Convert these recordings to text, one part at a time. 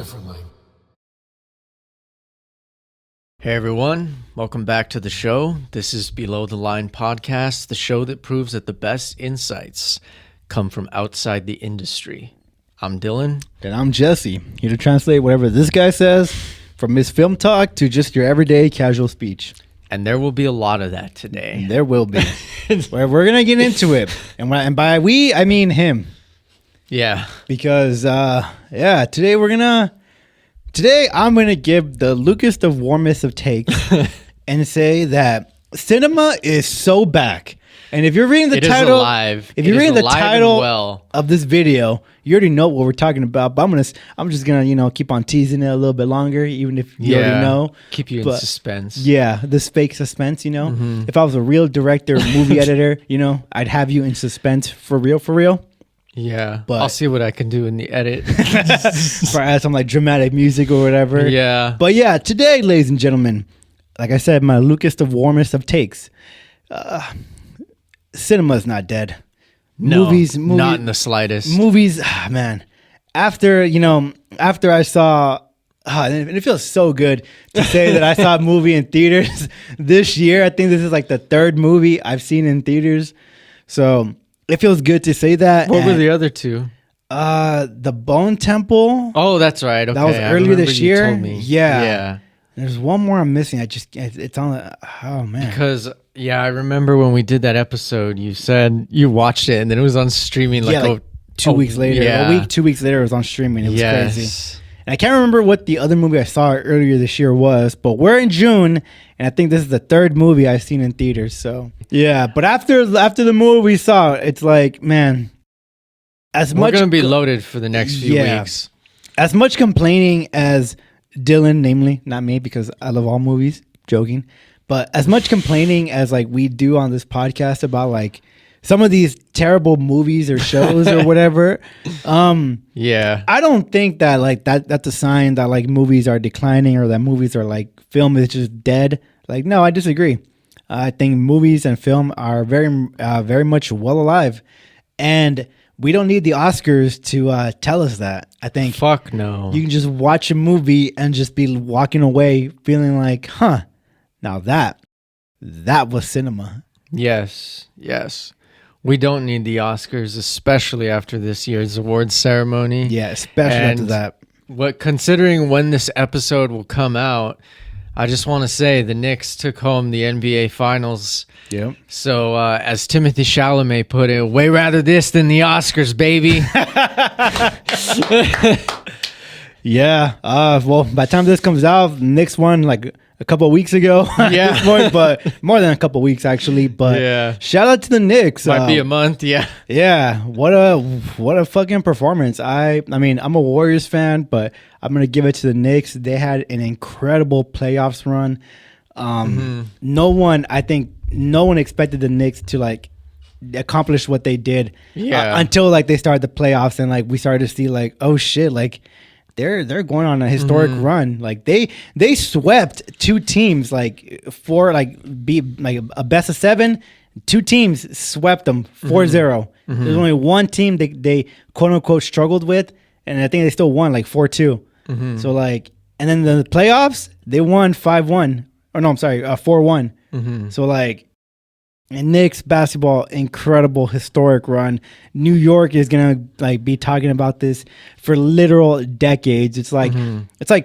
differently. Hey everyone, welcome back to the show. This is Below the Line Podcast, the show that proves that the best insights come from outside the industry. I'm Dylan. And I'm Jesse, here to translate whatever this guy says from his film talk to just your everyday casual speech. And there will be a lot of that today. There will be. We're going to get into it. And by we, I mean him. Yeah. Because, today I'm going to give the Lucas of warmest of takes and say that cinema is so back. And if you're reading the title, if you're reading the title of this video, you already know what we're talking about. But I'm just gonna, keep on teasing it a little bit longer, even if you already know. Keep you in suspense. Yeah, this fake suspense. Mm-hmm. If I was a real director, movie editor, I'd have you in suspense for real. Yeah, but I'll see what I can do in the edit. For add some like dramatic music or whatever. Yeah. But yeah, today, ladies and gentlemen, like I said, my Lucas of warmest of takes. Cinema's not dead. No, not in the slightest. Movies, man. After I saw, and it feels so good to say that I saw a movie in theaters this year. I think this is like the third movie I've seen in theaters. So it feels good to say that. What were the other two? The Bone Temple. Oh, that's right. Okay. That was earlier this year. You told me. Yeah. There's one more I'm missing. It's on. Oh man. Because I remember when we did that episode, you said you watched it and then it was on streaming like 2 weeks later. Yeah. A week, 2 weeks later, it was on streaming. It was crazy. And I can't remember what the other movie I saw earlier this year was, but we're in June, and I think this is the third movie I've seen in theaters. So yeah, but after the movie we saw, it's like, man, we're gonna be loaded for the next few weeks. As much complaining as Dylan, namely, not me, because I love all movies, joking. But as much complaining as like we do on this podcast about like some of these terrible movies or shows or whatever, I don't think that like that's a sign that like movies are declining or that movies are like film is just dead. Like, no, I disagree. I think movies and film are very much well alive, and we don't need the Oscars to tell us that. I think fuck no. You can just watch a movie and just be walking away feeling like, now that was cinema. Yes. We don't need the Oscars, especially after this year's awards ceremony. Yeah, especially after that. Considering when this episode will come out, I just want to say the Knicks took home the NBA Finals. Yep. So, as Timothy Chalamet put it, way rather this than the Oscars, baby. Yeah. Well, by the time this comes out, the Knicks won like a couple of weeks ago. Yeah. At this point, but more than a couple of weeks actually. But shout out to the Knicks. Might be a month. Yeah. Yeah. What a fucking performance. I mean, I'm a Warriors fan, but I'm gonna give it to the Knicks. They had an incredible playoffs run. No one expected the Knicks to like accomplish what they did. Until like they started the playoffs and like we started to see like, oh shit, like they're going on a historic run. Like they swept two teams like a best of seven. Two teams swept them 4-0. There's only one team they quote unquote struggled with, and I think they still won like 4-2. So like, and then the playoffs they won 5-1. Or no, I'm sorry, 4-1. So like, and Knicks basketball, incredible historic run. New York is gonna like be talking about this for literal decades. It's like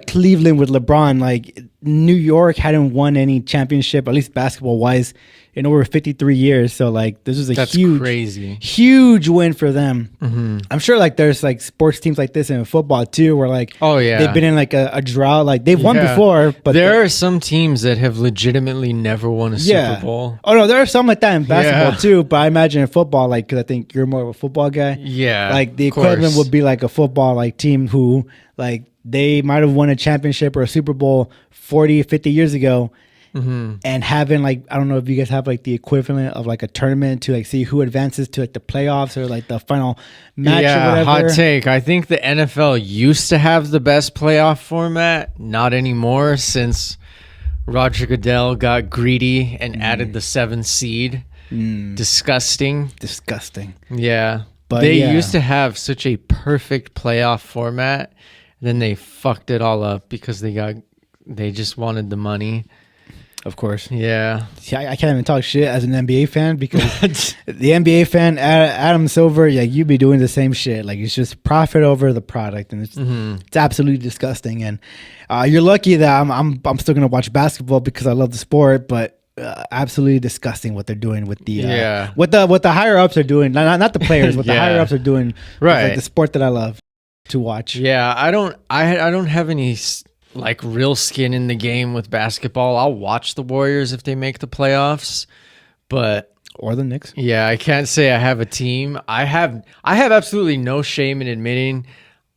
Cleveland with LeBron. Like New York hadn't won any championship, at least basketball wise, in over 53 years. So like this was huge win for them. I'm sure like there's like sports teams like this in football too, where like they've been in like a drought. Like they've won before, but there are some teams that have legitimately never won a Super Bowl. Oh no, there are some like that in basketball too. But I imagine in football, like because I think you're more of a football guy. Yeah, like the equivalent would be like a football like team who like they might have won a championship or a Super Bowl 40, 50 years ago. And having like, I don't know if you guys have like the equivalent of like a tournament to like see who advances to like the playoffs or like the final match or whatever. Hot take. I think the NFL used to have the best playoff format. Not anymore, since Roger Goodell got greedy and added the 7th seed. Disgusting. Yeah. But they used to have such a perfect playoff format. Then they fucked it all up because they just wanted the money. Of course. Yeah. See, I can't even talk shit as an NBA fan because the NBA fan, Adam Silver, yeah, you be doing the same shit. Like, it's just profit over the product, and it's absolutely disgusting. And you're lucky that I'm still gonna watch basketball because I love the sport, but absolutely disgusting what they're doing with the what the higher ups are doing. Not the players, what the higher ups are doing. Right. Like the sport that I love to watch. Yeah, I don't have any like real skin in the game with basketball. I'll watch the Warriors if they make the playoffs, but or the Knicks. Yeah, I can't say I have a team. I have absolutely no shame in admitting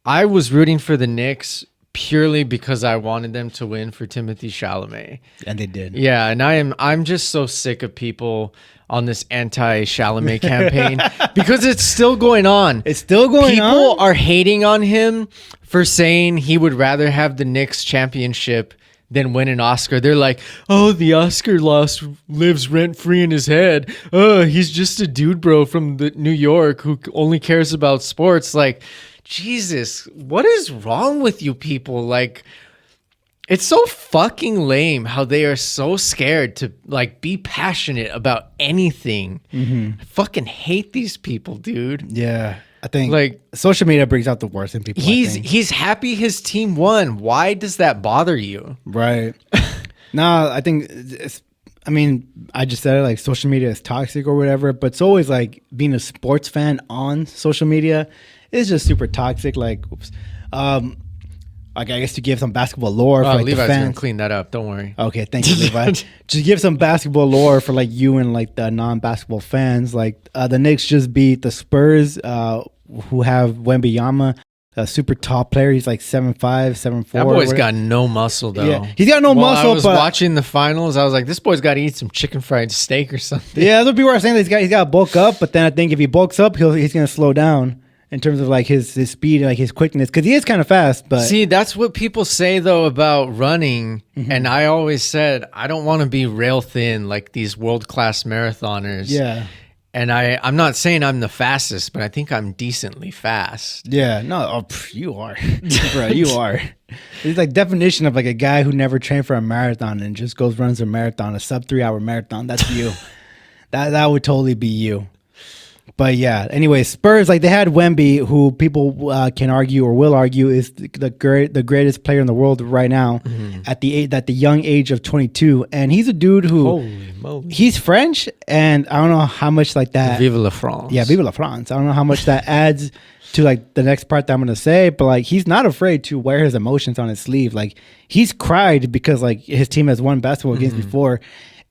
I was rooting for the Knicks purely because I wanted them to win for Timothée Chalamet. And they did. Yeah, and I'm just so sick of people on this anti-Chalamet campaign because it's still going on. It's still going on. People are hating on him for saying he would rather have the Knicks championship than win an Oscar. They're like, oh, the Oscar loss lives rent-free in his head. Oh, he's just a dude bro from New York who only cares about sports. Like, Jesus, what is wrong with you people? Like, it's so fucking lame how they are so scared to like be passionate about anything. I fucking hate these people, dude. Yeah. I think like social media brings out the worst in people. He's happy his team won. Why does that bother you? Right. No, I think I just said it, like social media is toxic or whatever, but it's always like being a sports fan on social media is just super toxic. Like, like I guess to give some basketball lore for like Levi's the fans. gonna clean that up. Don't worry. Okay, thank you, Levi. Just give some basketball lore for like you and like the non-basketball fans. Like the Knicks just beat the Spurs, who have Wembanyama, a super tall player. He's like 7'5", 7'4". That boy's got no muscle though. Yeah, he's got no muscle. I was watching the finals. I was like, this boy's got to eat some chicken fried steak or something. Yeah, that's what people are saying. He's got to bulk up, but then I think if he bulks up, he's gonna slow down in terms of like his speed and like his quickness, because he is kind of fast. But see, that's what people say though about running, and I always said I don't want to be rail thin like these world class marathoners. Yeah, and I'm not saying I'm the fastest, but I think I'm decently fast. Yeah, no, you are, bro, you are. It's like definition of like a guy who never trained for a marathon and just runs a marathon, a sub 3 hour marathon. That's you. that would totally be you. But yeah, anyway, Spurs, like they had Wemby, who people can argue or will argue is the greatest player in the world right now at the young age of 22, and he's a dude who holy moly, he's French, and I don't know how much like that. Vive la France. Yeah, Vive la France. I don't know how much that adds to like the next part that I'm gonna say, but like he's not afraid to wear his emotions on his sleeve. Like he's cried because like his team has won basketball games before.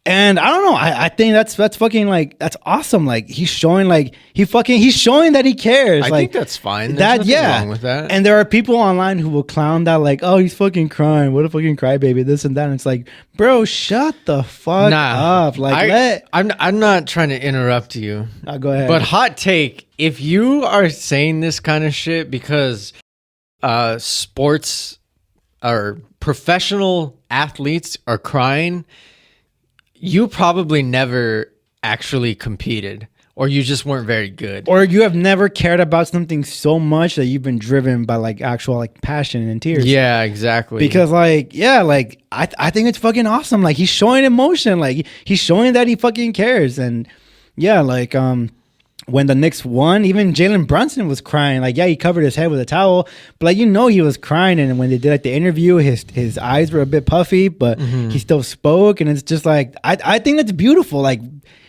And I don't know. I think that's fucking like that's awesome. Like he's showing like he's showing that he cares. I like, think that's fine. There's nothing wrong with that. And there are people online who will clown that like, oh, he's fucking crying. What a fucking crybaby. This and that. And it's like, bro, shut the fuck up. Like I'm not trying to interrupt you. Go ahead. But hot take: if you are saying this kind of shit because sports or professional athletes are crying, you probably never actually competed, or you just weren't very good, or you have never cared about something so much that you've been driven by like actual like passion and tears. Yeah, exactly. Because like, yeah, like I think it's fucking awesome. Like he's showing emotion, like he's showing that he fucking cares. And yeah, like when the Knicks won, even Jalen Brunson was crying. Like, yeah, he covered his head with a towel, but like, you know, he was crying. And when they did like the interview, his eyes were a bit puffy, but he still spoke. And it's just like, I think that's beautiful. Like,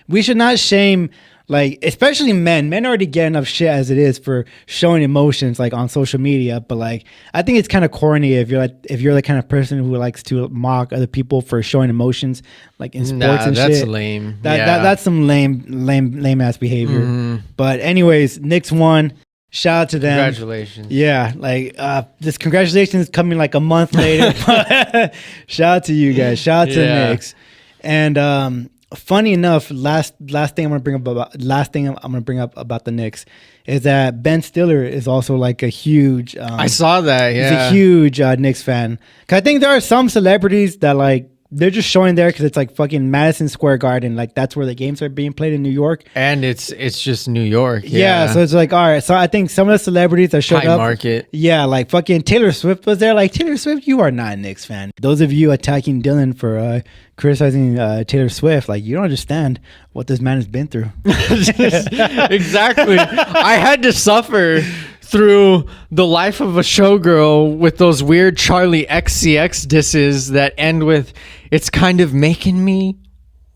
we should not shame, like, especially men. Men already get enough shit as it is for showing emotions like on social media. But like, I think it's kind of corny if you're the kind of person who likes to mock other people for showing emotions like in sports and that's shit. Lame. That's some lame ass behavior. But anyways, Knicks won. Shout out to them. Congratulations. Yeah, like this congratulations is coming like a month later. But shout out to you guys. Shout out to the Knicks. And funny enough, last thing I'm gonna bring up about the Knicks is that Ben Stiller is also like a huge. I saw that. Yeah, he's a huge Knicks fan. 'Cause I think there are some celebrities that like they're just showing there because it's like fucking Madison Square Garden. Like that's where the games are being played in New York. And it's just New York. Yeah. So it's like, all right. So I think some of the celebrities that showed High up. market. Yeah. Like fucking Taylor Swift was there. Like Taylor Swift, you are not a Knicks fan. Those of you attacking Dylan for criticizing Taylor Swift, like you don't understand what this man has been through. Exactly. I had to suffer through the life of a showgirl with those weird Charlie XCX disses that end with, it's kind of making me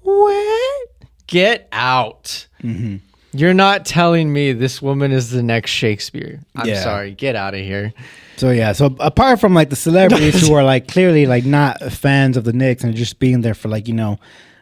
wet. Get out. Mm-hmm. You're not telling me this woman is the next Shakespeare. I'm sorry. Get out of here. So yeah, so apart from like the celebrities who are like clearly like not fans of the Knicks and just being there for like, you know,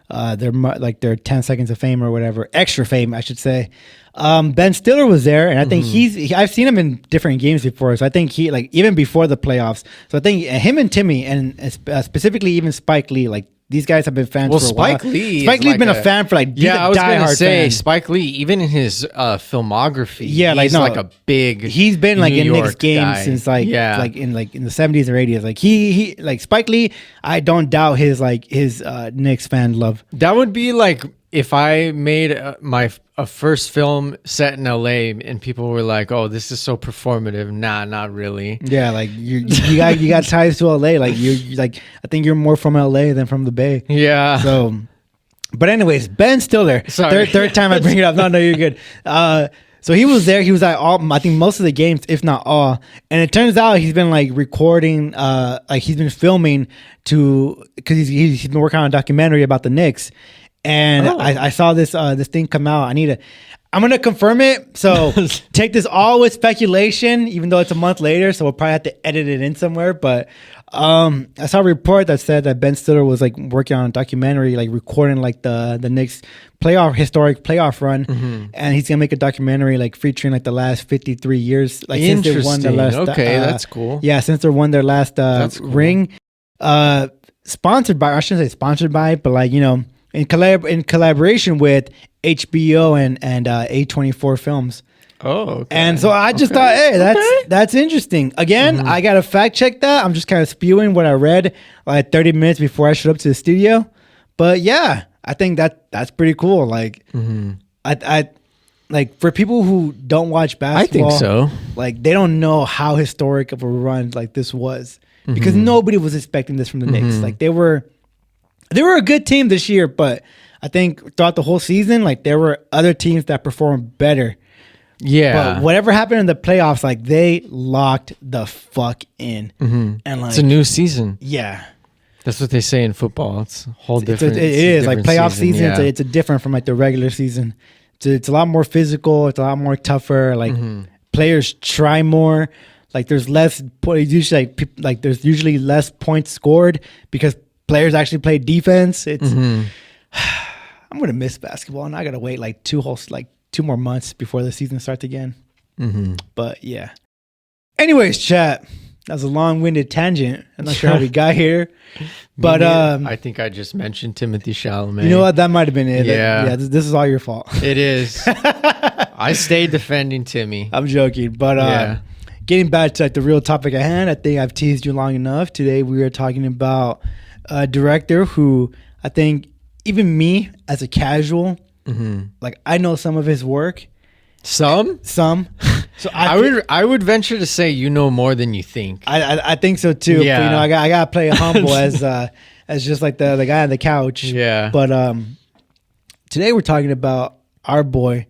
their 10 seconds of fame or whatever, extra fame, I should say. Ben Stiller was there, and I think I've seen him in different games before, so I think he, like, even before the playoffs. So I think him and Timmy, and specifically even Spike Lee, like, these guys have been fans for a while. Spike Lee's like been a fan for like, I was going to say, fan. Spike Lee, even in his filmography, he's like a big he's been like New in York Knicks games guy. since like in the 70s or 80s. Like he like Spike Lee, I don't doubt his Knicks fan love. That would be like if I made my first film set in LA and people were like, "Oh, this is so performative." Nah, not really. Yeah, like you got ties to LA. Like you're like, I think you're more from LA than from the Bay. Yeah. So, but anyways, Ben Stiller. Sorry. Third time I bring it up. No, you're good. So he was there. He was at all, I think most of the games, if not all. And it turns out he's been like recording, like he's been filming because he's been working on a documentary about the Knicks. And I saw this thing come out. I'm gonna confirm it. So take this all with speculation, even though it's a month later. So we'll probably have to edit it in somewhere. But I saw a report that said that Ben Stiller was like working on a documentary, like recording like the Knicks historic playoff run, and he's gonna make a documentary like featuring like the last 53 years, like since they won their last. Okay, that's cool. Yeah, since they won their last ring. Sponsored by, I shouldn't say sponsored by, but like, you know, in collaboration with HBO and A24 Films. Oh, okay. And so I just thought, hey, that's interesting. Again, I gotta fact check that. I'm just kind of spewing what I read like 30 minutes before I showed up to the studio. But yeah, I think that's pretty cool. Like, I like for people who don't watch basketball, I think so. Like they don't know how historic of a run like this was because nobody was expecting this from the Knicks. Like they were a good team this year, but I think throughout the whole season, like there were other teams that performed better. Yeah. But whatever happened in the playoffs, like they locked the fuck in. And like it's a new season. Yeah. That's what they say in football. It's a whole different. It is like playoff season. Yeah. It's a different from like the regular season. It's a lot more physical. It's a lot more tougher. Like players try more. Like there's less. Usually like there's usually less points scored because players actually play defense. It's I'm gonna miss basketball, and I gotta wait like 2 more months before the season starts again. But yeah. Anyways, chat. That was a long-winded tangent. I'm not sure how we got here, but I think I just mentioned Timothy Chalamet. You know what? That might have been it. Yeah. This is all your fault. It is. I stayed defending Timmy. I'm joking, but getting back to like the real topic at hand, I think I've teased you long enough. Today we are talking about a director who I think even me as a casual, like I know some of his work. Some. So I would venture to say you know more than you think. I think so too. Yeah. But, you know, I gotta play humble as just like the guy on the couch. Yeah. But today we're talking about our boy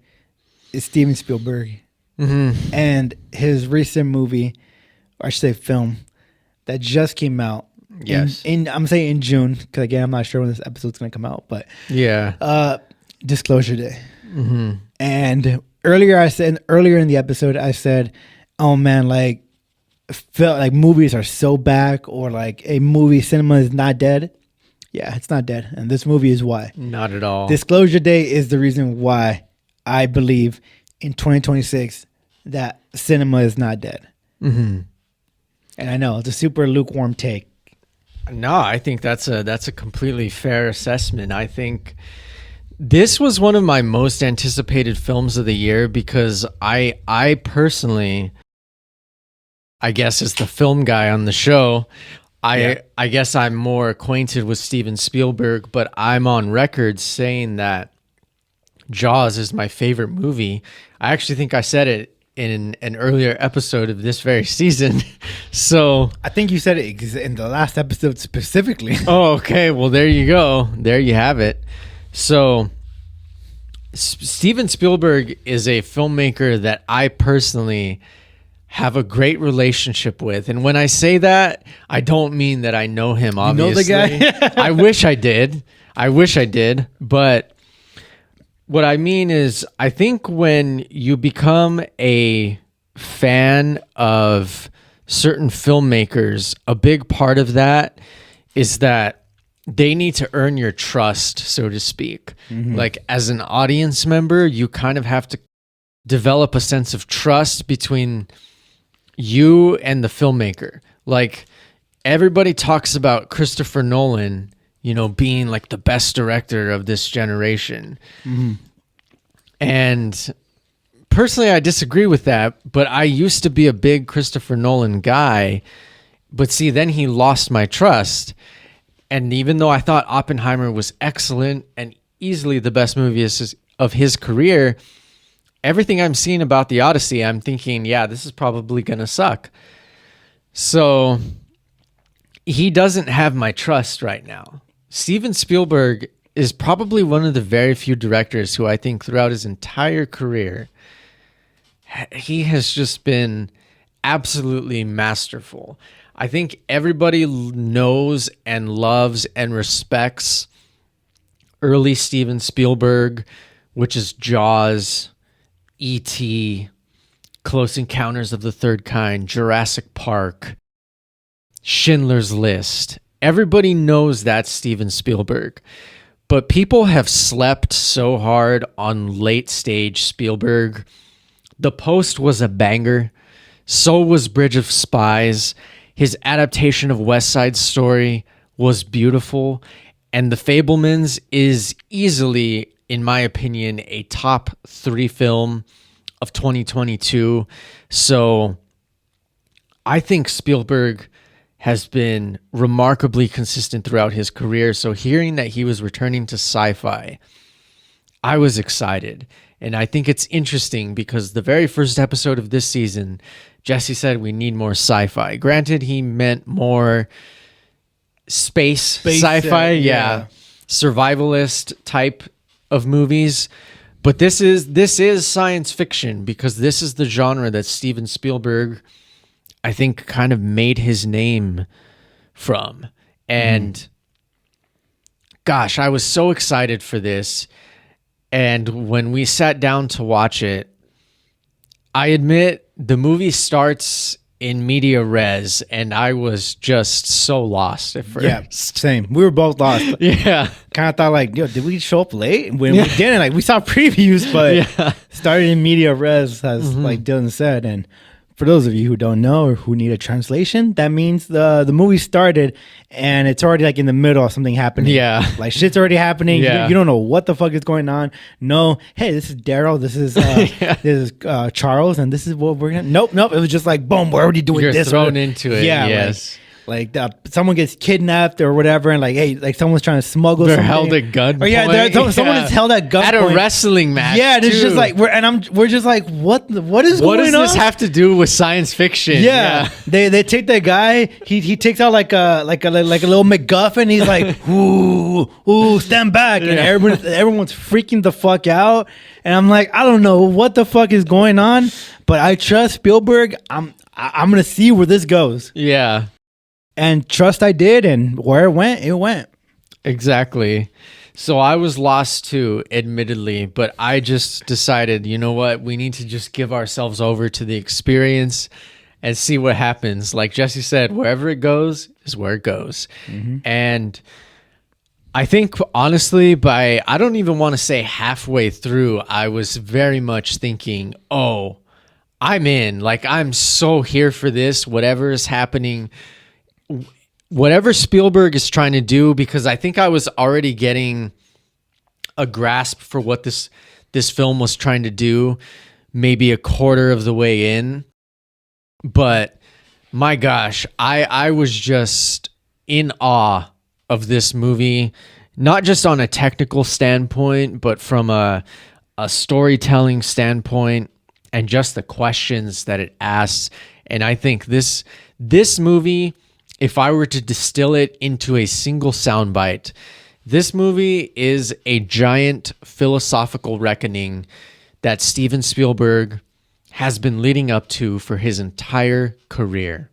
is Steven Spielberg and his recent movie, or I should say film, that just came out. Yes. I'm saying in June because again I'm not sure when this episode's gonna come out, but Disclosure Day. And earlier in the episode I said, oh man, like felt like movies are so back, or like a movie cinema is not dead. Yeah, it's not dead, and this movie is why. Not at all. Disclosure Day is the reason why I believe in 2026 that cinema is not dead. And I know it's a super lukewarm take. No, I think that's a completely fair assessment. I think this was one of my most anticipated films of the year because I personally, I guess as the film guy on the show, I guess I'm more acquainted with Steven Spielberg, but I'm on record saying that Jaws is my favorite movie. I actually think I said it in an earlier episode of this very season. So I think you said it in the last episode specifically. Oh, okay. Well, there you go. There you have it. So Steven Spielberg is a filmmaker that I personally have a great relationship with. And when I say that, I don't mean that I know him, obviously. You know the guy? I wish I did. But what I mean is, I think when you become a fan of certain filmmakers, a big part of that is that they need to earn your trust, so to speak. Like, as an audience member, you kind of have to develop a sense of trust between you and the filmmaker. Like, everybody talks about Christopher Nolan, being like the best director of this generation. And personally, I disagree with that, but I used to be a big Christopher Nolan guy. But see, then he lost my trust. And even though I thought Oppenheimer was excellent and easily the best movie of his career, everything I'm seeing about the Odyssey, I'm thinking, yeah, this is probably going to suck. So he doesn't have my trust right now. Steven Spielberg is probably one of the very few directors who I think throughout his entire career, he has just been absolutely masterful. I think everybody knows and loves and respects early Steven Spielberg, which is Jaws, E.T., Close Encounters of the Third Kind, Jurassic Park, Schindler's List. Everybody knows that's Steven Spielberg. But people have slept so hard on late stage Spielberg. The Post was a banger. So was Bridge of Spies. His adaptation of West Side Story was beautiful. And The Fabelmans is easily, in my opinion, a top 3 film of 2022. So I think Spielberg has been remarkably consistent throughout his career. So hearing that he was returning to sci-fi, I was excited. And I think it's interesting because the very first episode of this season, Jesse said we need more sci-fi. Granted, he meant more space sci-fi, yeah, survivalist type of movies. But this is science fiction because this is the genre that Steven Spielberg, I think, kind of made his name from. And gosh, I was so excited for this. And when we sat down to watch it, I admit the movie starts in media res, and I was just so lost at first. Yeah, same. We were both lost. Yeah. Kind of thought like, yo, did we show up late? When we didn't, like, we saw previews, but started in media res, as like Dylan said. And for those of you who don't know or who need a translation, that means the movie started and it's already like in the middle of something happening. Yeah. Like shit's already happening. Yeah. You don't know what the fuck is going on. No, hey, this is Daryl. This is this is Charles, and this is what we're gonna. Nope. It was just like, boom, we're already doing You're this. You're thrown into it. Yeah. Yes. Like someone gets kidnapped or whatever, and like, hey, like someone's trying to smuggle. They're something. held at gunpoint. Or someone is held at gunpoint at a wrestling match. Yeah, and it's just like we're just like, what is going on? What does this have to do with science fiction? Yeah. They take that guy. He takes out like a little MacGuffin. He's like, ooh, stand back, and everyone's freaking the fuck out. And I'm like, I don't know what the fuck is going on, but I trust Spielberg. I'm gonna see where this goes. Yeah. And trust I did, and where it went. Exactly. So I was lost too, admittedly, but I just decided, you know what? We need to just give ourselves over to the experience and see what happens. Like Jesse said, wherever it goes is where it goes. And I think, honestly, I don't even want to say halfway through, I was very much thinking, oh, I'm in. Like, I'm so here for this, whatever is happening. Whatever Spielberg is trying to do, because I think I was already getting a grasp for what this film was trying to do, maybe a quarter of the way in. But my gosh, I was just in awe of this movie, not just on a technical standpoint, but from a storytelling standpoint and just the questions that it asks. And I think this movie, if I were to distill it into a single soundbite, this movie is a giant philosophical reckoning that Steven Spielberg has been leading up to for his entire career.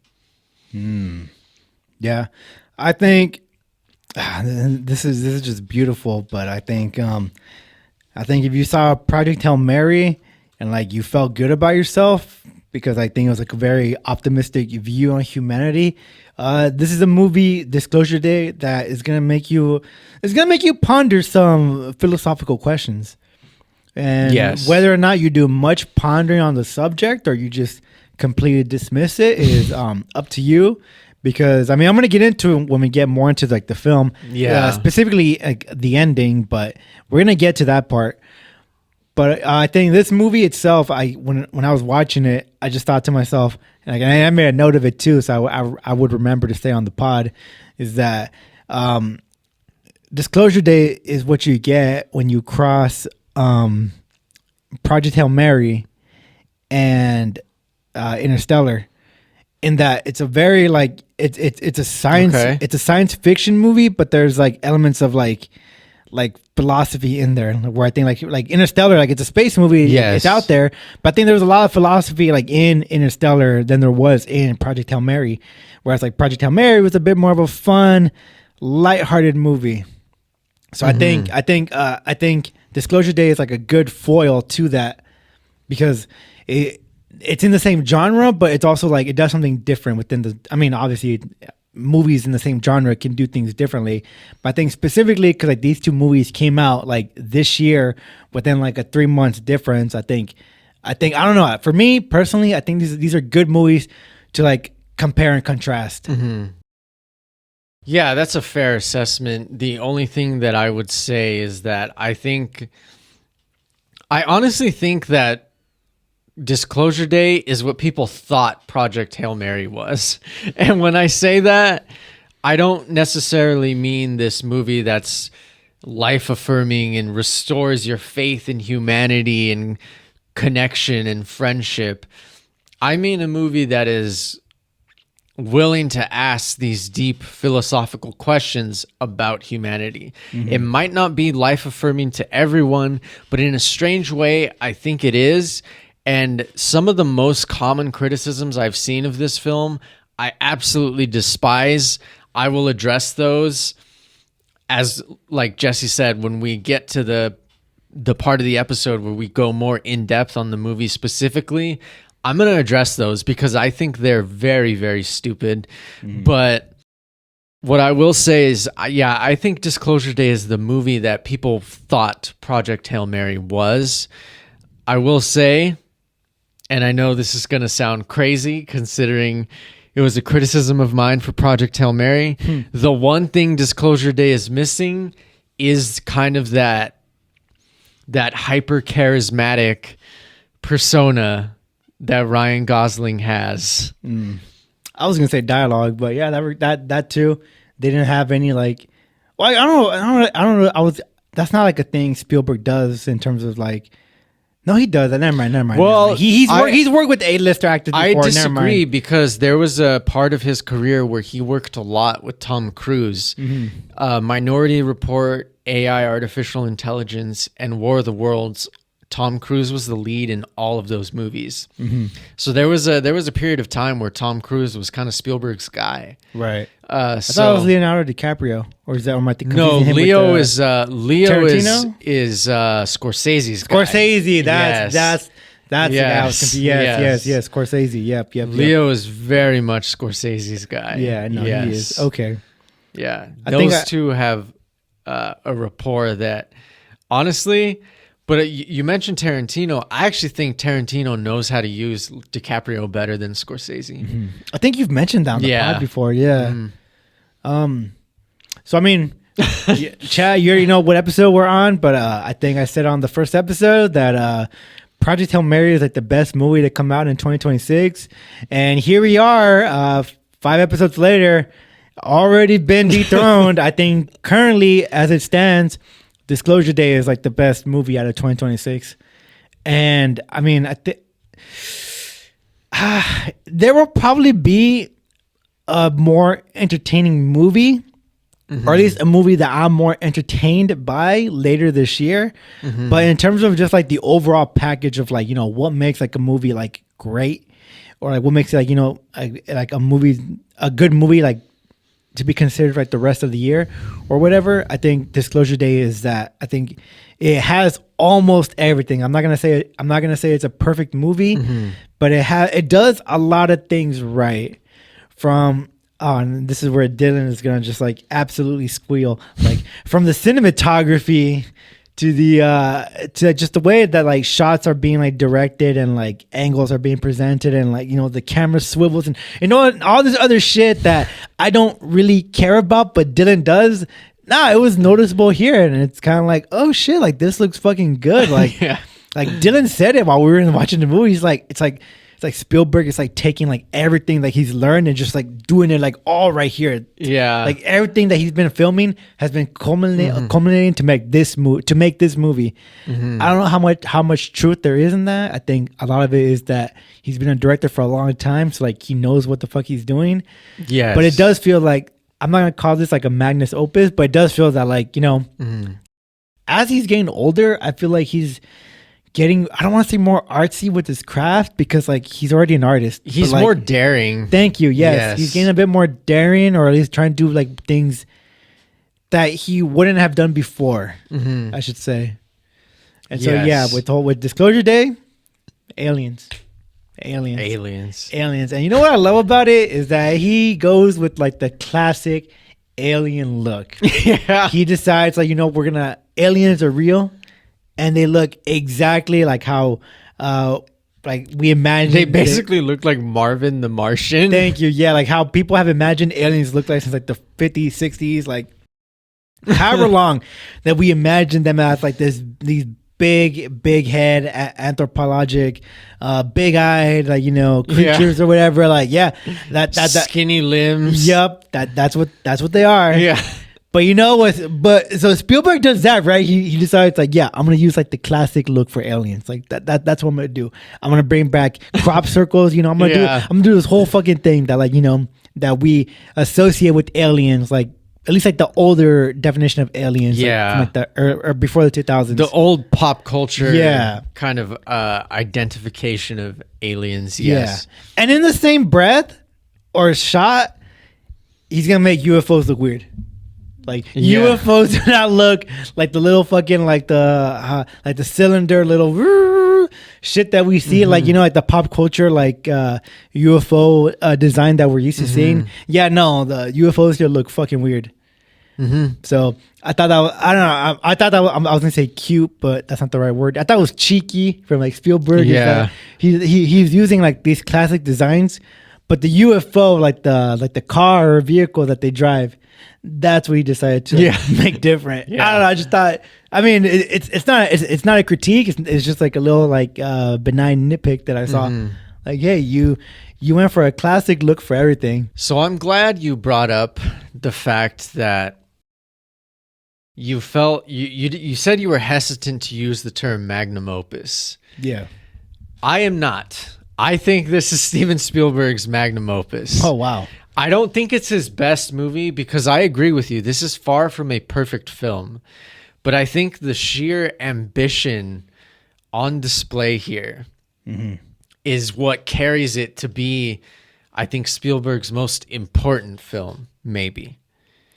Yeah, I think this is just beautiful. But I think if you saw Project Hail Mary and like you felt good about yourself, because I think it was like a very optimistic view on humanity. This is a movie, Disclosure Day, that is gonna make you ponder some philosophical questions. And whether or not you do much pondering on the subject or you just completely dismiss it is up to you. Because I mean, I'm gonna get into it when we get more into like the film, specifically like the ending. But we're gonna get to that part. But I think this movie itself, when I was watching it, I just thought to myself, like, and I made a note of it too, so I would remember to stay on the pod, is that Disclosure Day is what you get when you cross Project Hail Mary and Interstellar. In that it's a very like it's a science fiction movie, but there's like elements of like philosophy in there, where I think like Interstellar, like it's a space movie, it's out there, but I think there was a lot of philosophy like in Interstellar than there was in Project Hail Mary, whereas like Project Hail Mary was a bit more of a fun, lighthearted movie. So I think Disclosure Day is like a good foil to that, because it's in the same genre, but it's also like it does something different within the. I mean, obviously, movies in the same genre can do things differently, but I think specifically because like these two movies came out like this year within like a 3 months difference. I think I don't know. For me personally, I think these are good movies to like compare and contrast. Yeah, that's a fair assessment. The only thing that I would say is that I honestly think that Disclosure Day is what people thought Project Hail Mary was. And when I say that, I don't necessarily mean this movie that's life-affirming and restores your faith in humanity and connection and friendship. I mean a movie that is willing to ask these deep philosophical questions about humanity. It might not be life-affirming to everyone, but in a strange way, I think it is. And some of the most common criticisms I've seen of this film, I absolutely despise. I will address those, as like Jesse said, when we get to the part of the episode where we go more in depth on the movie specifically. I'm going to address those because I think they're very, very stupid. But what I will say is, I think Disclosure Day is the movie that people thought Project Hail Mary was. I will say, and I know this is going to sound crazy considering it was a criticism of mine for Project Hail Mary. The one thing Disclosure Day is missing is kind of that hyper charismatic persona that Ryan Gosling has. I was gonna say dialogue, but yeah, that too. They didn't have any like. Well, I don't know. That's not like a thing Spielberg does in terms of like. No, he does. Never mind. Well, he's worked with A-lister actors before. I disagree because there was a part of his career where he worked a lot with Tom Cruise. Minority Report, AI, Artificial Intelligence, and War of the Worlds. Tom Cruise was the lead in all of those movies. So there was a period of time where Tom Cruise was kind of Spielberg's guy. Right. I thought it was Leonardo DiCaprio, or is that am I thinking? No, Leo is Tarantino? is Scorsese's guy. Scorsese. That's the guy I was confused. Yes. Scorsese. Yep. Leo is very much Scorsese's guy. Yeah, no, he is. Okay. Yeah, those two have a rapport that, honestly. But you mentioned Tarantino. I actually think Tarantino knows how to use DiCaprio better than Scorsese. I think you've mentioned that on the pod before. Yeah. So I mean, Chad, you already know what episode we're on, but I think I said on the first episode that Project Hail Mary is like the best movie to come out in 2026, and here we are, 5 episodes later, already been dethroned. I think currently, as it stands, Disclosure Day is like the best movie out of 2026. And I mean, I think there will probably be a more entertaining movie, or at least a movie that I'm more entertained by later this year. But in terms of just like the overall package of like, you know, what makes like a movie like great, or like what makes it like, you know, like a good movie, like to be considered like the rest of the year or whatever, I think Disclosure Day is that. I think it has almost everything. I'm not gonna say it's a perfect movie, but it does a lot of things right. From and this is where Dylan is gonna just like absolutely squeal, like from the cinematography to the to just the way that like shots are being like directed and like angles are being presented, and like, you know, the camera swivels and, you know, all this other shit that I don't really care about, but Dylan does. It was noticeable here, and it's kind of like, oh shit, like this looks fucking good. Like, like Dylan said it while we were watching the movie. He's like, it's like Spielberg is like taking like everything that he's learned and just like doing it like all right here. Yeah, like everything that he's been filming has been culminating to make this movie. I don't know how much truth there is in that. I think a lot of it is that he's been a director for a long time, so like he knows what the fuck he's doing. Yeah, but it does feel like, I'm not gonna call this like a magnus opus, but it does feel that like, you know, as he's getting older, I feel like he's getting, I don't want to say more artsy with his craft, because like he's already an artist. He's like, more daring. Thank you. Yes. He's getting a bit more daring, or at least trying to do like things that he wouldn't have done before, I should say. And so yeah, with Disclosure Day, aliens. And you know what I love about it is that he goes with like the classic alien look. Yeah. He decides like, you know, aliens are real, and they look exactly like how like we imagine. They basically look like Marvin the Martian. Thank you. Yeah, like how people have imagined aliens look like since like the 50s, 60s, like however long that we imagine them as like these big head, anthropologic, big eyed, like, you know, creatures or whatever. Like, that skinny limbs. Yep, that's what they are. Yeah. But you know what? But so Spielberg does that, right? He decides like, yeah, I'm gonna use like the classic look for aliens. Like that's what I'm gonna do. I'm gonna bring back crop circles. You know, I'm gonna do this whole fucking thing that, like, you know, that we associate with aliens, like at least like the older definition of aliens, like the or before the 2000s, the old pop culture, kind of identification of aliens. Yes, and in the same breath or shot, he's gonna make UFOs look weird. Like UFOs do not look like the little fucking like the cylinder little shit that we see, like, you know, like the pop culture like UFO design that we're used to seeing. Yeah, no, the UFOs here look fucking weird. So I thought that was, I don't know, I thought that was, I was gonna say cute, but that's not the right word. I thought it was cheeky from like Spielberg. Yeah, he's using like these classic designs, but the UFO, like the car or vehicle that they drive, that's what he decided to make different. I don't know. I just thought, I mean, it's not a critique. It's just like a little like benign nitpick that I saw. Like, hey, you went for a classic look for everything. So I'm glad you brought up the fact that you felt you said you were hesitant to use the term magnum opus. Yeah, I am not. I think this is Steven Spielberg's magnum opus. Oh wow. I don't think it's his best movie, because I agree with you. This is far from a perfect film. But I think the sheer ambition on display here is what carries it to be, I think, Spielberg's most important film, maybe.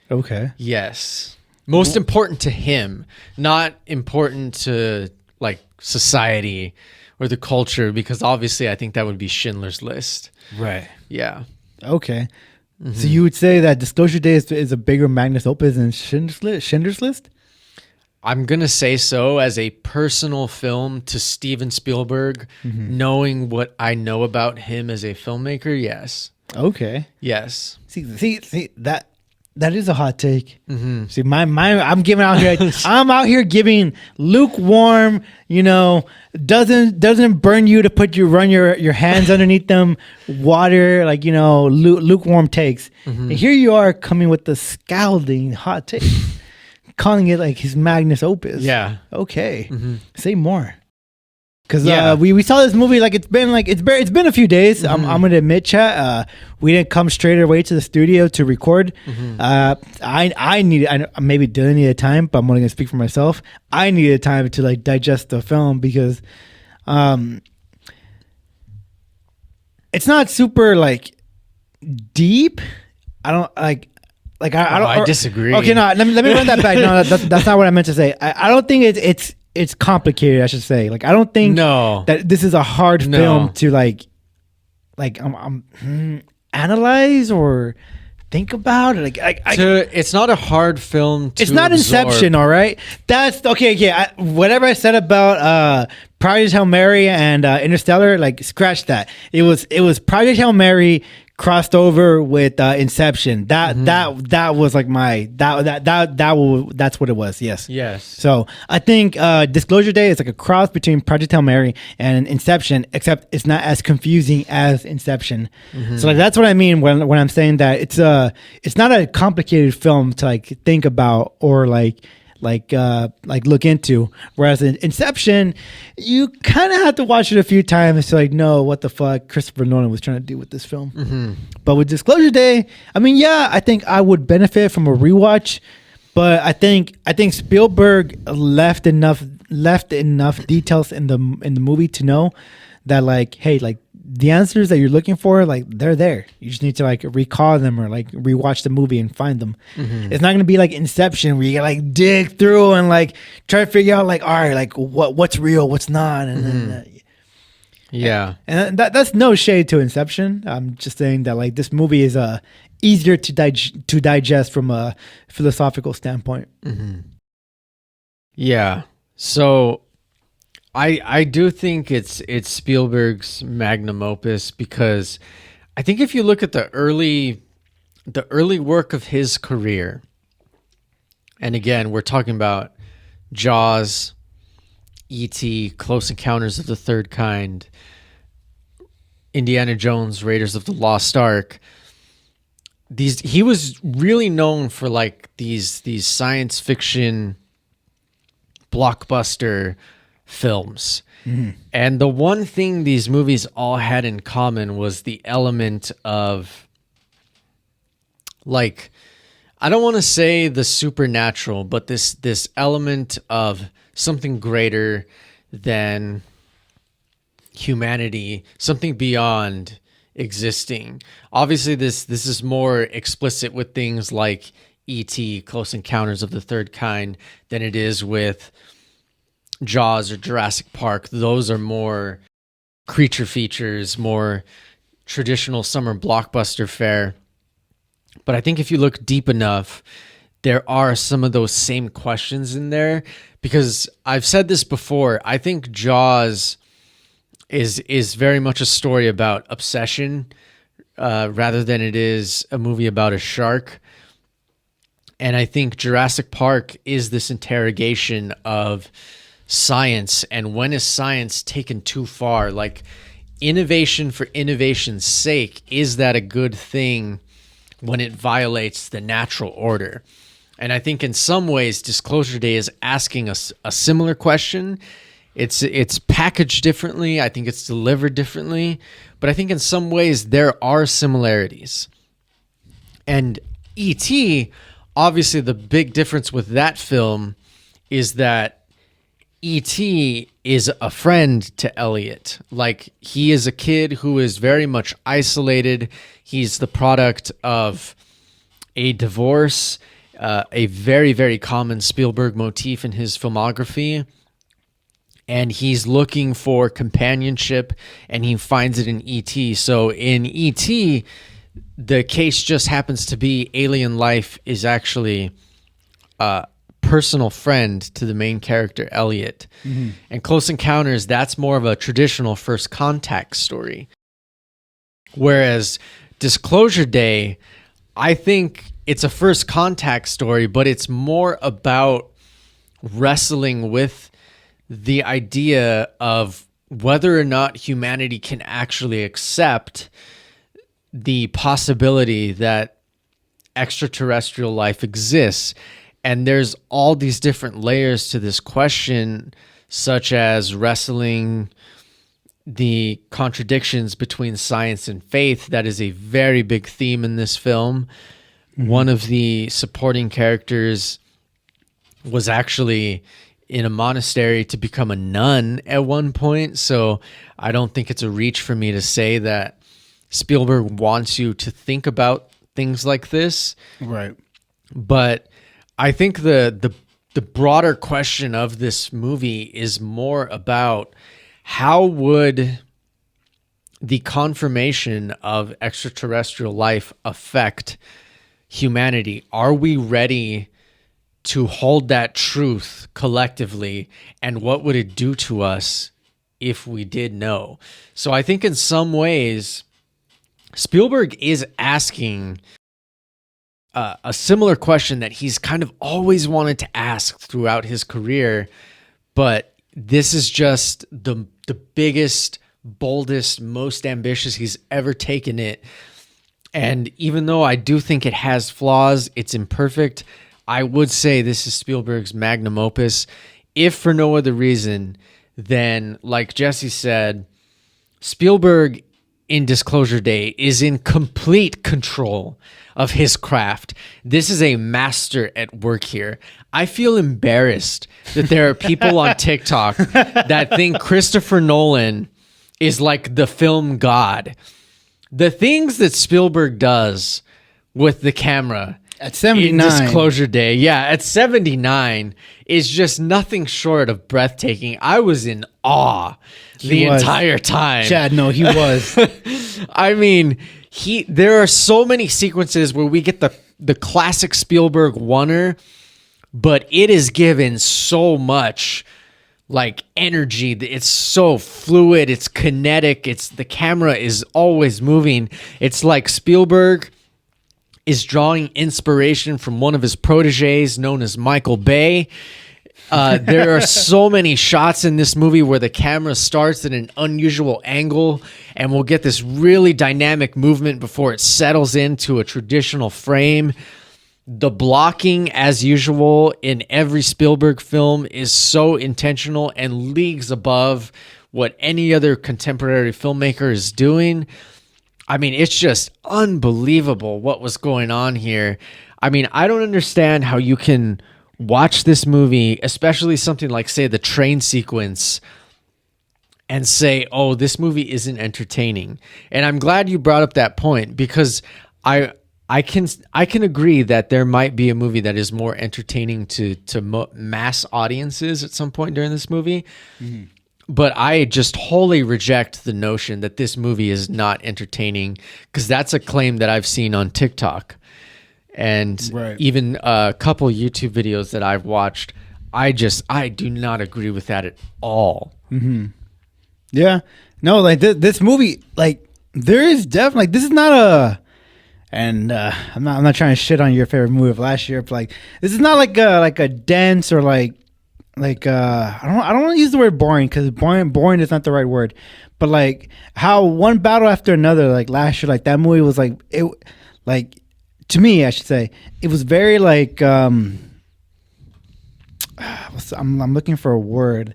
Okay. Yes. Most important to him, not important to like society or the culture, because obviously I think that would be Schindler's List. Right. Yeah. Okay. So you would say that Disclosure Day is a bigger magnus opus than Schindler's List? I'm going to say so, as a personal film to Steven Spielberg, knowing what I know about him as a filmmaker. Yes. Okay. Yes. See that That is a hot take. Mm-hmm. See, I'm out here giving lukewarm. Doesn't burn you to run your hands underneath them. Water, lukewarm takes. Mm-hmm. And here you are coming with the scalding hot take, calling it like his magnus opus. Yeah. Okay. Mm-hmm. Say more. Because we saw this movie it's been a few days. Mm-hmm. I'm gonna admit, chat. We didn't come straight away to the studio to record. Mm-hmm. I maybe Dylan needed time, but I'm only gonna speak for myself. I needed time to digest the film because, it's not super deep. I don't like. I disagree. Okay, no. Let me run that back. No, that's not what I meant to say. I don't think it's complicated, I should say. I don't think that this is a hard film to analyze or think about. It's not a hard film to It's not absorb. Inception, all right? That's okay. Yeah, whatever I said about Project Hail Mary and Interstellar, scratch that. It was Project Hail Mary crossed over with Inception. That was that's what it was. Yes. So I think Disclosure Day is a cross between Project Hail Mary and Inception, except it's not as confusing as Inception. Mm-hmm. So that's what I mean when I'm saying that it's not a complicated film to think about or look into, whereas in Inception you kind of have to watch it a few times to know what the fuck Christopher Nolan was trying to do with this film. Mm-hmm. But with Disclosure Day, I think I would benefit from a rewatch, but I think Spielberg left enough details in the movie to know that hey, the answers that you're looking for, they're there. You just need to recall them or rewatch the movie and find them. Mm-hmm. It's not going to be like Inception where you gotta dig through and try to figure out all right, what's real, what's not. And then, yeah. And that's no shade to Inception. I'm just saying that this movie is easier to digest from a philosophical standpoint. Mm-hmm. Yeah. So I do think it's Spielberg's magnum opus because I think if you look at the early work of his career, and again, we're talking about Jaws, E.T., Close Encounters of the Third Kind, Indiana Jones, Raiders of the Lost Ark. He was really known for these science fiction blockbuster films. Mm-hmm. And the one thing these movies all had in common was the element of I don't want to say the supernatural, but this element of something greater than humanity, something beyond existing. Obviously this is more explicit with things like E.T., Close Encounters of the Third Kind than it is with Jaws or Jurassic Park. Those are more creature features, more traditional summer blockbuster fare. But I think if you look deep enough, there are some of those same questions in there, because I've said this before. I think Jaws is very much a story about obsession rather than it is a movie about a shark. And I think Jurassic Park is this interrogation of science, and when is science taken too far? Innovation for innovation's sake, is that a good thing when it violates the natural order? And I think in some ways Disclosure Day is asking us a similar question. It's packaged differently, I think it's delivered differently, but I think in some ways there are similarities. And E.T., obviously the big difference with that film is that E.T. is a friend to Elliot. He is a kid who is very much isolated. He's the product of a divorce, a very, very common Spielberg motif in his filmography. And he's looking for companionship, and he finds it in E.T. So in E.T., the case just happens to be alien life is actually personal friend to the main character, Elliot. Mm-hmm. And Close Encounters, that's more of a traditional first contact story. Whereas Disclosure Day, I think it's a first contact story, but it's more about wrestling with the idea of whether or not humanity can actually accept the possibility that extraterrestrial life exists. And there's all these different layers to this question, such as wrestling the contradictions between science and faith. That is a very big theme in this film. One of the supporting characters was actually in a monastery to become a nun at one point. So I don't think it's a reach for me to say that Spielberg wants you to think about things like this. Right. But I think the broader question of this movie is more about how would the confirmation of extraterrestrial life affect humanity? Are we ready to hold that truth collectively? And what would it do to us if we did know? So I think in some ways, Spielberg is asking a similar question that he's kind of always wanted to ask throughout his career, but this is just the biggest, boldest, most ambitious he's ever taken it. And even though I do think it has flaws, it's imperfect, I would say this is Spielberg's magnum opus, if for no other reason than, like Jesse said, Spielberg in Disclosure Day is in complete control of his craft. This is a master at work here. I feel embarrassed that there are people on TikTok that think Christopher Nolan is like the film god. The things that Spielberg does with the camera at 79 in Disclosure Day, at 79 is just nothing short of breathtaking. I was in awe the entire time. Chad, no, he was. I mean, there are so many sequences where we get the classic Spielberg oneer, but it is given so much like energy. It's so fluid, it's kinetic, the camera is always moving. It's like Spielberg is drawing inspiration from one of his proteges known as Michael Bay. There are so many shots in this movie where the camera starts at an unusual angle and we'll get this really dynamic movement before it settles into a traditional frame. The blocking, as usual, in every Spielberg film is so intentional and leagues above what any other contemporary filmmaker is doing. I mean, it's just unbelievable what was going on here. I mean, I don't understand how you can watch this movie, especially something like, say, the train sequence, and say, oh, this movie isn't entertaining. And I'm glad you brought up that point, because I can agree that there might be a movie that is more entertaining to mass audiences at some point during this movie. Mm-hmm. But I just wholly reject the notion that this movie is not entertaining, because that's a claim that I've seen on TikTok. And even a couple YouTube videos that I've watched, I do not agree with that at all. Mm-hmm. Yeah. No, like this movie, like there is definitely, like, this is not a, and I'm not trying to shit on your favorite movie of last year, but like this is not like a dense or like I don't want to use the word boring, because boring is not the right word, but like how one battle after another, like last year, like that movie was like it, like to me, I should say, it was very like I'm looking for a word,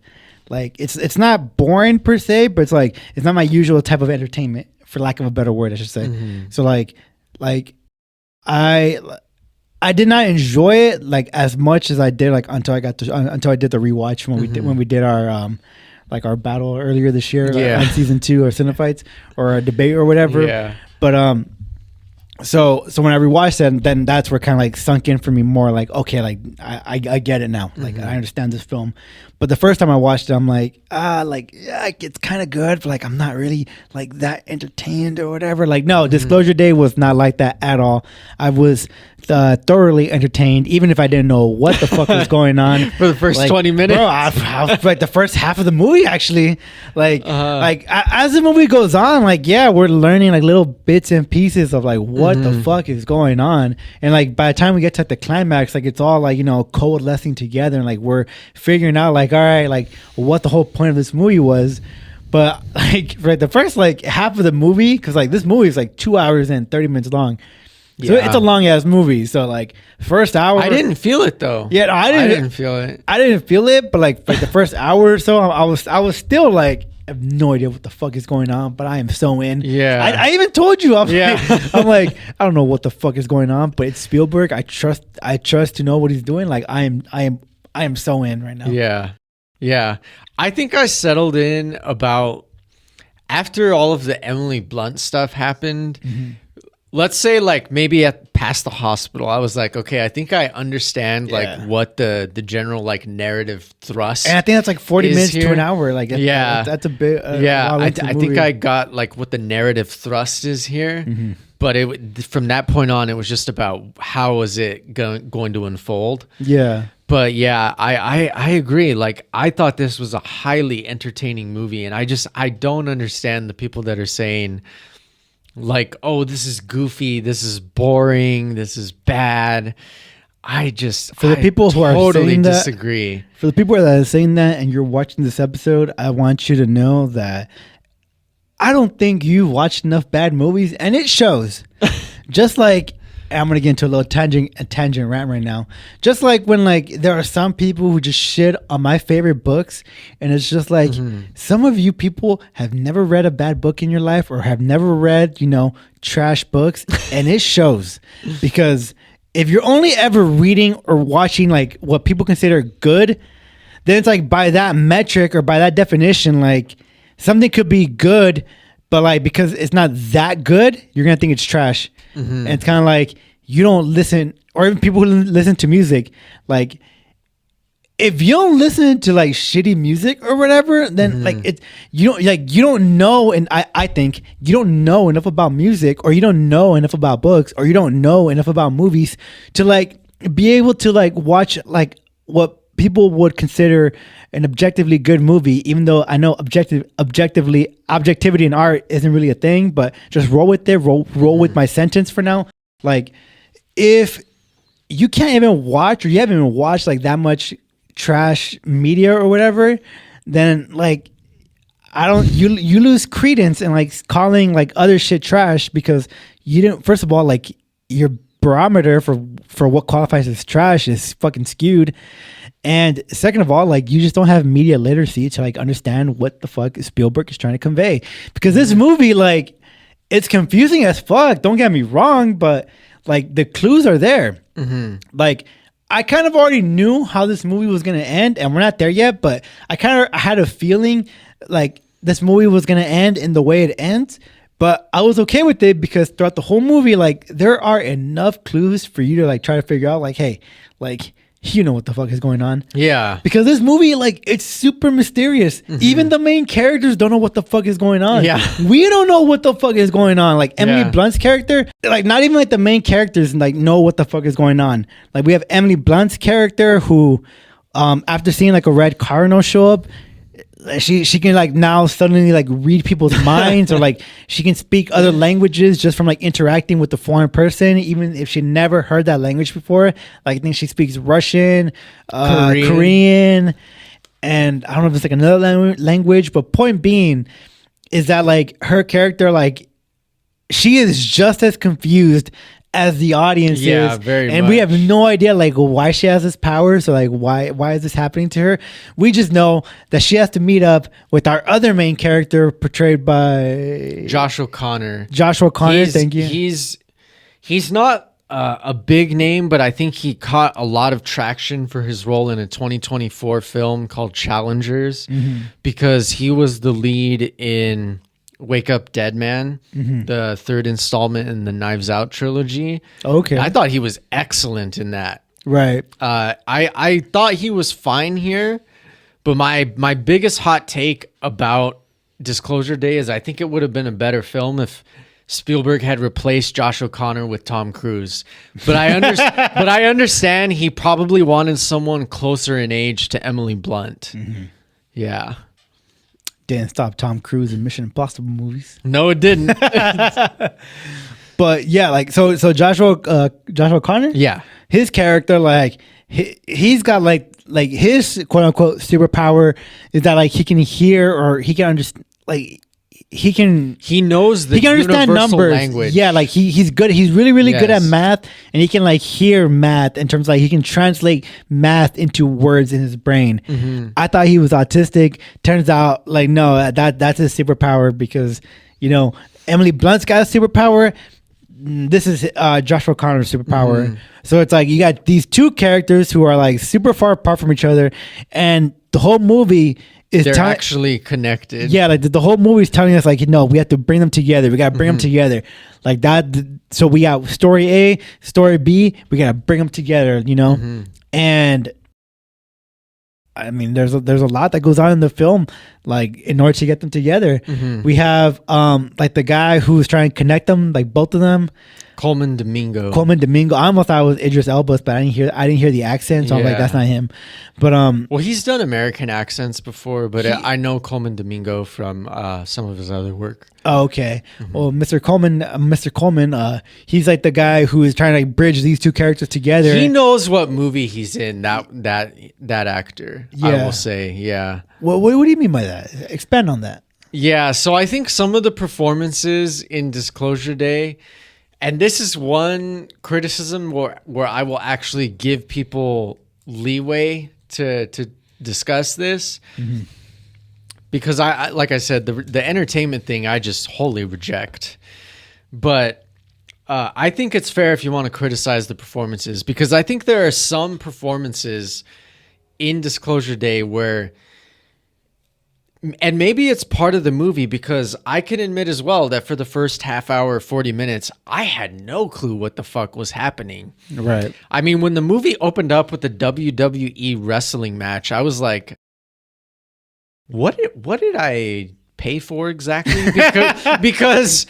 like it's not boring per se, but it's like it's not my usual type of entertainment, for lack of a better word, I should say. Mm-hmm. So like I did not enjoy it like as much as I did like until I did the rewatch when we did our like our battle earlier this year, like, on season 2 of Cinefights, or a debate or whatever. Yeah. But so when I rewatched it, then that's where kind of like sunk in for me more, like, okay, like I get it now. Like I understand this film. But the first time I watched it, I'm like, it's kind of good, but like I'm not really like that entertained or whatever. Like, no, Disclosure Day was not like that at all. I was thoroughly entertained, even if I didn't know what the fuck was going on for the first like, 20 minutes. Bro, I was like the first half of the movie, actually. Like, like as the movie goes on, like, yeah, we're learning like little bits and pieces of like what what the fuck is going on? And like by the time we get to the climax, like it's all like, you know, coalescing together, and like we're figuring out like, all right, like what the whole point of this movie was. But like for the first like half of the movie, because like this movie is like 2 hours and 30 minutes long. So it's a long ass movie. So like first hour, I didn't feel it though. Yeah, no, I didn't feel it. I didn't feel it, but like the first hour or so, I was still like, I have no idea what the fuck is going on, but I am so in. Yeah, I even told you. I'm like, I don't know what the fuck is going on, but it's Spielberg. I trust to know what he's doing. Like I am so in right now. Yeah. I think I settled in about after all of the Emily Blunt stuff happened. Mm-hmm. Let's say like maybe past the hospital, I was like, okay, I think I understand like what the general like narrative thrust. And I think that's like 40 minutes here. to an hour. Like that's a bit. I think I got like what the narrative thrust is here. Mm-hmm. But from that point on, it was just about how was it going to unfold. Yeah. But yeah, I agree. Like I thought this was a highly entertaining movie, and I don't understand the people that are saying like, oh, this is goofy, this is boring, this is bad. I people who totally are disagree. For the people that are saying that, and you're watching this episode, I want you to know that I don't think you watched enough bad movies, and it shows. Just like, I'm gonna get into a little tangent rant right now. Just like when like there are some people who just shit on my favorite books, and it's just like some of you people have never read a bad book in your life, or have never read, you know, trash books, and it shows. Because if you're only ever reading or watching like what people consider good, then it's like by that metric or by that definition, like something could be good, but like because it's not that good, you're gonna think it's trash. And it's kind of like you don't listen, or even people who listen to music, like if you don't listen to like shitty music or whatever, then like it's you don't know, and I think you don't know enough about music, or you don't know enough about books, or you don't know enough about movies to like be able to like watch like what people would consider an objectively good movie, even though I know objectivity in art isn't really a thing, but just roll with it, roll with my sentence for now. Like if you can't even watch, or you haven't even watched like that much trash media or whatever, then like you lose credence in like calling like other shit trash, because you didn't, first of all, like your barometer for what qualifies as trash is fucking skewed. And second of all, like you just don't have media literacy to like understand what the fuck Spielberg is trying to convey. Because this movie, like, it's confusing as fuck. Don't get me wrong, but like the clues are there. Like I kind of already knew how this movie was gonna end, and we're not there yet. But I had a feeling like this movie was gonna end in the way it ends. But I was okay with it, because throughout the whole movie, like there are enough clues for you to like try to figure out, like, hey, like, you know what the fuck is going on. Yeah. Because this movie, like, it's super mysterious. Even the main characters don't know what the fuck is going on. Yeah. We don't know what the fuck is going on. Like Emily Blunt's character, like not even like the main characters like know what the fuck is going on. Like we have Emily Blunt's character who, after seeing like a red cardinal show up, she can like now suddenly like read people's minds, or like she can speak other languages just from like interacting with the foreign person, even if she never heard that language before. Like I think she speaks Russian, Korean, and I don't know if it's like another language. But point being is that like her character, like she is just as confused as the audience is, very and much. We have no idea like why she has this power. So like why is this happening to her? We just know that she has to meet up with our other main character, portrayed by Josh O'Connor. Thank you. He's not a big name, but I think he caught a lot of traction for his role in a 2024 film called Challengers, because he was the lead in Wake Up Dead Man, the third installment in the Knives Out trilogy. Okay. I thought he was excellent in that. Right. I thought he was fine here, but my biggest hot take about Disclosure Day is I think it would have been a better film if Spielberg had replaced Josh O'Connor with Tom Cruise. But I understand he probably wanted someone closer in age to Emily Blunt. Yeah. Didn't stop Tom Cruise in Mission Impossible movies. No, it didn't. But yeah, like so Joshua Connor, Yeah. his character, like he's got like his quote unquote superpower is that like he can hear or he can understand, like he knows the he can understand universal numbers. language. Yeah, like he's good. He's really good at Yes. math, and he can like hear math in terms of, like he can translate math into words in his brain. Mm-hmm. I thought he was autistic. Turns out, like no, that's his superpower because Emily Blunt's got a superpower. This is Joshua Connor's superpower. Mm-hmm. So it's like you got these two characters who are like super far apart from each other, and the whole movie is They're actually connected. yeah, like the whole movie is telling us like we have to bring them together. We got to bring them together like that. So we got story A, story B. We got to bring them together, and I mean, there's a lot that goes on in the film, like in order to get them together. We have like the guy who's trying to connect them, like both of them. Coleman Domingo. I almost thought it was Idris Elba, but I didn't hear the accent, so I'm like, that's not him. But well, he's done American accents before, but I know Coleman Domingo from some of his other work. Oh, okay. Well, Mr. Coleman, he's like the guy who is trying to bridge these two characters together. He knows what movie he's in. That actor, I will say, yeah. What do you mean by that? Expand on that. Yeah, so I think some of the performances in Disclosure Day, and this is one criticism where I will actually give people leeway to discuss this. Because I like I said, the entertainment thing I just wholly reject. But I think it's fair if you want to criticize the performances, because I think there are some performances in Disclosure Day where, and maybe it's part of the movie, because I can admit as well that for the first half hour, 40 minutes, I had no clue what the fuck was happening. Right. I mean, when the movie opened up with the WWE wrestling match, I was like, what did I pay for exactly? Because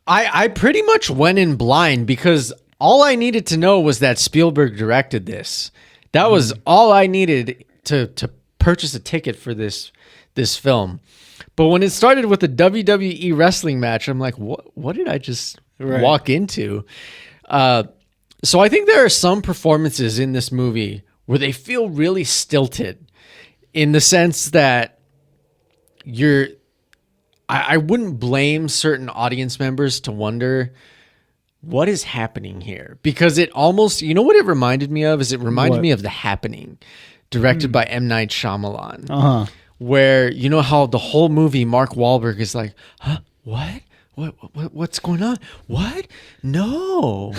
I pretty much went in blind, because all I needed to know was that Spielberg directed this. That was all I needed to purchase a ticket for this film. But when it started with the WWE wrestling match, I'm like, what did I just walk into? So I think there are some performances in this movie where they feel really stilted, in the sense that I wouldn't blame certain audience members to wonder what is happening here, because it almost, what it reminded me of is it reminded me of The Happening, directed by M. Night Shyamalan, where how the whole movie Mark Wahlberg is like, huh, what's going on? What? No.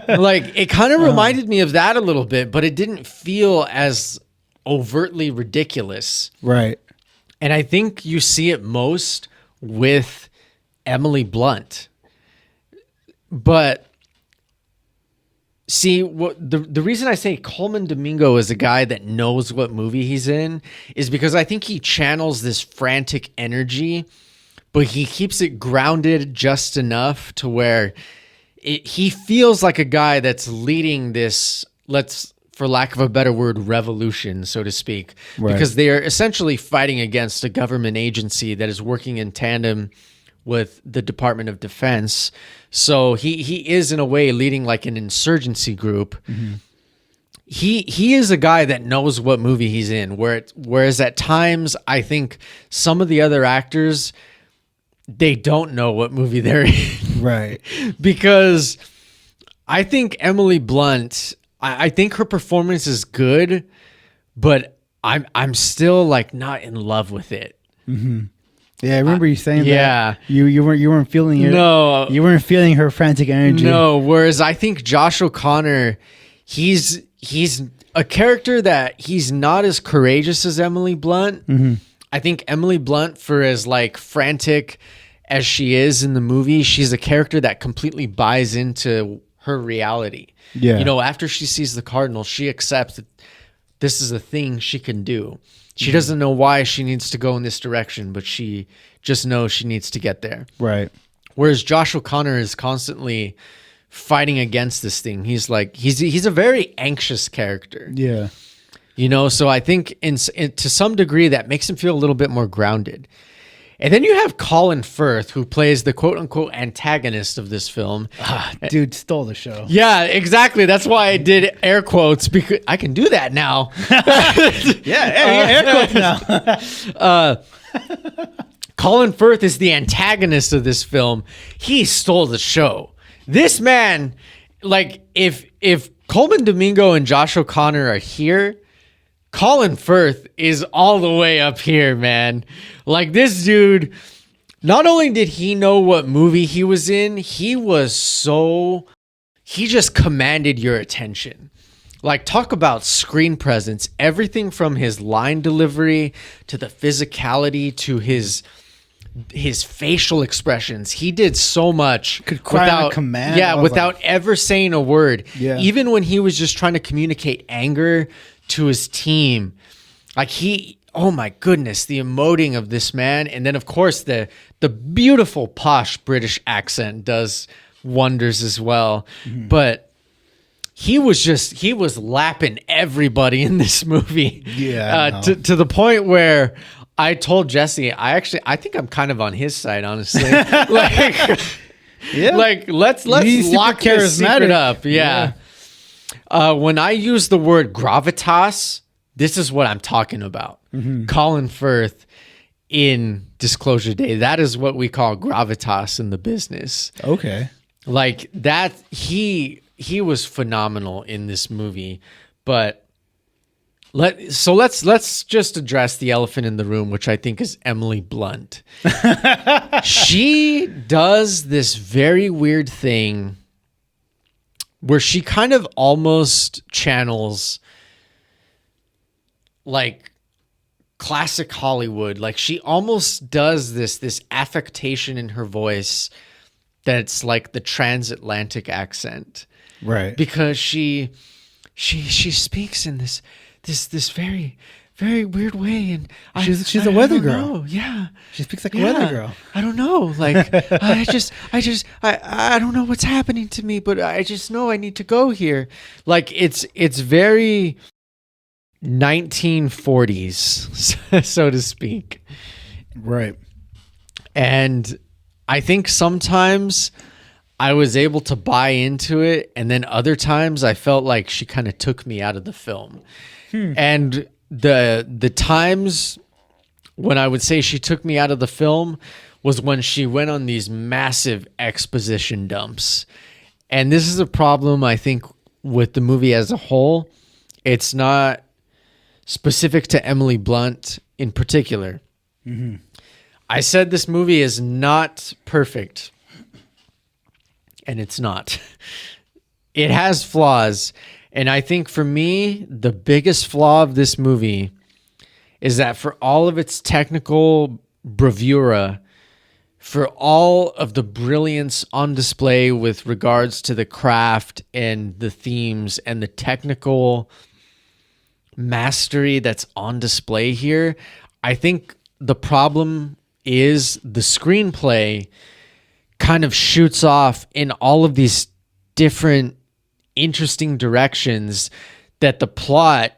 Like, it kind of reminded me of that a little bit, but it didn't feel as overtly ridiculous. Right. And I think you see it most with Emily Blunt. But see, what the reason I say Coleman Domingo is a guy that knows what movie he's in is because I think he channels this frantic energy, but he keeps it grounded just enough to where he feels like a guy that's leading this, for lack of a better word, revolution, so to speak, because they are essentially fighting against a government agency that is working in tandem with the Department of Defense. So he is, in a way, leading like an insurgency group. He is a guy that knows what movie he's in, whereas at times I think some of the other actors, they don't know what movie they're in. Right. Because I think Emily Blunt, I think her performance is good, but I'm still like not in love with it. Yeah, I remember you saying that. Yeah, you weren't feeling it. No, you weren't feeling her frantic energy. No, whereas I think Josh O'Connor, he's a character that he's not as courageous as Emily Blunt. I think Emily Blunt, for as like frantic as she is in the movie, she's a character that completely buys into her reality. Yeah. After she sees the Cardinal, she accepts that this is a thing she can do. She doesn't know why she needs to go in this direction, but she just knows she needs to get there. Right. Whereas Josh O'Connor is constantly fighting against this thing. He's like, he's a very anxious character. Yeah. So I think to some degree that makes him feel a little bit more grounded. And then you have Colin Firth, who plays the quote unquote antagonist of this film. Dude stole the show. Yeah, exactly. That's why I did air quotes, because I can do that now. Air quotes now. Colin Firth is the antagonist of this film. He stole the show. This man, like, if Coleman Domingo and Josh O'Connor are here, Colin Firth is all the way up here, man. Like, this dude, not only did he know what movie he was in, he just commanded your attention. Like, talk about screen presence. Everything from his line delivery to the physicality to his facial expressions. He did so much Could cry on command. Yeah, without ever saying a word. Yeah. Even when he was just trying to communicate anger to his team. Like, oh my goodness, the emoting of this man. And then, of course, the beautiful posh British accent does wonders as well. Mm-hmm. But he was lapping everybody in this movie. Yeah. To the point where I told Jesse, I think I'm kind of on his side, honestly. Like, yeah. Like, let's lock this secret up. Yeah. When I use the word gravitas, this is what I'm talking about. Mm-hmm. Colin Firth in Disclosure Day. That is what we call gravitas in the business. Okay. Like that, he was phenomenal in this movie. But let's just address the elephant in the room, which I think is Emily Blunt. She does this very weird thing where she kind of almost channels like classic Hollywood. Like, she almost does this affectation in her voice that's like the transatlantic accent. Right. Because she speaks in this very, very weird way, and she's a weather girl. Know. Yeah, she speaks like a weather girl. I don't know. Like, I don't know what's happening to me, but I just know I need to go here. Like, it's very 1940s, so to speak. Right. And I think sometimes I was able to buy into it, and then other times I felt like she kind of took me out of the film. And the times when I would say she took me out of the film was when she went on these massive exposition dumps. And this is a problem, I think, with the movie as a whole. It's not specific to Emily Blunt in particular. Mm-hmm. I said this movie is not perfect. And it's not. It has flaws. And I think for me, the biggest flaw of this movie is that for all of its technical bravura, for all of the brilliance on display with regards to the craft and the themes and the technical mastery that's on display here, I think the problem is the screenplay kind of shoots off in all of these different interesting directions that the plot,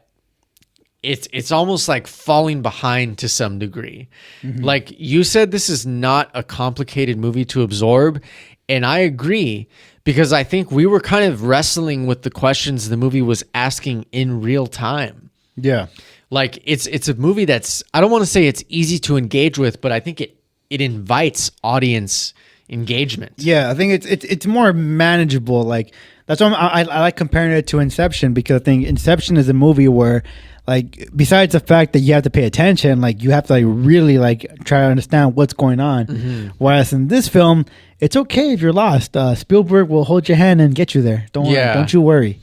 it's almost like falling behind to some degree. Mm-hmm. Like you said, this is not a complicated movie to absorb, and I agree, because I think we were kind of wrestling with the questions the movie was asking in real time. Yeah. Like it's a movie that's, I don't want to say it's easy to engage with, but I think it invites audience engagement. Yeah, I think it's more manageable. Like, that's why I like comparing it to Inception, because I think Inception is a movie where, like, besides the fact that you have to pay attention, like, you have to, like, really, like, try to understand what's going on. Mm-hmm. Whereas in this film, it's okay if you're lost. Spielberg will hold your hand and get you there. Don't you worry.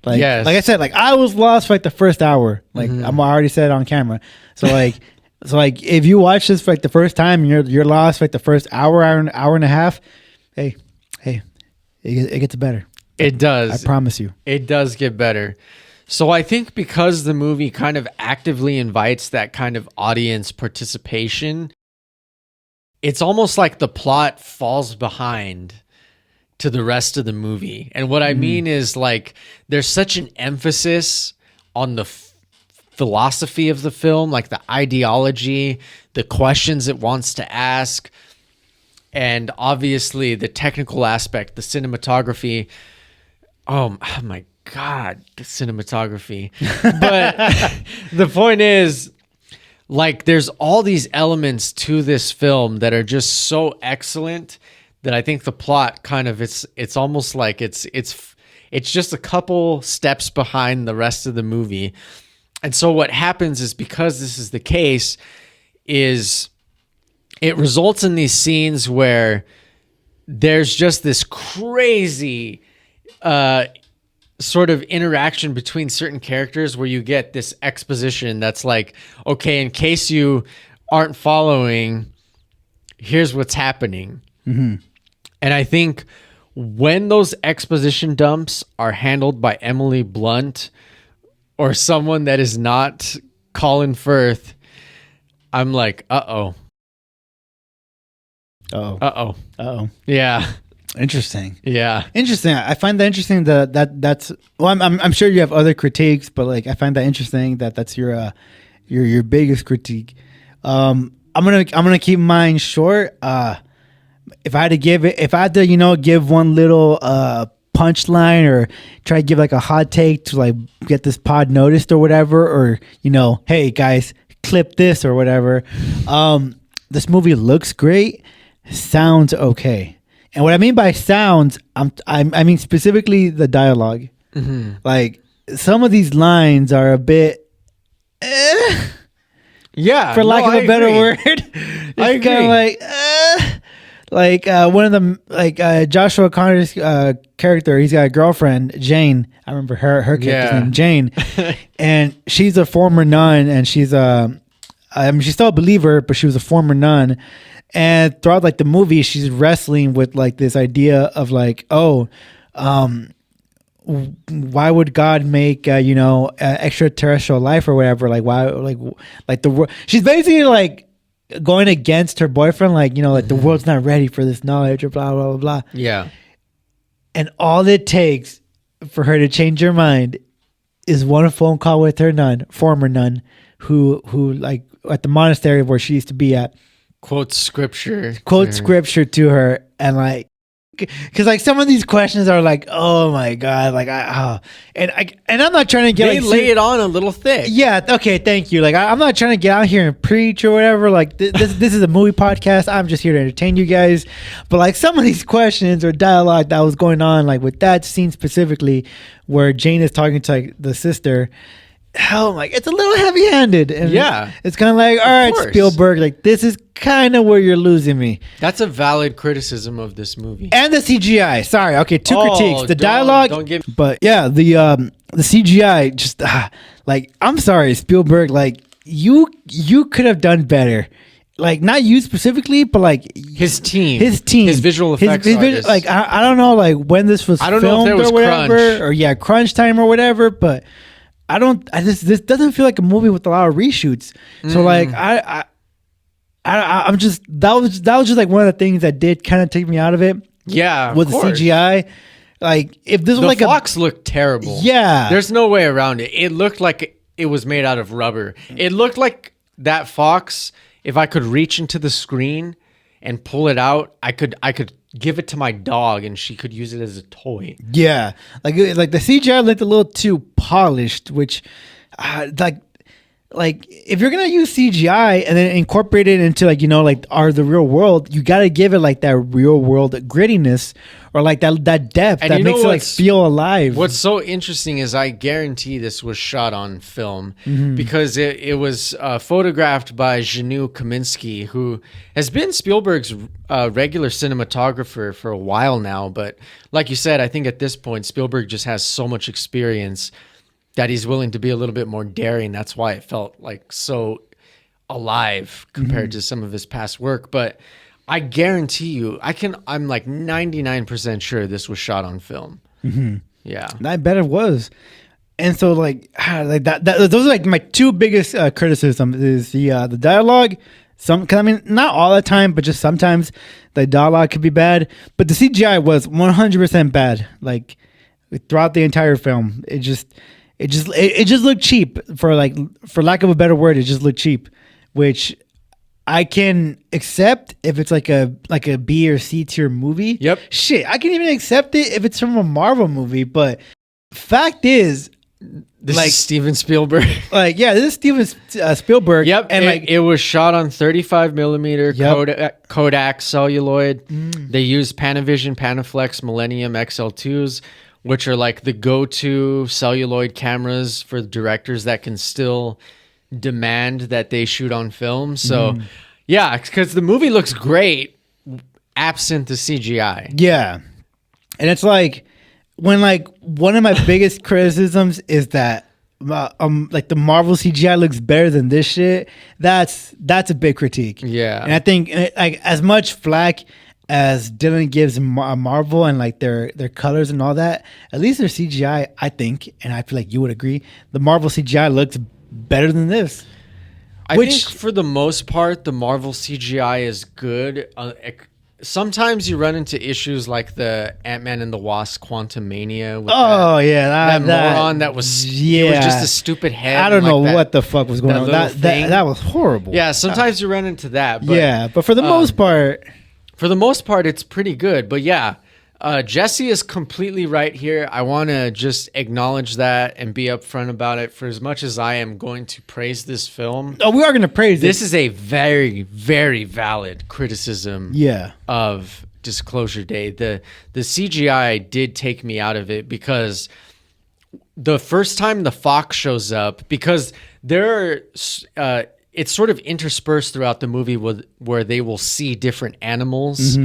Like, like I said, like, I was lost for like the first hour. Like, I'm already said on camera. So like, if you watch this for like the first time and you're lost for like the first hour and a half, hey, it gets better. It does. I promise you. It does get better. So I think because the movie kind of actively invites that kind of audience participation, it's almost like the plot falls behind to the rest of the movie. And what I mean is, like, there's such an emphasis on the philosophy of the film, like the ideology, the questions it wants to ask, and obviously the technical aspect, the cinematography. Oh my God, the cinematography. But the point is, like, there's all these elements to this film that are just so excellent that I think the plot kind of, it's almost like it's just a couple steps behind the rest of the movie. And so what happens is, because this is the case, is it results in these scenes where there's just this crazy sort of interaction between certain characters, where you get this exposition that's like, okay, in case you aren't following, here's what's happening. Mm-hmm. And I think when those exposition dumps are handled by Emily Blunt or someone that is not Colin Firth, I'm like, uh-oh. Yeah. Interesting. Yeah. Interesting. I find that interesting that's well, I'm sure you have other critiques, but like I find that interesting that that's your biggest critique. I'm gonna keep mine short. If I had to give one little punchline, or try to give like a hot take to like get this pod noticed or whatever, or hey guys, clip this or whatever. This movie looks great, sounds okay. And what I mean by sounds, I mean specifically the dialogue. Mm-hmm. Like, some of these lines are a bit, yeah, for lack of a better word. It's kind of like one of them, like Joshua O'Connor's character. He's got a girlfriend, Jane. I remember her character's name, Jane, and she's a former nun, and she's she's still a believer, but she was a former nun. And throughout like the movie, she's wrestling with like this idea of like, why would God make extraterrestrial life or whatever? Like, why? Like the world. She's basically like going against her boyfriend, like like the world's not ready for this knowledge or blah blah blah blah. Yeah. And all it takes for her to change her mind is one phone call with her former nun, who like at the monastery where she used to be at. Quotes scripture to her, and like, because like some of these questions are like, oh my God, like and I'm not trying to get they lay it on a little thick. Yeah, okay, thank you. Like I'm not trying to get out here and preach or whatever. Like this is a movie podcast. I'm just here to entertain you guys. But like some of these questions or dialogue that was going on, like with that scene specifically, where Jane is talking to like the sister. Oh my! It's a little heavy-handed, and it's kind of like, all right, Spielberg, like this is kind of where you're losing me. That's a valid criticism of this movie and the CGI. Sorry, okay, two critiques: the dialogue, but yeah, the CGI. Just like, I'm sorry, Spielberg, like you could have done better. Like, not you specifically, but like his team, his visual effects artists. Like I don't know, like when this was filmed know if there was or whatever, crunch. Crunch time or whatever, but. This doesn't feel like a movie with a lot of reshoots. So like I'm just that was just like one of the things that did kind of take me out of it. Yeah, with the CGI. Like if this was the like fox looked terrible. Yeah, there's no way around it. It looked like it was made out of rubber. It looked like that fox. If I could reach into the screen and pull it out, I could give it to my dog and she could use it as a toy. Yeah. Like the CGI looked a little too polished, which like if you're going to use CGI and then incorporate it into like, the real world, you got to give it like that real world grittiness or like that depth and that makes it like feel alive. What's so interesting is I guarantee this was shot on film because it was photographed by Janusz Kaminski, who has been Spielberg's regular cinematographer for a while now. But like you said, I think at this point, Spielberg just has so much experience that he's willing to be a little bit more daring. That's why it felt like so alive compared to some of his past work. But I guarantee you, I'm like 99% sure this was shot on film. Yeah. I bet it was. And so like that those are like my two biggest criticisms is the dialogue. I mean, not all the time, but just sometimes the dialogue could be bad. But the CGI was 100% bad. Like throughout the entire film, it just looked cheap for lack of a better word. It just looked cheap, which I can accept if it's like a B or C tier movie. Yep. Shit, I can even accept it if it's from a Marvel movie. But fact is, this is Steven Spielberg. This is Steven Spielberg. Yep. And it was shot on 35 millimeter Kodak celluloid. They used Panavision, Panaflex, Millennium XL2s, which are like the go-to celluloid cameras for directors that can still demand that they shoot on film. So yeah, because the movie looks great absent the CGI. Yeah. And it's like when one of my biggest criticisms is that the Marvel CGI looks better than this shit. That's a big critique. Yeah. And I think as much flack as Dylan gives Marvel and their colors and all that, at least their CGI, I think, and I feel like you would agree, the Marvel CGI looks better than this. I think for the most part, the Marvel CGI is good. Sometimes you run into issues like the Ant-Man and the Wasp Quantumania. With that moron that was it was just a stupid head. I don't know what the fuck was going on. That was horrible. Yeah, sometimes you run into that. But, but for the most part... For the most part, it's pretty good. But yeah, Jesse is completely right here. I want to just acknowledge that and be upfront about it. For as much as I am going to praise this film. Oh, we are going to praise this. This is a very, very valid criticism of Disclosure Day. The CGI did take me out of it because the first time the fox shows up, because there are... it's sort of interspersed throughout the movie where they will see different animals.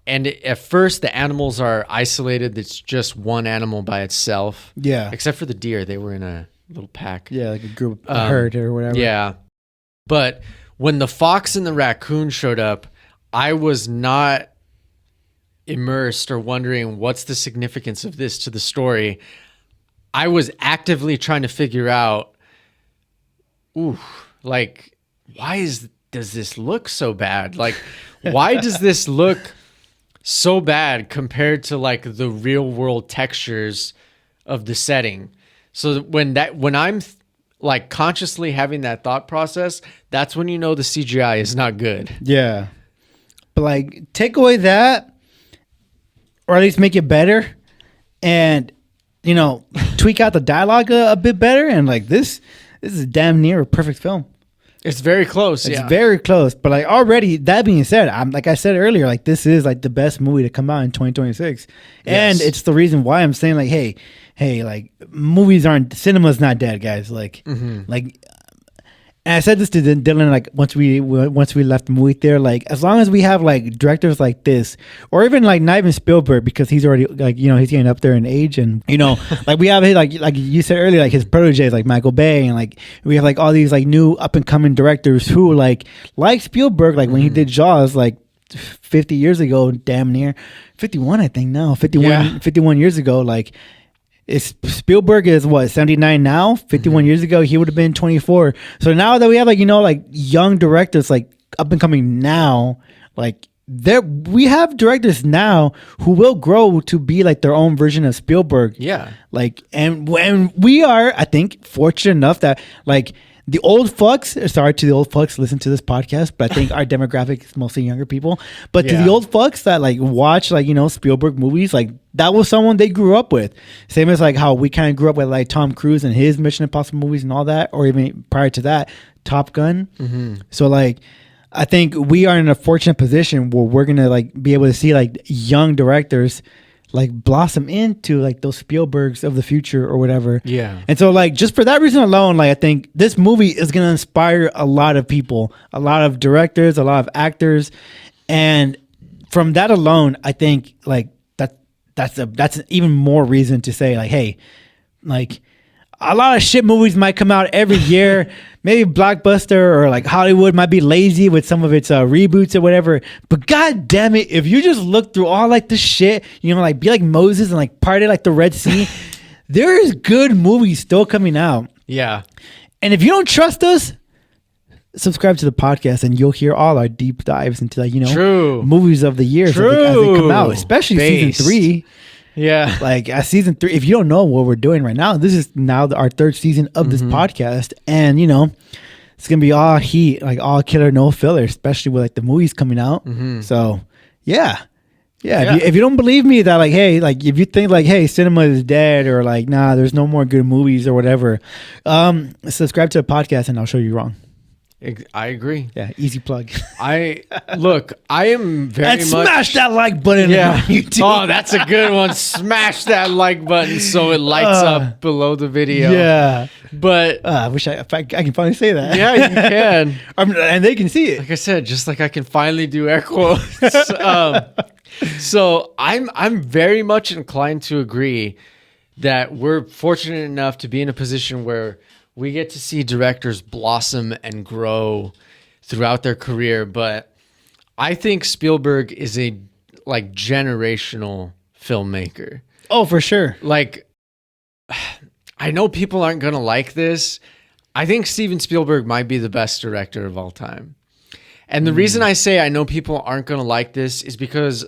And at first, the animals are isolated. It's just one animal by itself. Yeah. Except for the deer. They were in a little pack. Yeah, like a group, a herd or whatever. Yeah. But when the fox and the raccoon showed up, I was not immersed or wondering what's the significance of this to the story. I was actively trying to figure out, why does this look so bad? Why does this look so bad compared to the real world textures of the setting? So when I'm consciously having that thought process, that's when you know the CGI is not good. Yeah. But take away that, or at least make it better, and tweak out the dialogue a bit better, and this is damn near a perfect film. It's very close. It's very close. But already, that being said, like I said earlier, this is the best movie to come out in 2026. And it's the reason why I'm saying hey, cinema's not dead, guys. And I said this to Dylan, once we left the movie theater, as long as we have directors like this, or even not even Spielberg, because he's already he's getting up there in age, and we have like you said earlier, his proteges like Michael Bay, and we have all these new up and coming directors who like Spielberg, when he did Jaws 50 years ago, damn near 51, I think now 51 years ago, Spielberg is 79 now. 51 years ago, he would have been 24. So now that we have young directors up and coming now, we have directors now who will grow to be their own version of Spielberg. Yeah. And when we are, I think, fortunate enough that the old fucks, sorry to the old fucks listen to this podcast, but I think our demographic is mostly younger people. But to the old fucks that watch Spielberg movies, that was someone they grew up with. Same as how we kind of grew up with Tom Cruise and his Mission Impossible movies and all that, or even prior to that, Top Gun. So I think we are in a fortunate position where we're gonna be able to see young directors blossom into those Spielbergs of the future or whatever. Yeah. And so just for that reason alone, I think this movie is going to inspire a lot of people, a lot of directors, a lot of actors. And from that alone, I think that's even more reason to say hey, a lot of shit movies might come out every year. Maybe Blockbuster or Hollywood might be lazy with some of its reboots or whatever. But god damn it, if you just look through all the shit, be like Moses and part of the Red Sea, there is good movies still coming out. Yeah. And if you don't trust us, subscribe to the podcast and you'll hear all our deep dives into True. movies of the year as they come out, especially season 3. Yeah. Like at season 3, if you don't know what we're doing right now, this is now our 3rd season of this podcast. And, you know, it's going to be all heat, like all killer, no filler, especially with like the movies coming out. So, yeah. If you don't believe me that like, hey, like if you think like, hey, cinema is dead or like, nah, there's no more good movies or whatever, subscribe to the podcast and I'll show you wrong. I agree. Yeah, easy plug. I am very and smash that like button. Yeah. On YouTube. Oh, that's a good one. Smash that like button so it lights up below the video. Yeah. But I wish I can finally say that. Yeah, you can. And they can see it. Like I said, just like I can finally do air quotes. So I'm very much inclined to agree that we're fortunate enough to be in a position where we get to see directors blossom and grow throughout their career. But I think Spielberg is a like generational filmmaker. Oh, for sure. Like, I know people aren't going to like this. I think Steven Spielberg might be the best director of all time. And the reason I say I know people aren't going to like this is because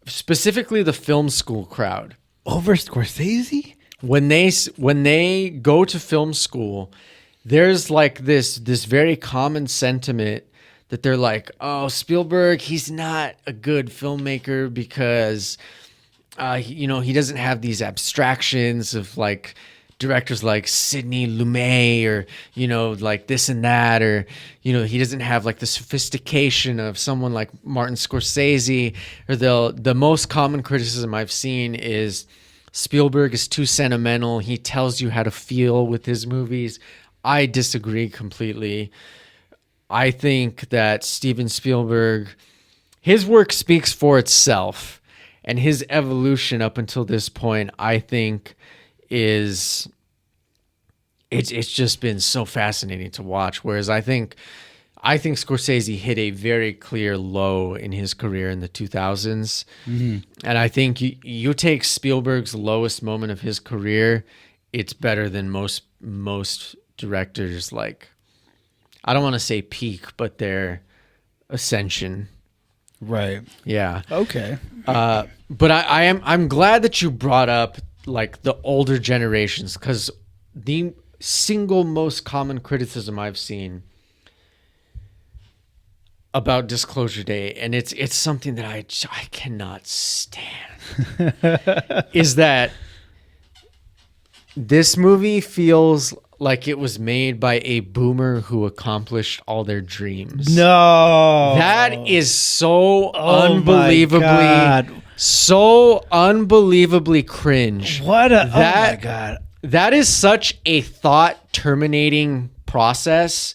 specifically the film school crowd. Over Scorsese? When they go to film school, there's like this very common sentiment that they're like, oh, Spielberg, he's not a good filmmaker because, he doesn't have these abstractions of like directors like Sidney Lumet or, like this and that, or, he doesn't have like the sophistication of someone like Martin Scorsese. Or the most common criticism I've seen is Spielberg is too sentimental. He tells you how to feel with his movies. I disagree completely. I think that Steven Spielberg, his work speaks for itself, and his evolution up until this point, I think, it's just been so fascinating to watch. Whereas I think Scorsese hit a very clear low in his career in the 2000s. And I think you take Spielberg's lowest moment of his career, it's better than most directors. Like, I don't want to say peak, but their ascension. Right. Yeah. Okay. But I'm glad that you brought up like the older generations, because the single most common criticism I've seen about Disclosure Day, and it's something that I cannot stand, is that this movie feels like it was made by a boomer who accomplished all their dreams. No. That is so unbelievably cringe. oh my God. That is such a thought terminating process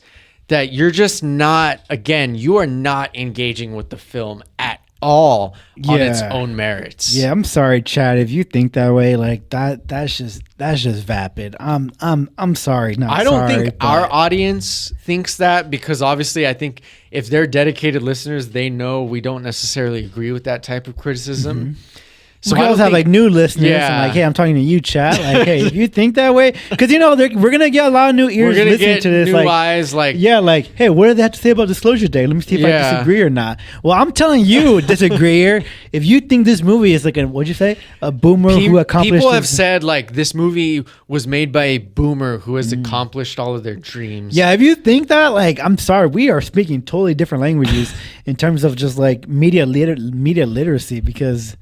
that you're just not, again, you are not engaging with the film at all on its own merits. Yeah, I'm sorry, Chad, if you think that way. Like that's just vapid. I'm sorry. I don't think our audience thinks that, because obviously I think if they're dedicated listeners, they know we don't necessarily agree with that type of criticism. So we always have like new listeners. Yeah. And like, hey, I'm talking to you, Chad. Like, hey, if you think that way, because we're gonna get a lot of new ears listening to this. New like, eyes, like, yeah, like, hey, what do they have to say about Disclosure Day? Let me see if I disagree or not. Well, I'm telling you, disagreeer. If you think this movie is like what'd you say, a boomer who accomplished. People have said like this movie was made by a boomer who has accomplished all of their dreams. Yeah, if you think that, like, I'm sorry, we are speaking totally different languages in terms of just like media literacy, because.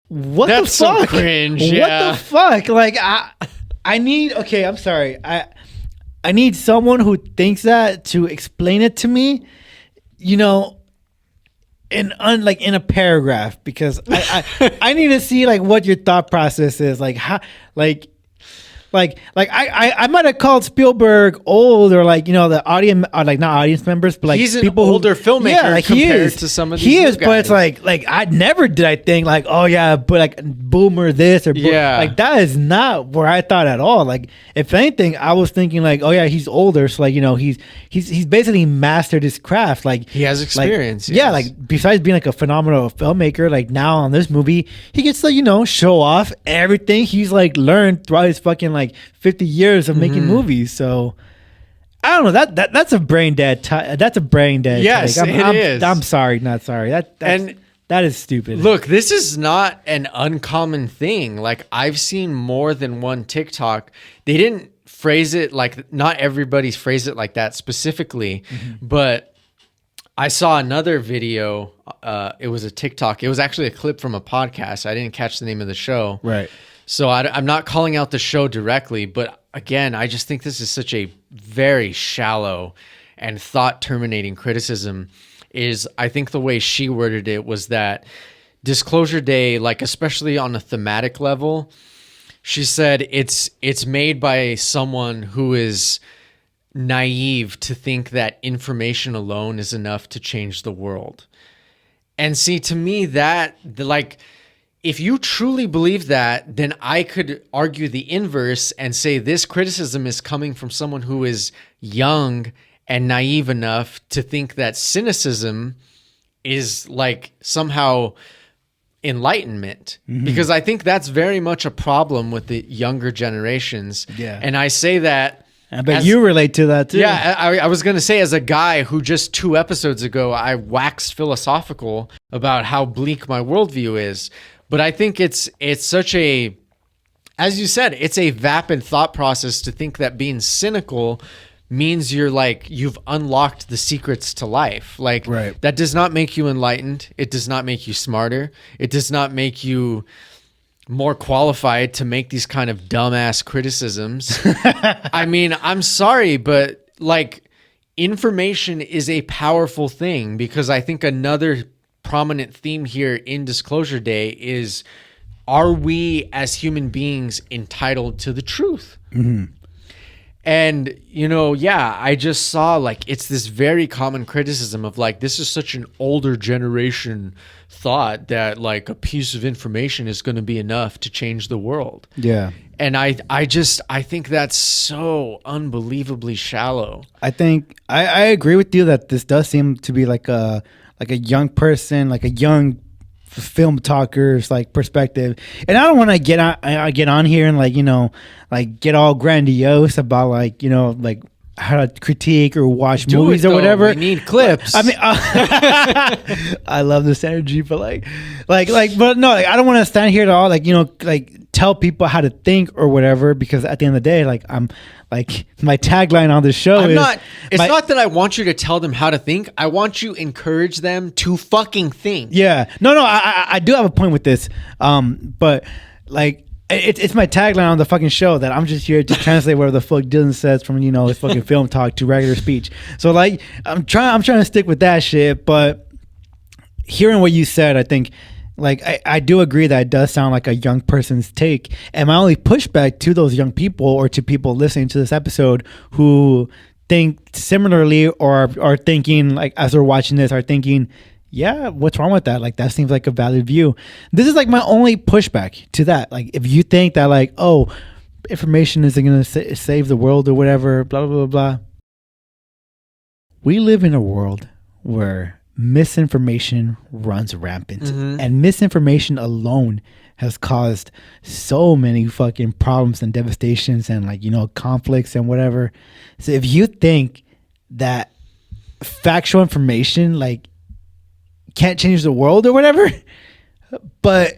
That's the fuck? So cringe. What the fuck? Like I need. Okay, I'm sorry. I need someone who thinks that to explain it to me. In a paragraph, because I need to see like what your thought process is. Like how I might have called Spielberg old, or like the audience, or like not audience members, but like he's people an older filmmaker compared to some of these. He is, but it's like I never did I think like, oh yeah, but like boomer this or like that is not where I thought at all. Like if anything, I was thinking like, oh yeah, he's older, so like he's basically mastered his craft. Like he has experience. Like, yes. Yeah, like besides being like a phenomenal filmmaker, like now on this movie, he gets to show off everything he's like learned throughout his fucking like 50 years of making movies. So I don't know, that's a brain dead. That's a brain dead. Yes, take. it is. I'm sorry, not sorry. That's and That is stupid. Look, this is not an uncommon thing. Like, I've seen more than one TikTok. They didn't phrase it like, not everybody's phrased it like that specifically, but I saw another video. It was a TikTok. It was actually a clip from a podcast. I didn't catch the name of the show. Right. So I'm not calling out the show directly, but again, I just think this is such a very shallow and thought-terminating criticism. I think the way she worded it was that Disclosure Day, like especially on a thematic level, she said it's made by someone who is naive to think that information alone is enough to change the world. And see, to me, if you truly believe that, then I could argue the inverse and say this criticism is coming from someone who is young and naive enough to think that cynicism is like somehow enlightenment, because I think that's very much a problem with the younger generations. Yeah. And I say that, I bet you relate to that too. yeah, I was going to say, as a guy who just 2 episodes ago, I waxed philosophical about how bleak my worldview is. But I think it's such a, as you said, it's a vapid thought process to think that being cynical means you've unlocked the secrets to life. Like, right. That does not make you enlightened. It does not make you smarter. It does not make you more qualified to make these kind of dumbass criticisms. I mean, I'm sorry, but like, information is a powerful thing, because I think another prominent theme here in Disclosure Day is, are we as human beings entitled to the truth? And, I just saw it's this very common criticism of this is such an older generation thought that a piece of information is going to be enough to change the world. Yeah. And I think that's so unbelievably shallow. I think I agree with you that this does seem to be like a young person, like a young film talker's perspective. And I don't want to get on here and get all grandiose about how to critique or watch movies or whatever. We need clips. I mean, I love this energy, but but no, I don't want to stand here at all, tell people how to think or whatever, because at the end of the day, I'm my tagline on the show it's not that I want you to tell them how to think. I want you to encourage them to fucking think. Yeah. No, I do have a point with this. But it's my tagline on the fucking show that I'm just here to translate whatever the fuck Dylan says from, his fucking film talk to regular speech. So I'm trying to stick with that shit, but hearing what you said, I think I do agree that it does sound like a young person's take. And my only pushback to those young people, or to people listening to this episode who think similarly, or are thinking as they're watching this, are thinking, yeah, what's wrong with that? That seems like a valid view. This is my only pushback to that. If you think that information isn't going to save the world or whatever, blah, blah, blah, blah. We live in a world where misinformation runs rampant, and misinformation alone has caused so many fucking problems and devastations and conflicts and whatever. So if you think that factual information can't change the world or whatever, but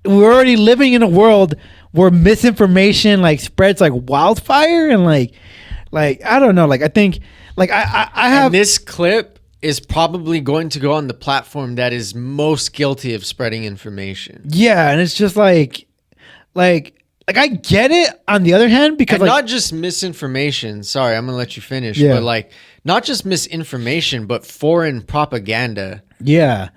we're already living in a world where misinformation spreads like wildfire, and I don't know, I think I have, and this clip is probably going to go on the platform that is most guilty of spreading information. Yeah, and it's just I get it on the other hand, because and not just misinformation. Sorry, I'm gonna let you finish. Yeah. But not just misinformation, but foreign propaganda. Yeah,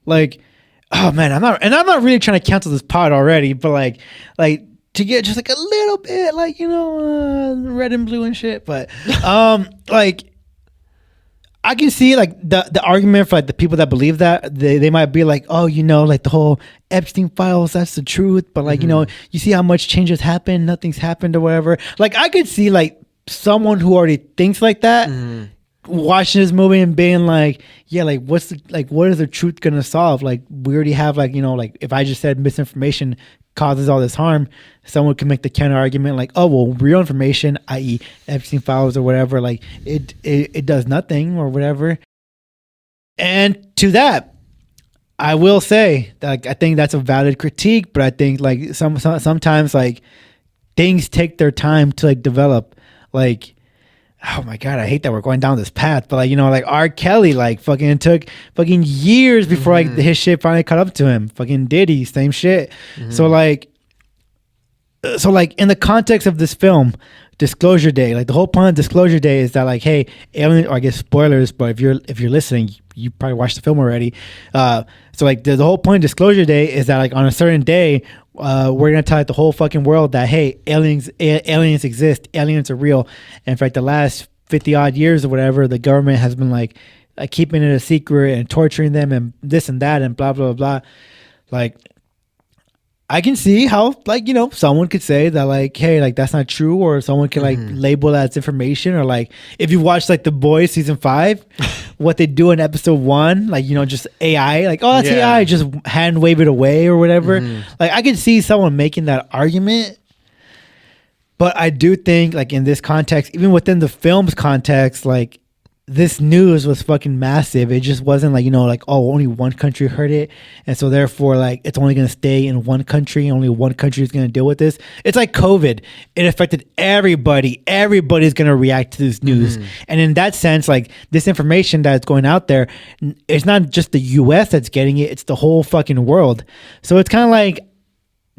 oh man, I'm not really trying to cancel this pod already, but to get just a little bit red and blue and shit, but I can see the argument for the people that believe that they might be oh, the whole Epstein files, that's the truth, but you see how much change has happened, nothing's happened or whatever. I could see someone who already thinks like that watching this movie and being yeah, what's the what is the truth gonna solve? We already have if I just said misinformation causes all this harm, someone can make the counter argument oh, well, real information, i.e. Epstein files or whatever, it does nothing or whatever. And to that, I will say that like, I think that's a valid critique, but I think like sometimes like things take their time to like develop. Like, oh my God, I hate that we're going down this path, but like, you know, like R. Kelly, like fucking took fucking years before like his shit finally caught up to him. Fucking Diddy, same shit. So like in the context of this film, Disclosure Day, like the whole point of Disclosure Day is that like, hey, alien, or I guess spoilers, but if you're listening, you probably watched the film already. So like the whole point of Disclosure Day is that like on a certain day, we're gonna tell like, the whole fucking world that hey, aliens exist, aliens are real. And for like the last 50 odd years or whatever, the government has been like keeping it a secret and torturing them and this and that and blah blah blah. Like, I can see how, like, you know, someone could say that, like, hey, like, that's not true, or someone can, like, label that as information, or, like, if you watch, like, The Boys season 5, what they do in episode 1, like, you know, just AI, like, oh, that's AI, just hand wave it away or whatever. Like, I can see someone making that argument, but I do think, like, in this context, even within the film's context, like, this news was fucking massive. It just wasn't like, you know, like, oh, only one country heard it, and so therefore like it's only going to stay in one country, only one country is going to deal with this. It's like COVID. It affected everybody. Everybody's going to react to this news. And in that sense, like this information that's going out there, it's not just the US that's getting it, it's the whole fucking world. So it's kind of like,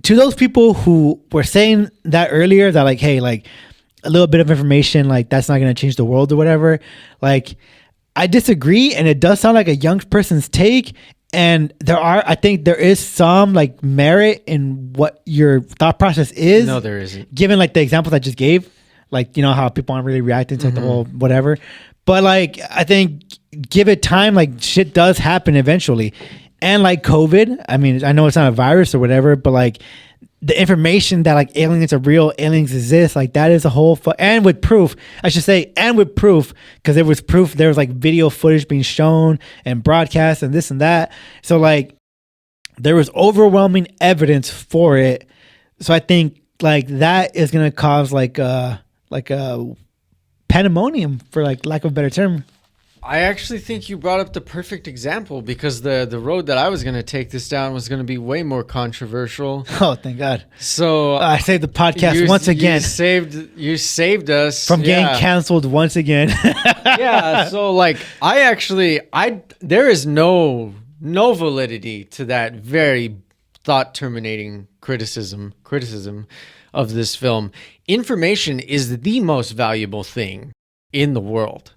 to those people who were saying that earlier, that like, hey, like a little bit of information, like that's not going to change the world or whatever. Like, I disagree. And it does sound like a young person's take. And I think there is some like merit in what your thought process is. No, there isn't. Given like the examples I just gave, like, you know, how people aren't really reacting to like, the whole whatever. But like, I think give it time, like shit does happen eventually. And like COVID, I mean, I know it's not a virus or whatever, but like, the information that like aliens are real, aliens exist, like that is a whole and with proof, I should say, and with proof, because there was proof, there was like video footage being shown and broadcast and this and that. So like there was overwhelming evidence for it. So I think like that is gonna cause like a pandemonium, for like lack of a better term. I actually think you brought up the perfect example, because the road that I was going to take this down was going to be way more controversial. Oh, thank God. So I saved the podcast once again. You saved us from getting canceled once again. Yeah. So like there is no validity to that very thought terminating criticism of this film. Information is the most valuable thing in the world.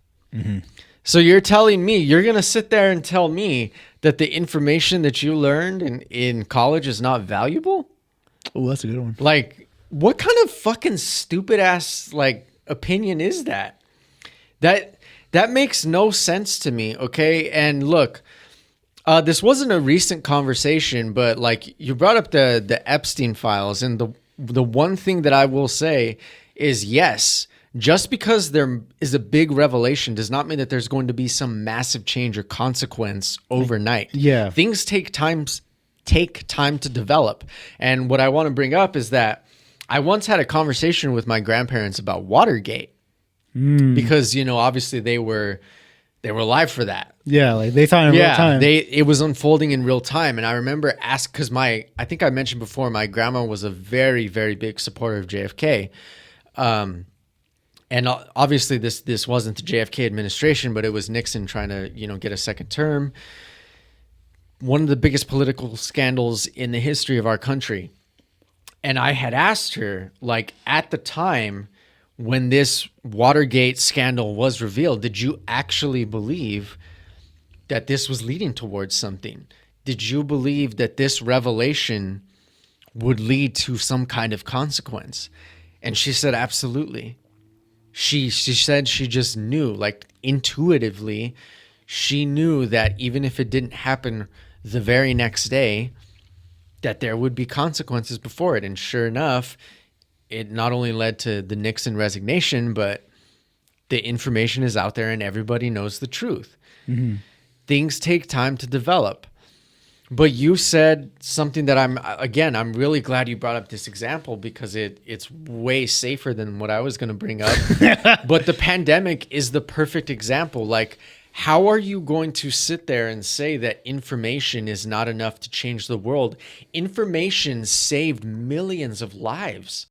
So you're telling me, you're going to sit there and tell me that the information that you learned in college is not valuable? Oh, that's a good one. Like, what kind of fucking stupid ass like opinion is that? That makes no sense to me, okay? And look, this wasn't a recent conversation, but like you brought up the Epstein files, and the one thing that I will say is, yes, just because there is a big revelation does not mean that there's going to be some massive change or consequence overnight. Yeah. Things take time to develop. And what I want to bring up is that I once had a conversation with my grandparents about Watergate, because, you know, obviously they were alive for that. Yeah, like they saw it in real time. It was unfolding in real time. And I remember because I think I mentioned before, my grandma was a very, very big supporter of JFK. And obviously this wasn't the JFK administration, but it was Nixon trying to, you know, get a second term. One of the biggest political scandals in the history of our country. And I had asked her, like, at the time when this Watergate scandal was revealed, did you actually believe that this was leading towards something? Did you believe that this revelation would lead to some kind of consequence? And she said, absolutely. She said she just knew, like intuitively, she knew that even if it didn't happen the very next day, that there would be consequences before it. And sure enough, it not only led to the Nixon resignation, but the information is out there and everybody knows the truth. Things take time to develop. But you said something that I'm really glad you brought up this example, because it's way safer than what I was going to bring up. But the pandemic is the perfect example. Like, how are you going to sit there and say that information is not enough to change the world? Information saved millions of lives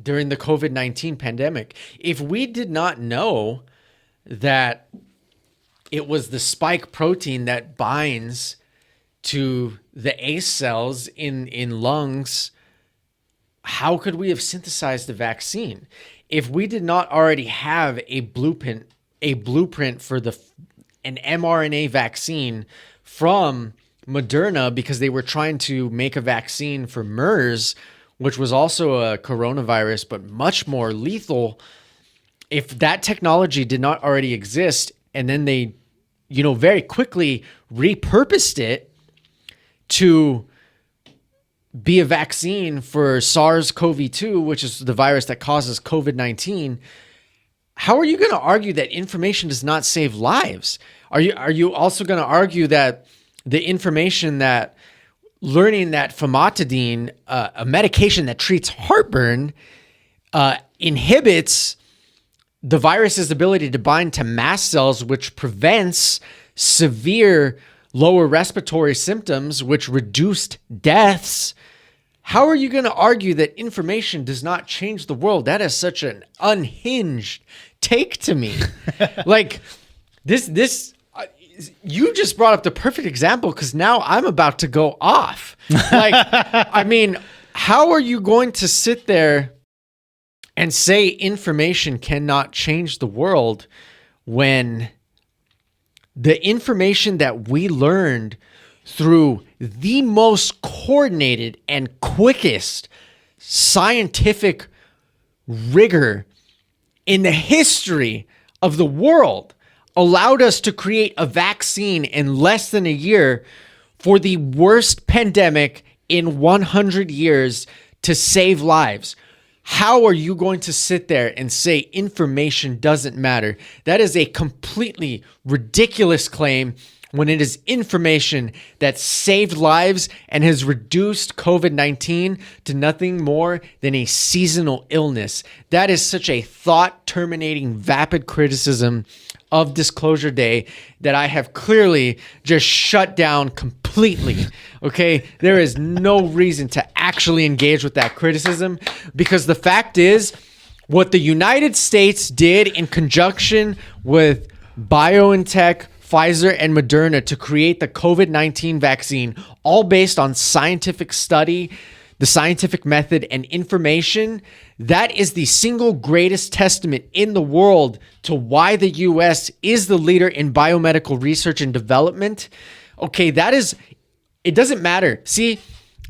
during the COVID-19 pandemic. If we did not know that it was the spike protein that binds to the ACE cells in lungs, how could we have synthesized the vaccine? If we did not already have a blueprint for an mRNA vaccine from Moderna, because they were trying to make a vaccine for MERS, which was also a coronavirus, but much more lethal. If that technology did not already exist, and then they, very quickly repurposed it to be a vaccine for SARS-CoV-2, which is the virus that causes COVID-19, how are you going to argue that information does not save lives? Are you also going to argue that the information that learning that famotidine, a medication that treats heartburn, inhibits the virus's ability to bind to mast cells, which prevents severe lower respiratory symptoms, which reduced deaths? How are you going to argue that information does not change the world? That is such an unhinged take to me. Like this, you just brought up the perfect example, because now I'm about to go off. Like, I mean, how are you going to sit there and say information cannot change the world when the information that we learned through the most coordinated and quickest scientific rigor in the history of the world allowed us to create a vaccine in less than a year for the worst pandemic in 100 years to save lives? How are you going to sit there and say information doesn't matter? That is a completely ridiculous claim when it is information that saved lives and has reduced COVID-19 to nothing more than a seasonal illness. That is such a thought-terminating, vapid criticism of Disclosure Day that I have clearly just shut down completely. Okay, there is no reason to actually engage with that criticism, because the fact is, what the United States did in conjunction with BioNTech, Pfizer, and Moderna to create the COVID-19 vaccine, all based on scientific study, the scientific method, and information, that is the single greatest testament in the world to why the U.S. is the leader in biomedical research and development. Okay, it doesn't matter. See,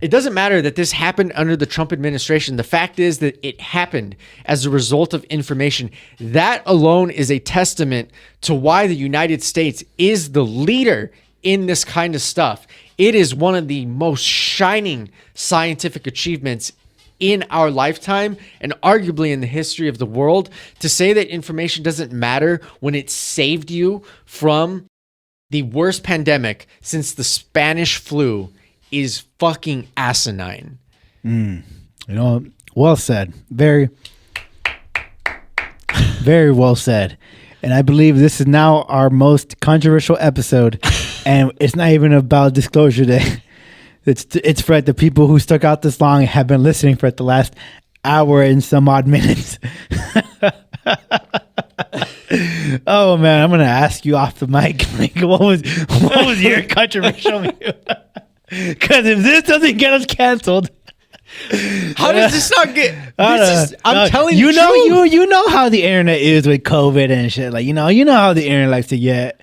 it doesn't matter that this happened under the Trump administration. The fact is that it happened as a result of information. That alone is a testament to why the United States is the leader in this kind of stuff. It is one of the most shining scientific achievements in our lifetime, and arguably in the history of the world. To say that information doesn't matter when it saved you from the worst pandemic since the Spanish flu is fucking asinine. Well said. Very, very well said. And I believe this is now our most controversial episode. And it's not even about Disclosure Day. It's for the people who stuck out this long and have been listening for the last hour and some odd minutes. Oh man, I'm gonna ask you off the mic. Like, what was your controversial view? Because if this doesn't get us canceled, how does this not get? I'm telling you, you know how the internet is with COVID and shit. Like you know how the internet likes to get.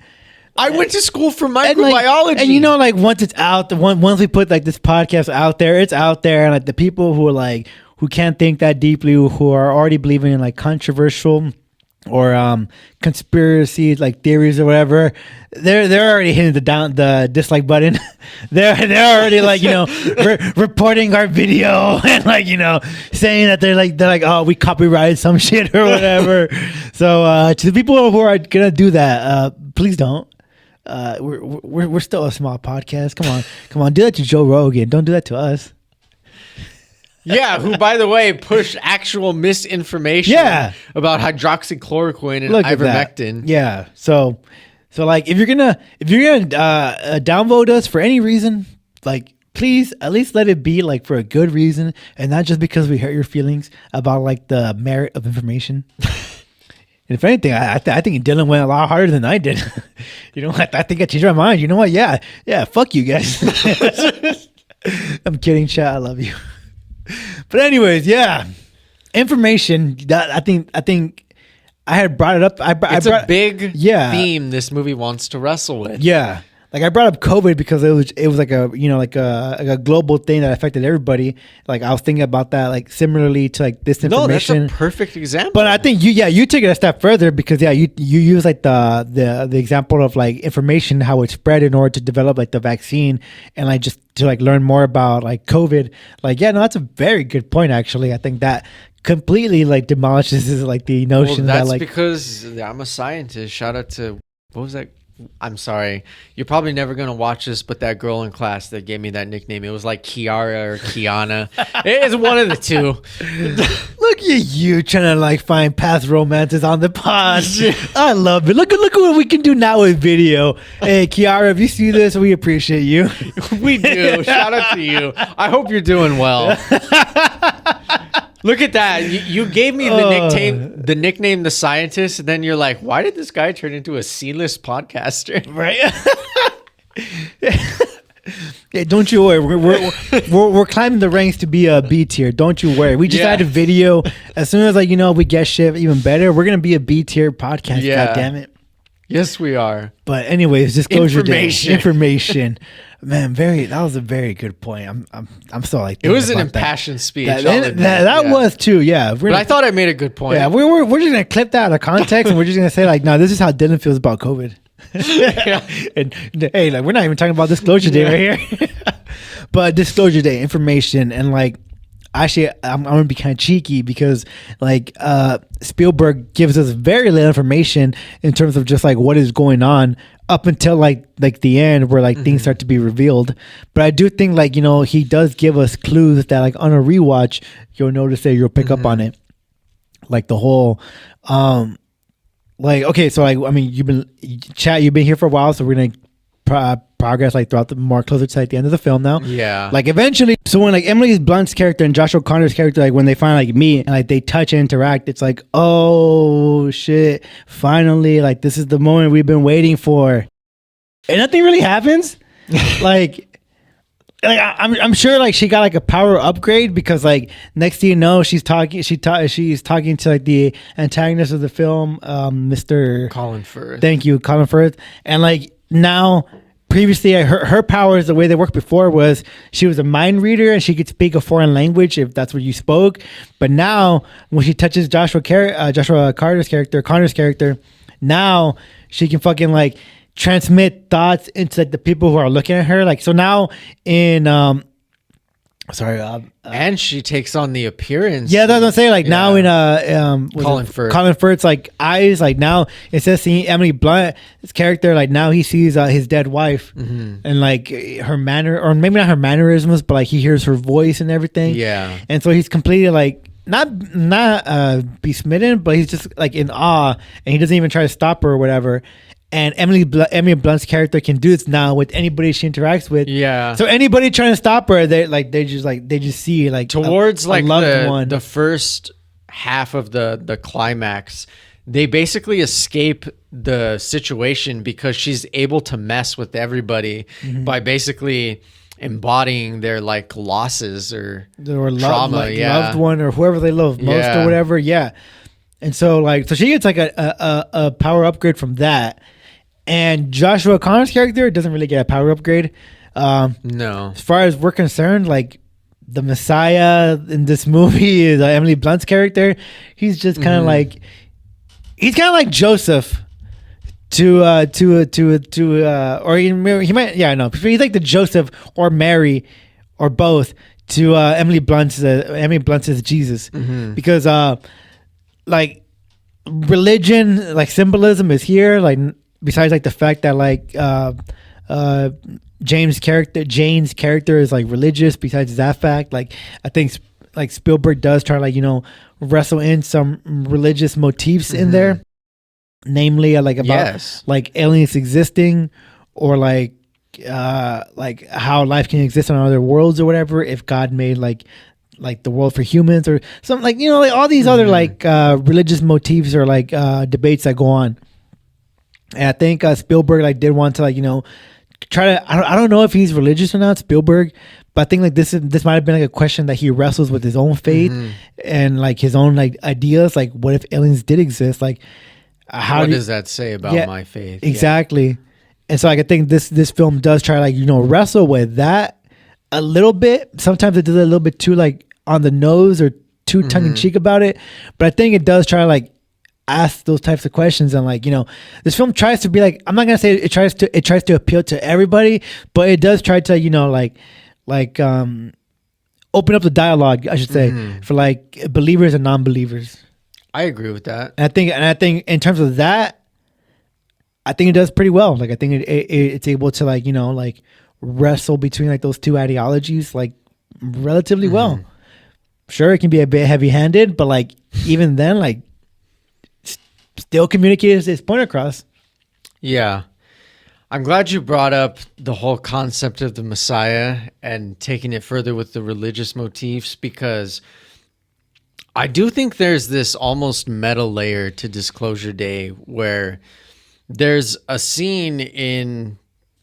I went to school for microbiology, and once it's out, once we put like this podcast out there, it's out there, and like the people who can't think that deeply, who are already believing in like controversial or conspiracies like theories or whatever, they're already hitting the dislike button. they're already like reporting our video and like saying that they're like oh, we copyrighted some shit or whatever. So to the people who are gonna do that, please don't. We're still a small podcast. Come on, do that to Joe Rogan. Don't do that to us. Yeah, who, by the way, pushed actual misinformation about hydroxychloroquine and ivermectin. Yeah. So like if you're gonna downvote us for any reason, like please at least let it be like for a good reason and not just because we hurt your feelings about like the merit of information. And if anything, I think Dylan went a lot harder than I did. You know, I think I changed my mind. You know what? Yeah, fuck you guys. I'm kidding, chat. I love you. But anyways, yeah, information. That I think I had brought it up. It's a big theme this movie wants to wrestle with. Yeah. Like I brought up COVID because it was like a global thing that affected everybody. Like I was thinking about that like similarly to like this information. No, that's a perfect example. But I think you took it a step further because you use like the example of like information, how it spread in order to develop like the vaccine and like just to like learn more about like COVID. Like no, that's a very good point actually. I think that completely like demolishes like the notion that's that like because I'm a scientist. Shout out to what was that? I'm sorry. You're probably never going to watch this, but that girl in class that gave me that nickname, it was like Kiara or Kiana. It's one of the two. Look at you trying to like find past romances on the pod. I love it. Look at what we can do now with video. Hey, Kiara, if you see this, we appreciate you. We do. Shout out to you. I hope you're doing well. Look at that. You gave me the nickname The Scientist, and then you're like, why did this guy turn into a C-list podcaster? Right? Yeah, don't you worry. We're climbing the ranks to be a B tier. Don't you worry. We just added video. As soon as we get shit even better, we're gonna be a B tier podcast. Yeah. God damn it. Yes, we are. But anyways, disclosure day. Information. Man, that was a very good point. I'm still like it was an impassioned speech. That was too, yeah. But I thought I made a good point. Yeah, we're just gonna clip that out of context and we're just gonna say like, no, this is how Dylan feels about COVID. And hey, like we're not even talking about disclosure day right here. But disclosure day, information, and like actually I'm gonna be kind of cheeky because like Spielberg gives us very little information in terms of just like what is going on up until like the end where like things start to be revealed. But I do think like he does give us clues that like on a rewatch you'll notice that you'll pick up on it, like the whole like okay, so like I mean you've been here for a while, so we're gonna progress like throughout the more closer to like the end of the film now. Yeah, like eventually, so when like Emily Blunt's character and Joshua Connor's character, like when they finally like meet and like they touch and interact, it's like, oh shit, finally, like this is the moment we've been waiting for, and nothing really happens. like I'm sure like she got like a power upgrade because like next thing you know she's talking to like the antagonist of the film, Mr. Colin Firth. Thank you, Colin Firth, and like now. Previously, her powers, the way they worked before was she was a mind reader and she could speak a foreign language if that's what you spoke. But now, when she touches Joshua Connor's character, now she can fucking like transmit thoughts into like the people who are looking at her. Like so now in and she takes on the appearance. Yeah, that's what I'm saying. Like now in Colin Firth's like eyes, like now instead of seeing Emily Blunt's character, like now he sees his dead wife and like her manner, or maybe not her mannerisms, but like he hears her voice and everything. Yeah, and so he's completely like not be smitten, but he's just like in awe, and he doesn't even try to stop her or whatever. And Emily Blunt's character can do this now with anybody she interacts with. Yeah. So anybody trying to stop her, they just see like towards a loved one. The first half of the climax, they basically escape the situation because she's able to mess with everybody by basically embodying their like losses or trauma, loved one or whoever they love most or whatever. Yeah. And so she gets like a power upgrade from that. And Joshua Connor's character doesn't really get a power upgrade. No. As far as we're concerned, like the Messiah in this movie is Emily Blunt's character. He's just kind of like, he's kind of like Joseph or he might, he's like the Joseph or Mary or both to Emily Blunt's Jesus, because like religion, like symbolism is here, like besides like the fact that like Jane's character is like religious. Besides that fact, like I think like Spielberg does try to like, wrestle in some religious motifs in there, namely like about like aliens existing, or like how life can exist on other worlds or whatever, if God made like the world for humans or something, like, like all these other like religious motifs or like debates that go on. And I think Spielberg like did want to like, try to, I don't know if he's religious or not, Spielberg, but I think like this might have been like a question that he wrestles with his own faith and like his own like ideas, like what if aliens did exist, like what does that say about my faith? Exactly. And so like I think this film does try like, wrestle with that a little bit. Sometimes it does a little bit too like on the nose or too tongue-in-cheek about it, but I think it does try to like ask those types of questions. And like, this film tries to be like, I'm not gonna say it tries to appeal to everybody, but it does try to open up the dialogue, I should say, for like believers and non-believers. I agree with that. And I think in terms of that, I think it does pretty well. Like I think it's able to like, like wrestle between like those two ideologies like relatively well. Sure, it can be a bit heavy-handed, but like even then, like still communicates its point across. Yeah. I'm glad you brought up the whole concept of the Messiah and taking it further with the religious motifs, because I do think there's this almost meta layer to Disclosure Day where there's a scene in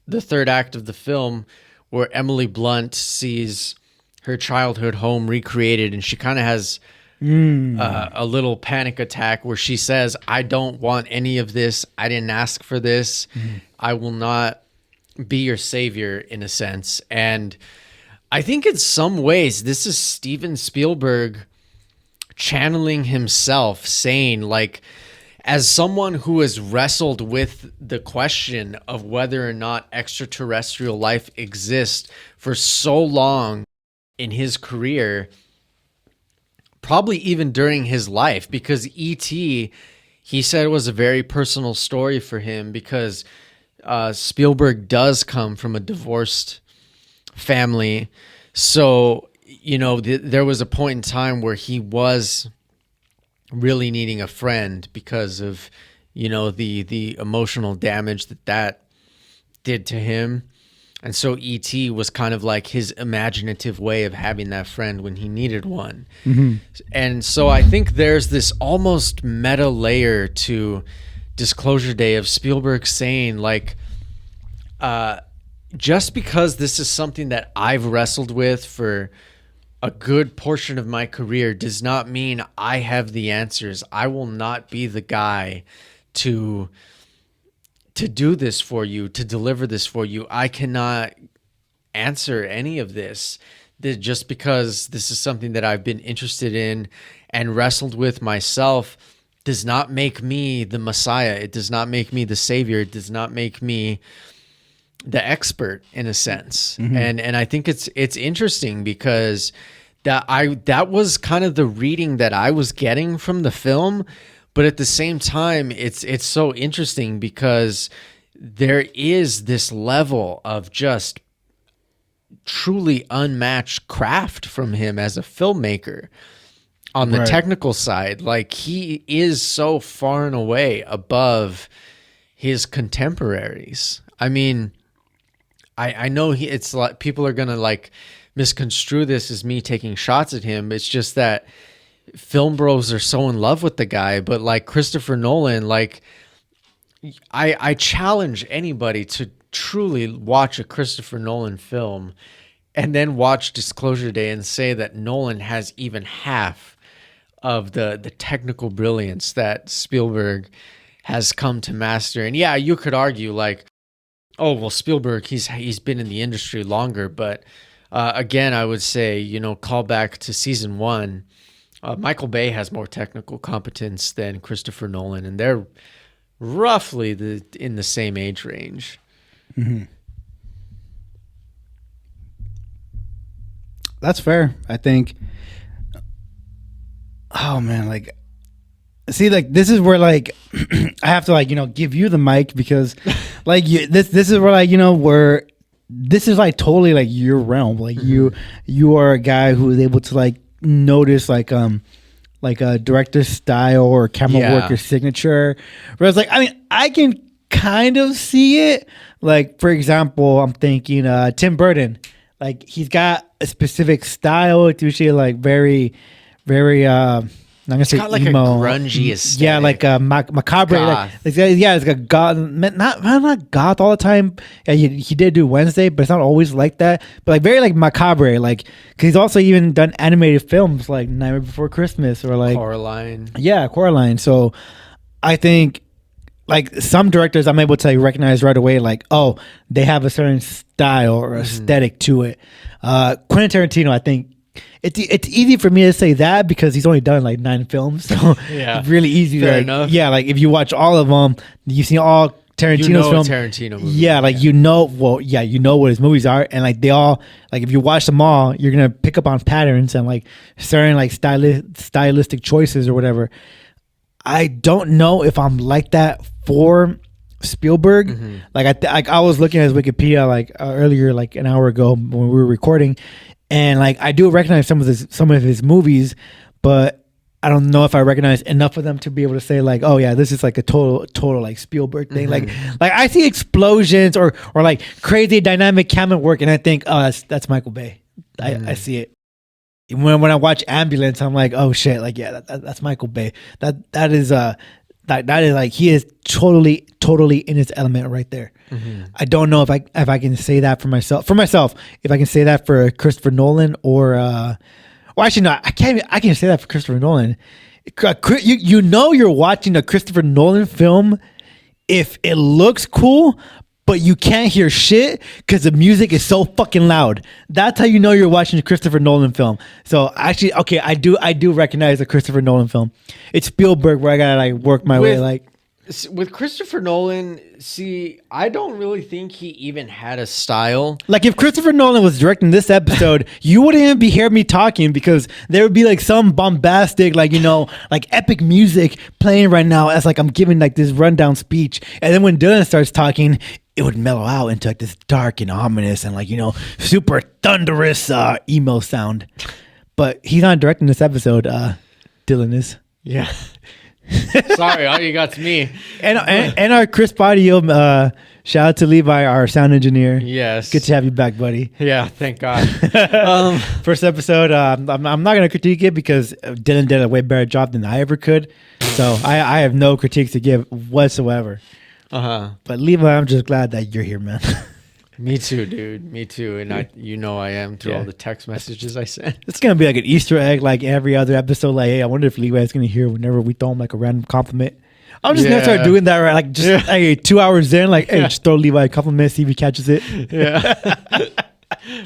the third act of the film where Emily Blunt sees her childhood home recreated, and she kind of has a little panic attack where she says, I don't want any of this. I didn't ask for this. I will not be your savior, in a sense. And I think in some ways, this is Steven Spielberg channeling himself, saying, like, as someone who has wrestled with the question of whether or not extraterrestrial life exists for so long in his career, probably even during his life, because E.T., he said it was a very personal story for him, because Spielberg does come from a divorced family. So, there was a point in time where he was really needing a friend because of, the emotional damage that did to him. And so E.T. was kind of like his imaginative way of having that friend when he needed one. And so I think there's this almost meta layer to Disclosure Day of Spielberg saying, like, just because this is something that I've wrestled with for a good portion of my career does not mean I have the answers. I will not be the guy to do this for you, to deliver this for you. I cannot answer any of this. Just because this is something that I've been interested in and wrestled with myself does not make me the Messiah. It does not make me the savior. It does not make me the expert, in a sense. And I think it's interesting because that was kind of the reading that I was getting from the film. But at the same time, it's so interesting because there is this level of just truly unmatched craft from him as a filmmaker on the technical side. Like, he is so far and away above his contemporaries. I mean, I know it's like people are gonna like misconstrue this as me taking shots at him. It's just that film bros are so in love with the guy. But like Christopher Nolan, like I challenge anybody to truly watch a Christopher Nolan film and then watch Disclosure Day and say that Nolan has even half of the technical brilliance that Spielberg has come to master. And yeah, you could argue like, oh, well, Spielberg, he's been in the industry longer. But again, I would say, call back to season 1. Michael Bay has more technical competence than Christopher Nolan, and they're roughly in the same age range. That's fair. I think. Oh man, like, see, like this is where like I have to like give you the mic because like this is where like where this is like totally like your realm. Like you are a guy who is able to like notice like a director's style or camera work or signature. Whereas like, I mean, I can kind of see it. Like, for example, I'm thinking Tim Burton. Like, he's got a specific style. It's usually like very, very I'm gonna say got like emo. a grungy aesthetic. Yeah, like macabre. Like, yeah, it's like a goth. Not goth all the time. Yeah, he did do Wednesday, but it's not always like that. But like very like macabre. Like, cause he's also even done animated films like Nightmare Before Christmas or like Coraline. Yeah, Coraline. So I think like some directors I'm able to like recognize right away. Like, oh, they have a certain style or aesthetic to it. Quentin Tarantino, I think. It's easy for me to say that because he's only done like 9 films, so it's really easy. Fair to, enough. Yeah, like if you watch all of them, you've seen all Tarantino's films. Tarantino movie. Yeah, like you know what his movies are, and like they all like if you watch them all, you're gonna pick up on patterns and like certain like stylistic choices or whatever. I don't know if I'm like that for Spielberg. Like I was looking at his Wikipedia like earlier, like an hour ago when we were recording. And like I do recognize some of his movies, but I don't know if I recognize enough of them to be able to say like, oh yeah, this is like a total like Spielberg thing. Like I see explosions or like crazy dynamic camera work, and I think, oh, that's Michael Bay. I see it. When I watch Ambulance, I'm like, oh shit, like yeah, that's Michael Bay. That is like he is totally in his element right there. I don't know if I can say that for myself. If I can say that for Christopher Nolan or well, actually no, I can say that for Christopher Nolan. You know you're watching a Christopher Nolan film if it looks cool, but you can't hear shit because the music is so fucking loud. That's how you know you're watching a Christopher Nolan film. So actually, okay, I do recognize a Christopher Nolan film. It's Spielberg where I gotta like work my way like. With Christopher Nolan, see, I don't really think he even had a style. Like if Christopher Nolan was directing this episode, you wouldn't even be hearing me talking because there would be like some bombastic, like, you know, like epic music playing right now as like I'm giving like this rundown speech. And then when Dylan starts talking, it would mellow out into like this dark and ominous and like, you know, super thunderous emo sound. But he's not directing this episode. Dylan is. Yeah. Sorry, all you got's me. And our crisp audio, shout out to Levi, our sound engineer. Yes. Good to have you back, buddy. Yeah, thank God. First episode, I'm not going to critique it because Dylan did a way better job than I ever could. So I have no critiques to give whatsoever. But Levi, I'm just glad that you're here, man. Me too, dude. Me too. And I am through all the text messages I sent. It's going to be like an Easter egg, like every other episode. Like, hey, I wonder if Levi's going to hear whenever we throw him like a random compliment. I'm just going to start doing that, right? Like, just hey, 2 hours in, like, hey, just throw Levi a compliment, see if he catches it. Yeah.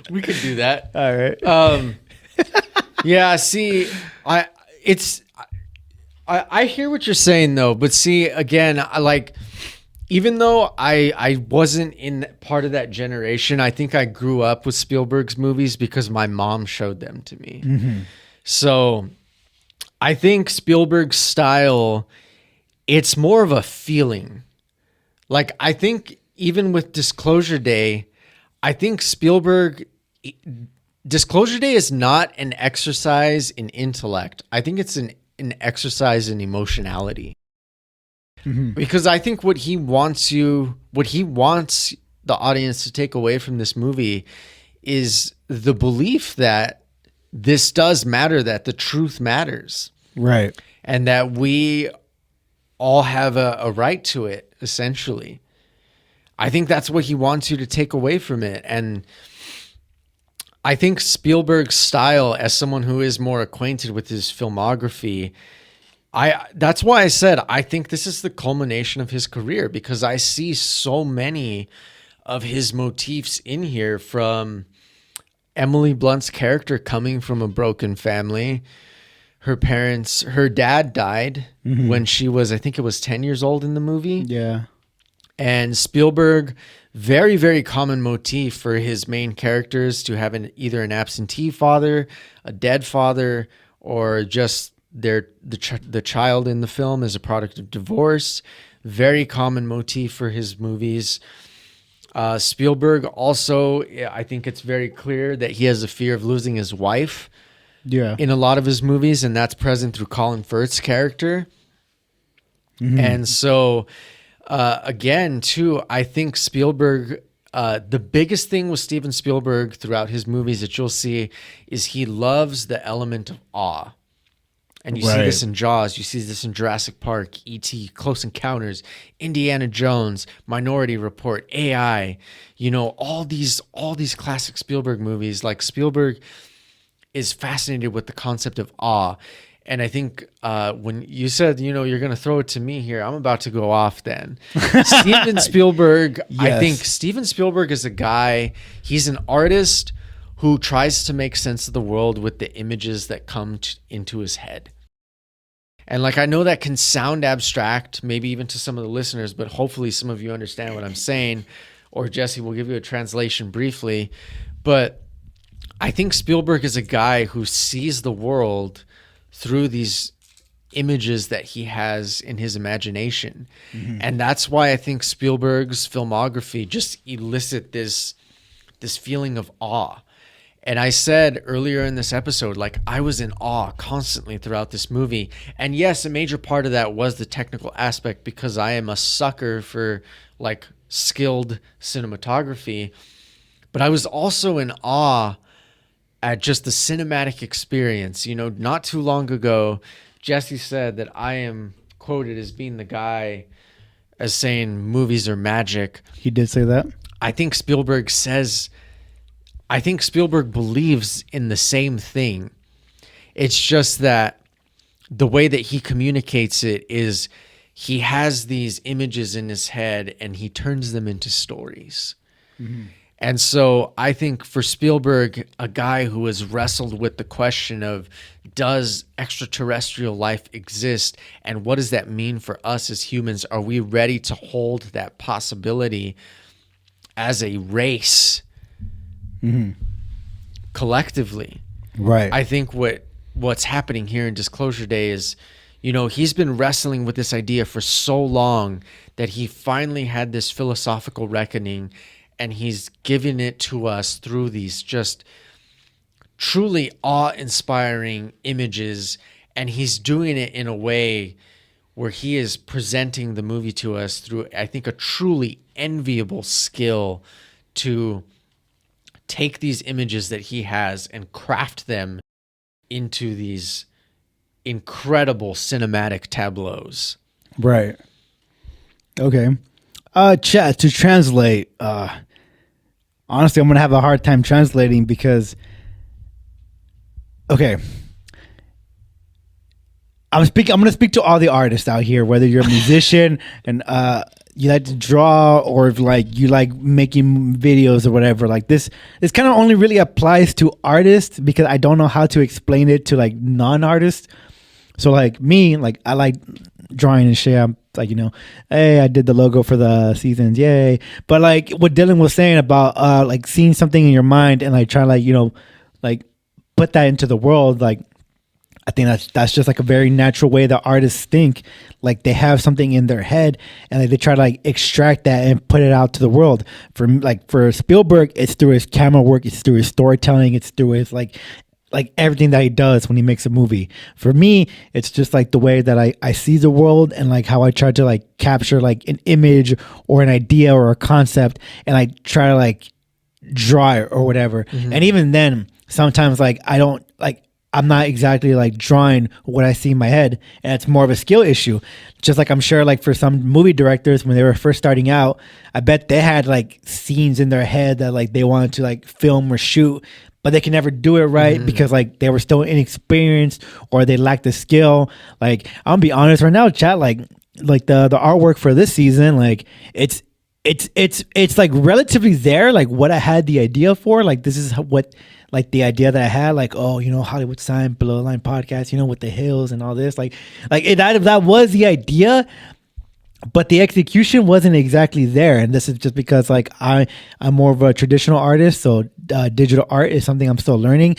We could do that. All right. Yeah, see, I hear what you're saying, though. But see, again, even though I wasn't in part of that generation, I think I grew up with Spielberg's movies because my mom showed them to me. So I think Spielberg's style, it's more of a feeling. Like, I think even with Disclosure Day, I think Disclosure Day is not an exercise in intellect. I think it's an exercise in emotionality. Because I think what he wants the audience to take away from this movie is the belief that this does matter, that the truth matters. Right. And that we all have a right to it, essentially. I think that's what he wants you to take away from it. And I think Spielberg's style, as someone who is more acquainted with his filmography, that's why I said I think this is the culmination of his career, because I see so many of his motifs in here, from Emily Blunt's character coming from a broken family. Her dad died when she was, I think it was 10 years old in the movie. Yeah. And Spielberg, very, very common motif for his main characters to have either an absentee father, a dead father, or just the child in the film is a product of divorce. Very common motif for his movies. Spielberg also, I think it's very clear that he has a fear of losing his wife Yeah. in a lot of his movies, and that's present through Colin Firth's character. And so, again, too, I think Spielberg, the biggest thing with Steven Spielberg throughout his movies that you'll see is he loves the element of awe. And you see this in Jaws, you see this in Jurassic Park, E.T., Close Encounters, Indiana Jones, Minority Report, AI, you know, all these classic Spielberg movies. Like, Spielberg is fascinated with the concept of awe. And I think when you said, you know, you're going to throw it to me here, I'm about to go off then. Steven Spielberg, I think Steven Spielberg is a guy, he's an artist who tries to make sense of the world with the images that come into his head. And like, I know that can sound abstract, maybe even to some of the listeners, but hopefully some of you understand what I'm saying, or Jesse will give you a translation briefly. But I think Spielberg is a guy who sees the world through these images that he has in his imagination. And that's why I think Spielberg's filmography just elicit this feeling of awe. And I said earlier in this episode, like, I was in awe constantly throughout this movie. And yes, a major part of that was the technical aspect, because I am a sucker for like skilled cinematography. But I was also in awe at just the cinematic experience. You know, not too long ago, Jesse said that I am quoted as being the guy as saying movies are magic. He did say that. I think Spielberg believes in the same thing. It's just that the way that he communicates it is he has these images in his head and he turns them into stories. And so I think for Spielberg, a guy who has wrestled with the question of, does extraterrestrial life exist? And what does that mean for us as humans? Are we ready to hold that possibility as a race collectively? Right. I think what's happening here in Disclosure Day is, you know, he's been wrestling with this idea for so long that he finally had this philosophical reckoning, and he's giving it to us through these just truly awe-inspiring images. And he's doing it in a way where he is presenting the movie to us through, I think, a truly enviable skill to take these images that he has and craft them into these incredible cinematic tableaus. Right. Okay. Chat, to translate, honestly, I'm going to have a hard time translating because, okay, I'm going to speak to all the artists out here, whether you're a musician and you like to draw, or if like you like making videos or whatever. Like this kind of only really applies to artists, because I don't know how to explain it to like non-artists. So like me, like I like drawing and shit. I'm like, you know, hey, I did the logo for the seasons, yay. But like what Dylan was saying about like seeing something in your mind and like trying to like, you know, like put that into the world, like I think that's just like a very natural way that artists think. Like they have something in their head and like they try to like extract that and put it out to the world. For Spielberg, it's through his camera work, it's through his storytelling, it's through his like everything that he does when he makes a movie. For me, it's just like the way that I see the world and like how I try to like capture like an image or an idea or a concept, and I try to like draw it or whatever. And even then, sometimes like I'm not exactly like drawing what I see in my head, and it's more of a skill issue. Just like I'm sure like for some movie directors, when they were first starting out, I bet they had like scenes in their head that like they wanted to like film or shoot, but they can never do it right because like they were still inexperienced or they lacked the skill. Like I'm gonna be honest right now, chat, like the artwork for this season, like it's like relatively there, like what I had the idea for. Like this is what like the idea that I had, like, oh, you know, Hollywood Sign, Below the Line podcast, you know, with the hills and all this, like that was the idea, but the execution wasn't exactly there. And this is just because like I'm more of a traditional artist, so digital art is something I'm still learning.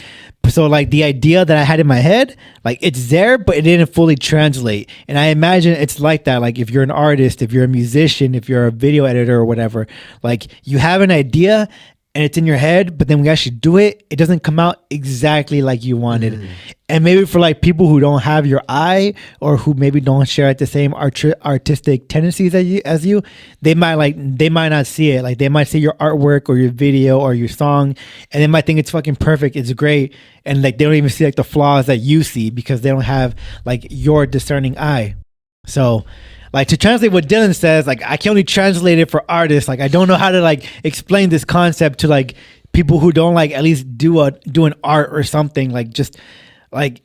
So like the idea that I had in my head, like it's there, but it didn't fully translate. And I imagine it's like that. Like if you're an artist, if you're a musician, if you're a video editor or whatever, like you have an idea and it's in your head, but then when you actually do it, it doesn't come out exactly like you wanted. And maybe for like people who don't have your eye, or who maybe don't share the same artistic tendencies as you, they might not see it. Like they might see your artwork or your video or your song, and they might think it's fucking perfect, it's great, and like they don't even see like the flaws that you see because they don't have like your discerning eye. So like, to translate what Dylan says, like I can only translate it for artists. Like I don't know how to like explain this concept to like people who don't like at least do an art or something. Like just like,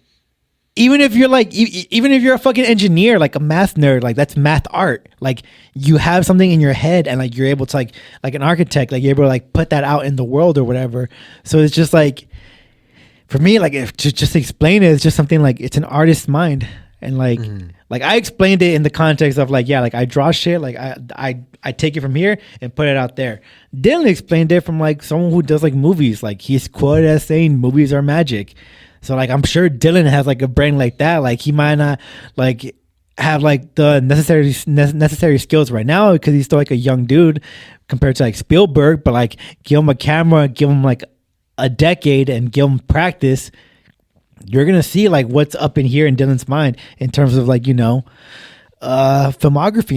even if you're like even if you're a fucking engineer, like a math nerd, like that's math art. Like you have something in your head, and like you're able to like an architect, like you're able to like put that out in the world or whatever. So it's just like, for me, like if to just explain it, it's just something like it's an artist's mind. And like like I explained it in the context of like, yeah, like I draw shit, like I take it from here and put it out there. Dylan explained it from like someone who does like movies. Like he's quoted as saying movies are magic. So like I'm sure Dylan has like a brain like that. Like he might not like have like the necessary skills right now because he's still like a young dude compared to like Spielberg. But like give him a camera, give him like a decade, and give him practice, you're gonna see like what's up in here in Dylan's mind in terms of like, filmography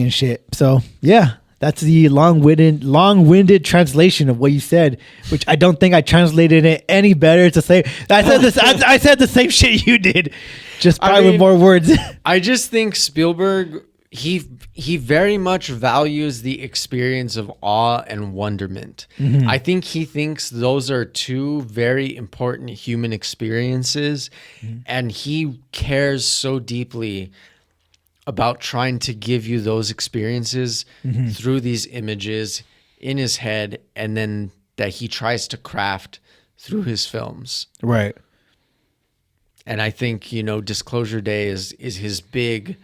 and shit. So yeah, that's the long-winded translation of what you said, which I don't think I translated it any better to say. I said this. I said the same shit you did, just probably with more words. I just think Spielberg, he very much values the experience of awe and wonderment. I think he thinks those are two very important human experiences, and he cares so deeply about trying to give you those experiences through these images in his head, and then that he tries to craft through his films. Right. And I think, Disclosure Day is his big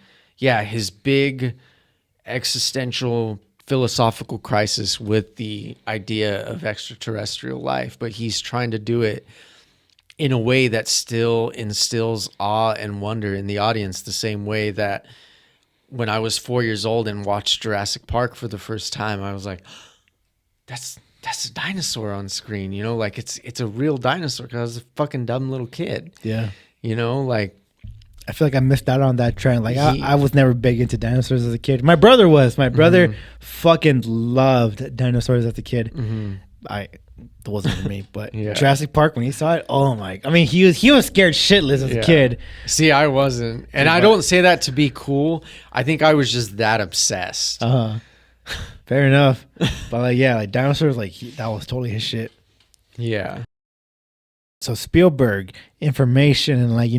existential philosophical crisis with the idea of extraterrestrial life, but he's trying to do it in a way that still instills awe and wonder in the audience, the same way that when I was 4 years old and watched Jurassic Park for the first time, I was like, that's a dinosaur on screen, like it's a real dinosaur, because I was a fucking dumb little kid. Yeah. Like, I feel like I missed out on that trend. Like I was never big into dinosaurs as a kid. My brother was. My brother fucking loved dinosaurs as a kid. It wasn't for me, but Jurassic Park, when he saw it, oh my! I mean, he was scared shitless as a kid. See, I wasn't, and I don't say that to be cool. I think I was just that obsessed. Fair enough. But like dinosaurs, like that was totally his shit. Yeah. So Spielberg, information, and like,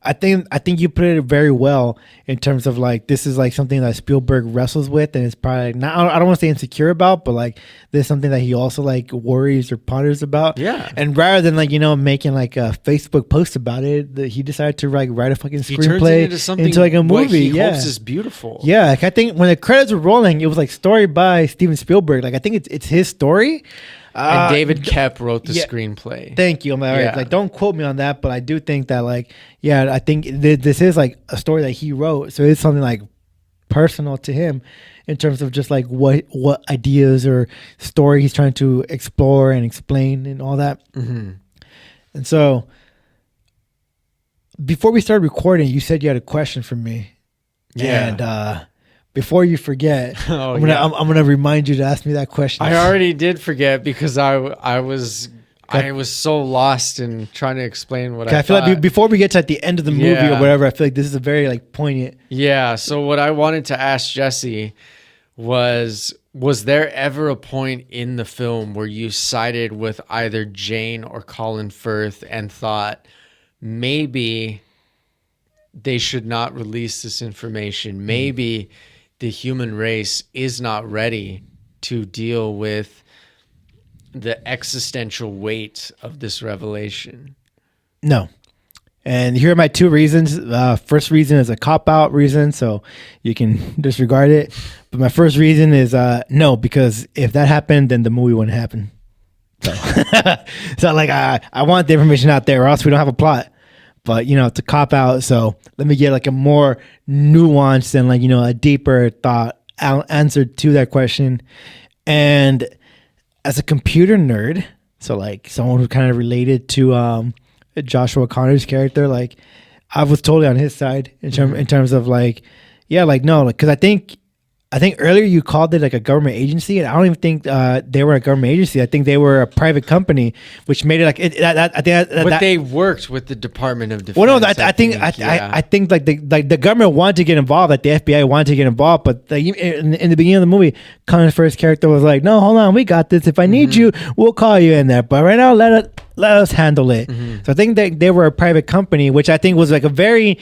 I think you put it very well in terms of like, this is like something that Spielberg wrestles with, and it's probably not, I don't want to say insecure about, but like this is something that he also like worries or ponders about. Yeah. And rather than like, making like a Facebook post about it, he decided to like write a fucking screenplay into like a movie. He hopes is beautiful. Yeah. Like I think when the credits were rolling, it was like story by Steven Spielberg. Like I think it's his story. And David Koepp wrote the screenplay. Thank you. Like, don't quote me on that, but I do think that like, I think this is like a story that he wrote. So it's something like personal to him in terms of just like what ideas or story he's trying to explore and explain and all that. And so before we started recording, you said you had a question for me. Yeah. And, before you forget, I'm gonna remind you to ask me that question. I already did forget because I was so lost in trying to explain what I feel like before we get to the end of the movie or whatever, I feel like this is a very like poignant. Yeah. So what I wanted to ask Jesse was there ever a point in the film where you sided with either Jane or Colin Firth and thought maybe they should not release this information? Maybe the human race is not ready to deal with the existential weight of this revelation. No. And here are my two reasons. First reason is a cop-out reason, so you can disregard it. But my first reason is no, because if that happened, then the movie wouldn't happen. So, so like I want the information out there, or else we don't have a plot. But, it's a cop-out, so let me get like a more nuanced and like, a deeper thought answer to that question. And as a computer nerd, so like someone who kind of related to Joshua Connor's character, like I was totally on his side in terms of like, yeah, like no, like because I think earlier you called it like a government agency, and I don't even think they were a government agency. I think they were a private company, which made it like it. But they worked with the Department of Defense. Well, no, I think like the government wanted to get involved, like the FBI wanted to get involved, but in the beginning of the movie, Connor's first character was like, "No, hold on, we got this. If I need you, we'll call you in there. But right now, let us handle it." So I think that they were a private company, which I think was like a very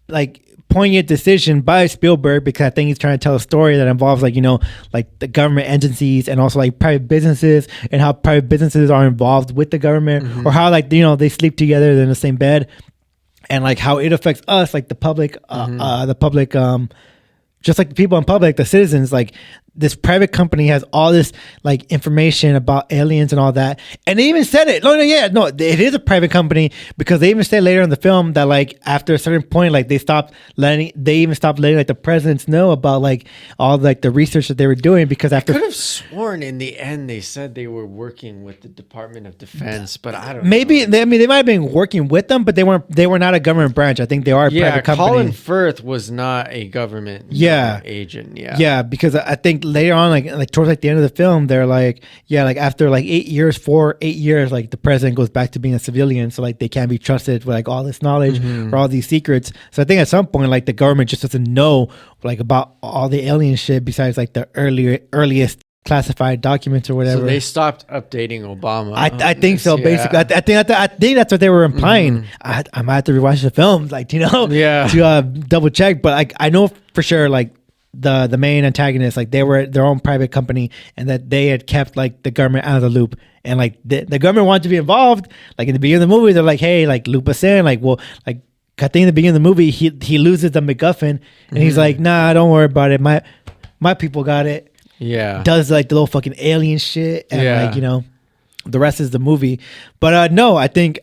like poignant decision by Spielberg, because I think he's trying to tell a story that involves like, you know, like the government entities and also like private businesses, and how private businesses are involved with the government, or how like, you know, they sleep together in the same bed, and like how it affects us, like the public, just like the people in public, the citizens. Like this private company has all this like information about aliens and all that, and they even said it. No, it is a private company, because they even say later in the film that like after a certain point, like they even stopped letting like the presidents know about like all like the research that they were doing, because after I could have sworn in the end they said they were working with the Department of Defense, but I don't maybe know. they might have been working with them, but they were not a government branch. I think they are a private company. Colin Firth was not a government agent. Because I think later on, like towards like the end of the film, they're like, like after like 8 years, like the president goes back to being a civilian, so like they can't be trusted with like all this knowledge or all these secrets. So I think at some point, like the government just doesn't know like about all the alien shit besides like the earliest classified documents or whatever. So they stopped updating Obama. I think so. Basically, I think that's what they were implying. I might have to rewatch the film, like to double check. But I know for sure, like the main antagonists, like they were their own private company, and that they had kept like the government out of the loop, and like the government wanted to be involved. Like in the beginning of the movie, they're like, hey, like loop us in. Like, well, like I think in the beginning of the movie, he loses the MacGuffin, and he's like, nah, don't worry about it. My people got it. Yeah. Does like the little fucking alien shit, and like, you know, the rest is the movie. But no, I think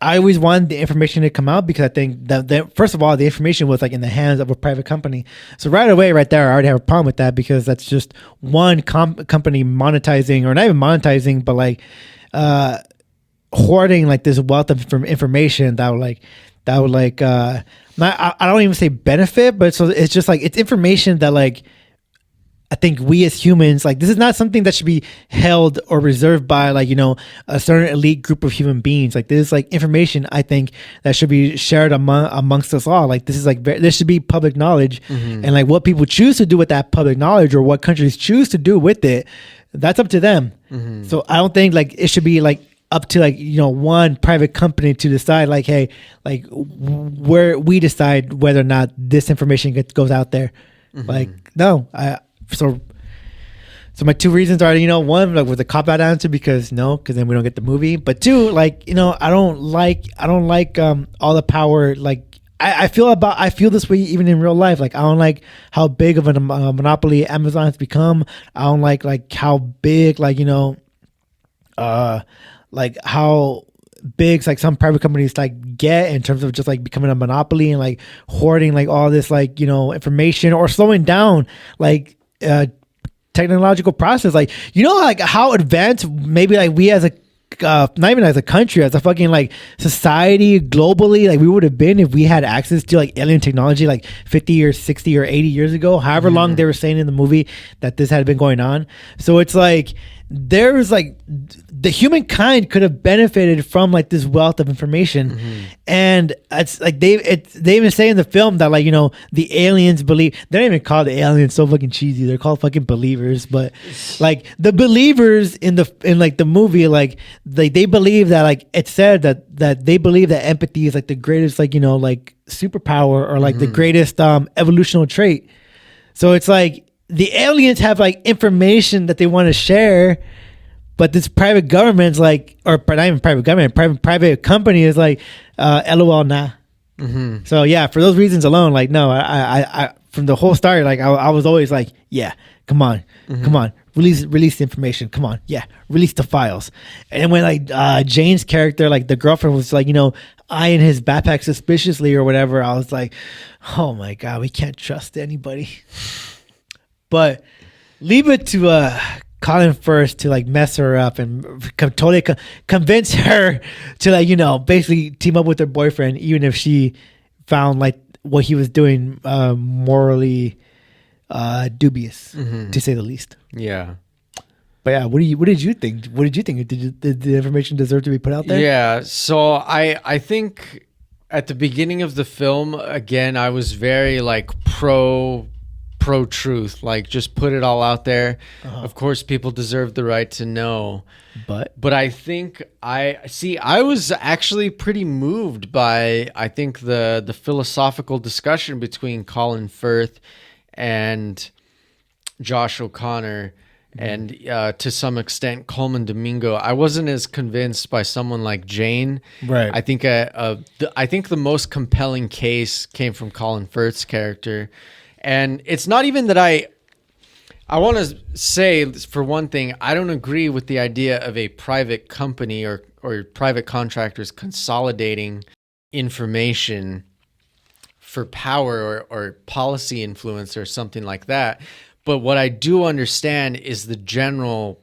I always wanted the information to come out, because I think that first of all, the information was like in the hands of a private company. So right away, right there, I already have a problem with that, because that's just one company monetizing, or not even monetizing, but like hoarding like this wealth of information that would like I don't even say benefit, but so it's just like it's information that like I think we as humans, like this is not something that should be held or reserved by like, you know, a certain elite group of human beings. Like this is like information I think that should be shared amongst us all. Like this is like this should be public knowledge, and like what people choose to do with that public knowledge, or what countries choose to do with it, that's up to them. So I don't think like it should be like up to like, you know, one private company to decide like, hey, like where we decide whether or not this information goes out there. Like no, So my two reasons are, you know, one, like with the cop out answer, because then we don't get the movie. But two, like, you know, I don't like all the power. Like I feel this way even in real life. Like I don't like how big of a monopoly Amazon has become. I don't like how big, like, you know, like how big like some private companies like get in terms of just like becoming a monopoly and like hoarding like all this like, you know, information, or slowing down like technological process. Like, you know, like how advanced maybe like we as a not even as a country, as a fucking like society globally, like we would have been if we had access to like alien technology like 50 or 60 or 80 years ago, however long they were saying in the movie that this had been going on. So it's like there's like the humankind could have benefited from like this wealth of information, and it's like they even say in the film that like, you know, the aliens believe, they don't even call the aliens, so fucking cheesy, they're called fucking believers, but like the believers in like the movie, like they believe that like it said that they believe that empathy is like the greatest like, you know, like superpower, or like the greatest evolutionary trait. So it's like the aliens have like information that they want to share, but this private government's like, or not even private government, private company is like, LOL, nah. So yeah, for those reasons alone, like no, I from the whole start, like I was always like, yeah, come on, release the information, come on, yeah, release the files. And when like Jane's character, like the girlfriend, was like, you know, eyeing his backpack suspiciously or whatever, I was like, oh my god, we can't trust anybody. But leave it to Colin Firth to like mess her up and totally convince her to like, you know, basically team up with her boyfriend, even if she found like what he was doing morally dubious, to say the least. Yeah. But yeah, what did you think? What did you think? Did the information deserve to be put out there? Yeah. So I think at the beginning of the film, again, I was very like pro truth, like just put it all out there. Of course, people deserve the right to know. But I think I was actually pretty moved by, I think, the philosophical discussion between Colin Firth and Josh O'Connor. And to some extent, Coleman Domingo. I wasn't as convinced by someone like Jane. Right. I think I think the most compelling case came from Colin Firth's character, and it's not even that I want to say, for one thing, I don't agree with the idea of a private company or private contractors consolidating information for power or policy influence or something like that. But what I do understand is the general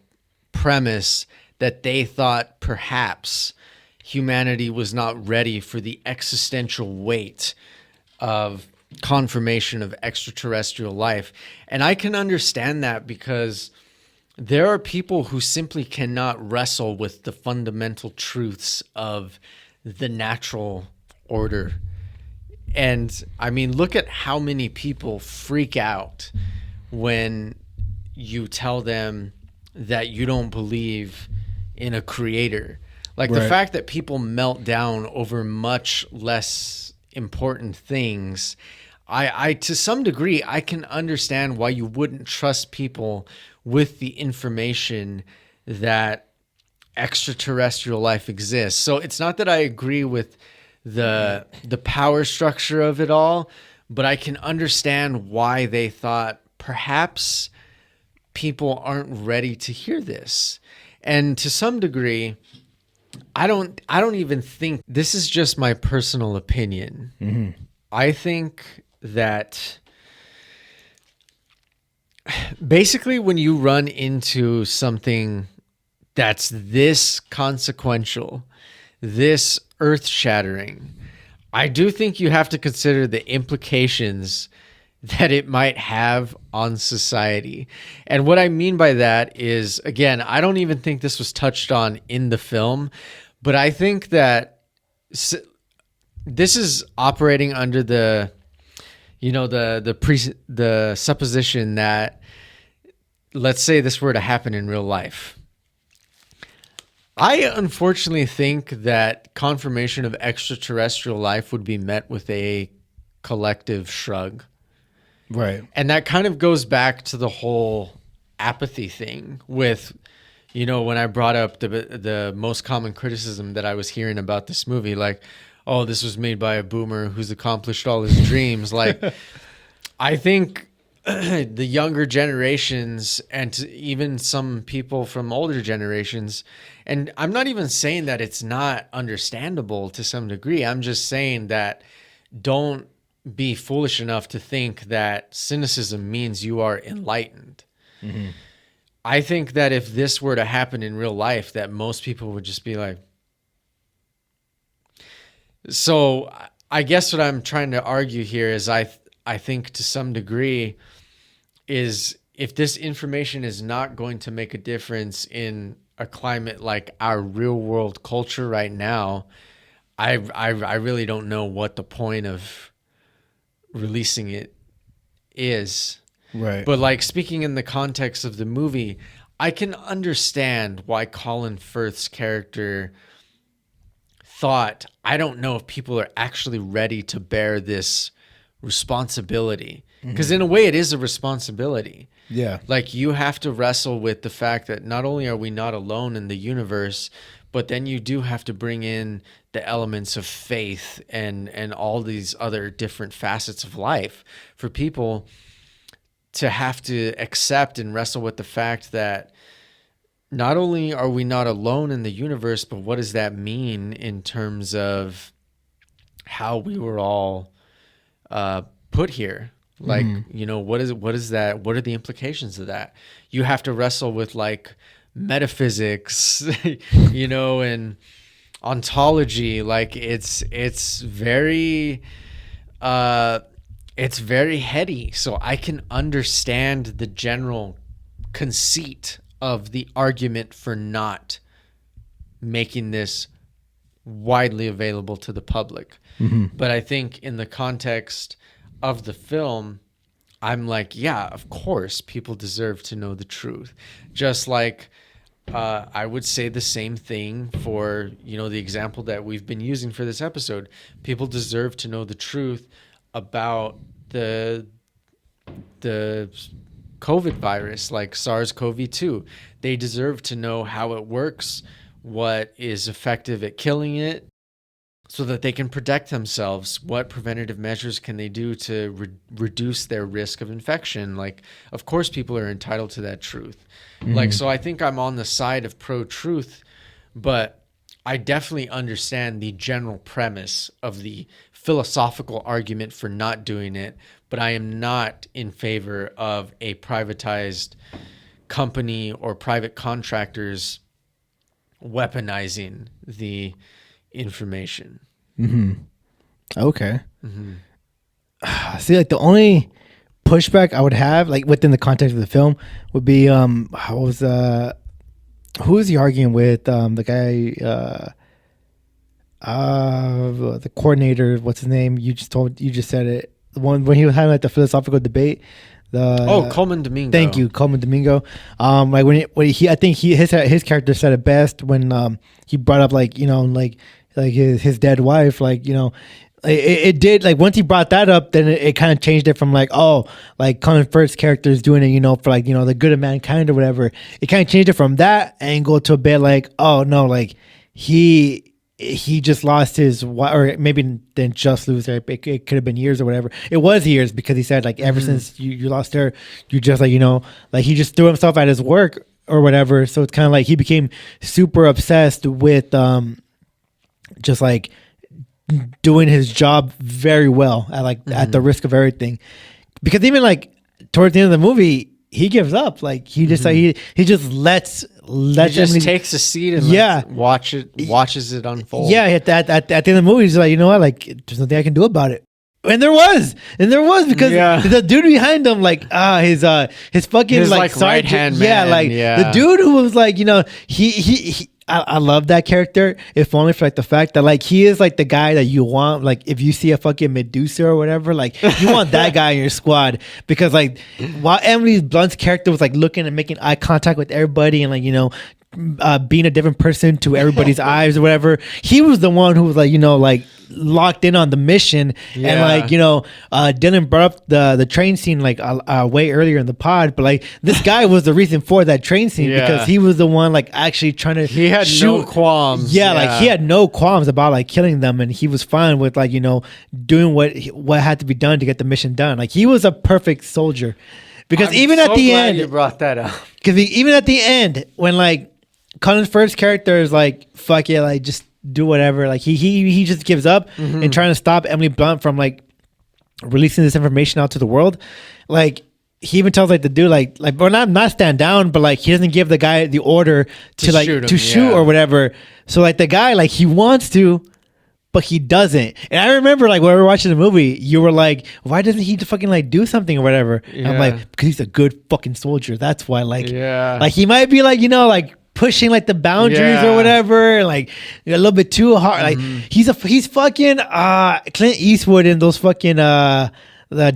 premise that they thought perhaps humanity was not ready for the existential weight of confirmation of extraterrestrial life. And I can understand that because there are people who simply cannot wrestle with the fundamental truths of the natural order. And I mean, look at how many people freak out when you tell them that you don't believe in a creator. Like the fact that people melt down over much less important things, I to some degree, I can understand why you wouldn't trust people with the information that extraterrestrial life exists. So it's not that I agree with the power structure of it all, but I can understand why they thought perhaps people aren't ready to hear this. And to some degree, I don't even think, this is just my personal opinion. I think that basically when you run into something that's this consequential, this earth-shattering, I do think you have to consider the implications that it might have on society. And what I mean by that is, again, I don't even think this was touched on in the film, but I think that this is operating under the supposition that, let's say this were to happen in real life. I unfortunately think that confirmation of extraterrestrial life would be met with a collective shrug. Right. And that kind of goes back to the whole apathy thing with, when I brought up the most common criticism that I was hearing about this movie, like, oh, this was made by a boomer who's accomplished all his dreams. Like, I think the younger generations and even some people from older generations, and I'm not even saying that it's not understandable to some degree. I'm just saying that don't be foolish enough to think that cynicism means you are enlightened. I think that if this were to happen in real life, that most people would just be like, so I guess what I'm trying to argue here is I think to some degree is if this information is not going to make a difference in a climate like our real world culture right now, I really don't know what the point of releasing it is. Right. But like speaking in the context of the movie, I can understand why Colin Firth's character thought, I don't know if people are actually ready to bear this responsibility. Because in a way it is a responsibility. Yeah. Like you have to wrestle with the fact that not only are we not alone in the universe, but then you do have to bring in the elements of faith and all these other different facets of life for people to have to accept and wrestle with the fact that not only are we not alone in the universe, but what does that mean in terms of how we were all put here? Like, what is that? What are the implications of that? You have to wrestle with like metaphysics, and ontology. Like it's very heady. So I can understand the general conceit of the argument for not making this widely available to the public. But I think in the context of the film, I'm like, yeah, of course people deserve to know the truth. Just like I would say the same thing for, the example that we've been using for this episode. People deserve to know the truth about the COVID virus, like SARS-CoV-2. They deserve to know how it works, what is effective at killing it, so that they can protect themselves. What preventative measures can they do to reduce their risk of infection? Like, of course, people are entitled to that truth. Like, so I think I'm on the side of pro-truth, but I definitely understand the general premise of the philosophical argument for not doing it, but I am not in favor of a privatized company or private contractors weaponizing the information. Okay. See, like the only pushback I would have, like within the context of the film, would be who was he arguing with? The guy, the coordinator. What's his name? You just said it. The one when he was having like the philosophical debate. Coleman Domingo. Thank you, Coleman Domingo. Like when he, I think his character said it best when he brought up like his dead wife, like it did, like once he brought that up, then it kind of changed it from like, oh, like Colin Firth's character is doing it, for like the good of mankind or whatever. It kind of changed it from that angle to a bit like, oh no, like he just lost his wife, or maybe didn't just lose her. It could have been years or whatever. It was years because he said like ever since you lost her, you just like like he just threw himself at his work or whatever. So it's kind of like he became super obsessed with just like doing his job very well at the risk of everything. Because even like towards the end of the movie, he gives up. Like he just like he just lets he just takes a seat and watches it unfold. Yeah, at the end of the movie, he's like, you know what, like there's nothing I can do about it. And there was because the dude behind him, like his fucking his like right hand man, the dude who was like, he I love that character, if only for like the fact that like he is like the guy that you want, like if you see a fucking Medusa or whatever, like you want that guy in your squad, because like while Emily Blunt's character was like looking and making eye contact with everybody and like being a different person to everybody's eyes or whatever, he was the one who was like like locked in on the mission. And like Dylan brought up the train scene like way earlier in the pod, but like this guy was the reason for that train scene because he was the one like actually trying to no qualms. Like he had no qualms about like killing them, and he was fine with like doing what had to be done to get the mission done. Like he was a perfect soldier. Because I'm even so at the glad end, you brought that up. Because even at the end, when like Colin's first character is like, fuck yeah, like just do whatever. Like he just gives up and trying to stop Emily Blunt from like releasing this information out to the world. Like he even tells like the dude like or not stand down, but like he doesn't give the guy the order to shoot or whatever. So like the guy like he wants to, but he doesn't. And I remember like when we were watching the movie, you were like, why doesn't he fucking like do something or whatever? And I'm like, because he's a good fucking soldier. That's why like he might be like like pushing like the boundaries or whatever, like a little bit too hard. Like he's fucking Clint Eastwood in those fucking the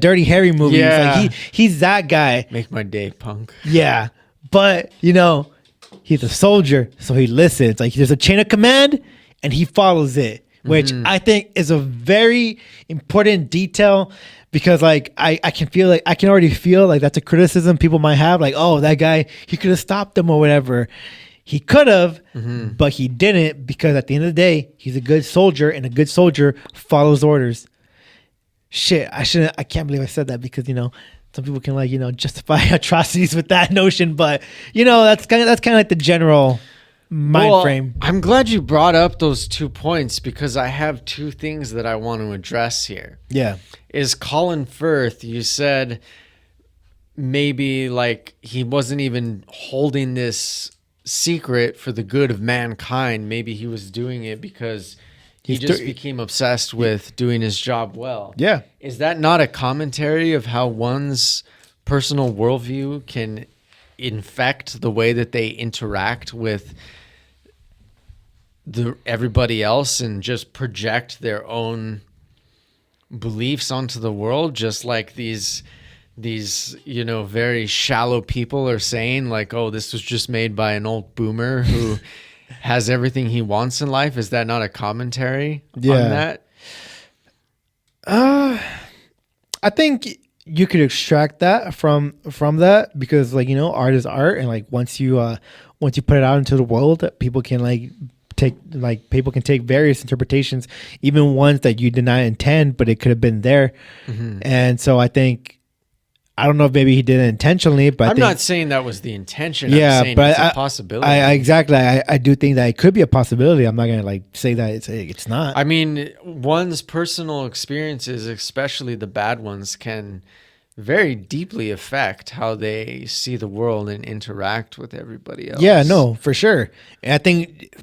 Dirty Harry movies. Like he's that guy. Make my day, punk. Yeah, but he's a soldier, so he listens. Like there's a chain of command, and he follows it, which I think is a very important detail. Because like I can already feel like that's a criticism people might have, like, oh, that guy, he could have stopped them or whatever. He could have, but he didn't, because at the end of the day, he's a good soldier, and a good soldier follows orders. Shit, I can't believe I said that, because some people can like justify atrocities with that notion, but that's kind of like the general mind frame. I'm glad you brought up those 2 points because I have 2 things that I want to address here. Yeah. Is Colin Firth, you said maybe like he wasn't even holding this secret for the good of mankind. Maybe he was doing it because he just became obsessed with doing his job well. Yeah. Is that not a commentary of how one's personal worldview can infect the way that they interact with everybody else and just project their own beliefs onto the world, just like these very shallow people are saying, like, oh, this was just made by an old boomer who has everything he wants in life? Is that not a commentary on that? I think you could extract that from that because, like, art is art, and like once you put it out into the world, people can take various interpretations, even ones that you did not intend, but it could have been there. Mm-hmm. And so I think, I don't know if maybe he did it intentionally, but I'm not saying that was the intention. Yeah, I'm saying but it's a possibility. Exactly. I do think that it could be a possibility. I'm not going to say that it's not. I mean, one's personal experiences, especially the bad ones, can very deeply affect how they see the world and interact with everybody else. Yeah, no, for sure. And I think,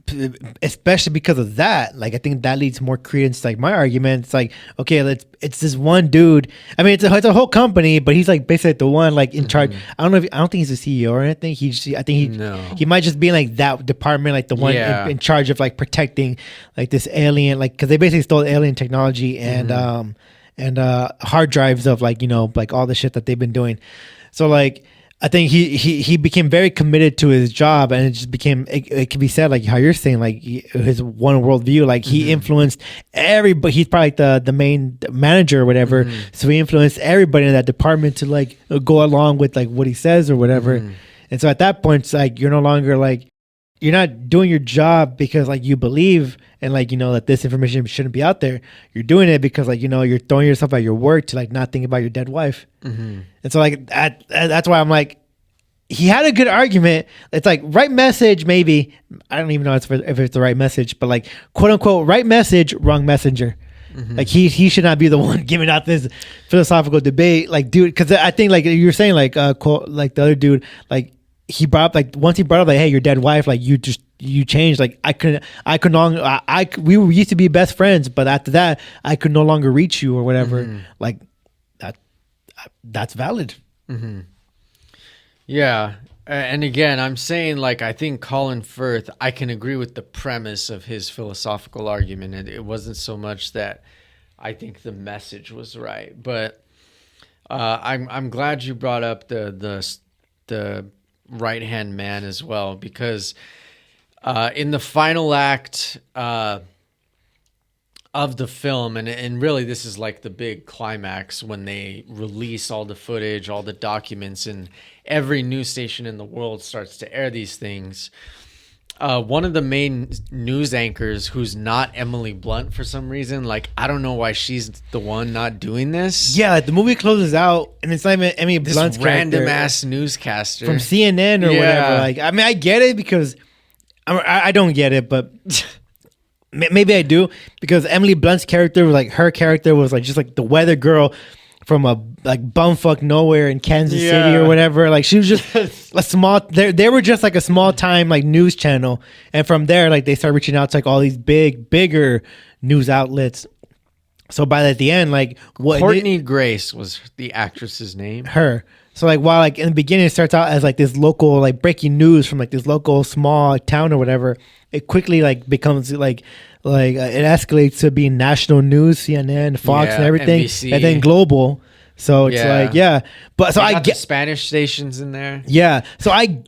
especially because of that, like, I think that leads more credence to, like, my argument. It's like, okay, it's this one dude. I mean, it's a whole company, but he's like basically the one like in charge. I don't think he's a CEO or anything. He might just be like that department, like the one in charge of like protecting like this alien, like, because they basically stole alien technology and hard drives of like all the shit that they've been doing. So like I think he became very committed to his job, and it just became it can be said like how you're saying, like his one worldview, like he influenced everybody. He's probably like the main manager or whatever, so he influenced everybody in that department to like go along with like what he says or whatever. And so at that point, it's like you're no longer like, you're not doing your job because like you believe and like that this information shouldn't be out there. You're doing it because like you're throwing yourself at your work to like not think about your dead wife. And so like that's why I'm like, he had a good argument. It's like right message, maybe. I don't even know if it's the right message, but like quote unquote right message, wrong messenger. Like he should not be the one giving out this philosophical debate, like dude. Because I think like you're saying like quote, like the other dude, like he brought up like once he brought up like, hey, your dead wife, like you changed. Like we used to be best friends, but after that I could no longer reach you or whatever. Like that's valid. Yeah. And again, I'm saying like, I think Colin Firth, I can agree with the premise of his philosophical argument. It wasn't so much that I think the message was right, but I'm glad you brought up the right-hand man as well, because in the final act of the film, and really this is like the big climax when they release all the footage, all the documents, and every news station in the world starts to air these things. One of the main news anchors, who's not Emily Blunt for some reason, like I don't know why she's the one not doing this. Yeah, like the movie closes out and it's not even Emily Blunt's random ass newscaster from CNN or whatever. Like, I mean, I get it because I don't get it, but maybe I do, because Emily Blunt's character was like, her character was like just like the weather girl from a like bumfuck nowhere in Kansas City or whatever. Like she was just a small, they were just like a small time like news channel, and from there like they start reaching out to like all these bigger news outlets. So by the end, like what Courtney Grace was the actress's name. Her. So like while like in the beginning it starts out as like this local like breaking news from like this local small town or whatever, it quickly like becomes like it escalates to being national news, CNN, Fox, and everything, NBC. And then global. So it's but so I get Spanish stations in there. Yeah, so I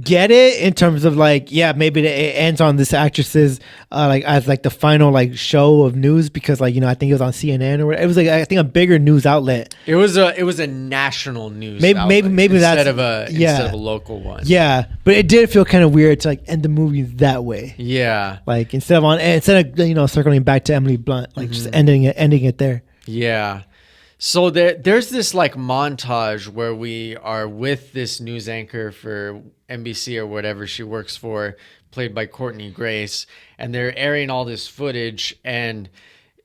get it in terms of like, maybe it ends on this actress's like as like the final like show of news, because like I think it was on CNN or whatever. It was like I think a bigger news outlet. It was a national news maybe outlet instead of a local one. Yeah, but it did feel kind of weird to like end the movie that way. Yeah, like instead of circling back to Emily Blunt, like just ending it there. Yeah. So there's this like montage where we are with this news anchor for NBC or whatever she works for, played by Courtney Grace, and they're airing all this footage, and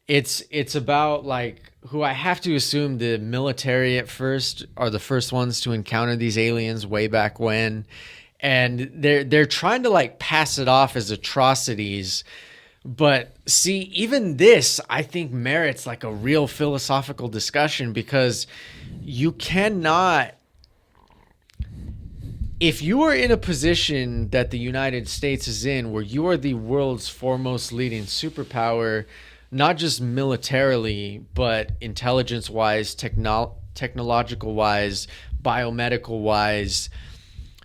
it's about like who I have to assume the military at first are the first ones to encounter these aliens way back when, and they're trying to like pass it off as atrocities. But see, even this, I think, merits like a real philosophical discussion, because you cannot, if you are in a position that the United States is in, where you are the world's foremost leading superpower, not just militarily, but intelligence-wise, technological-wise, biomedical-wise,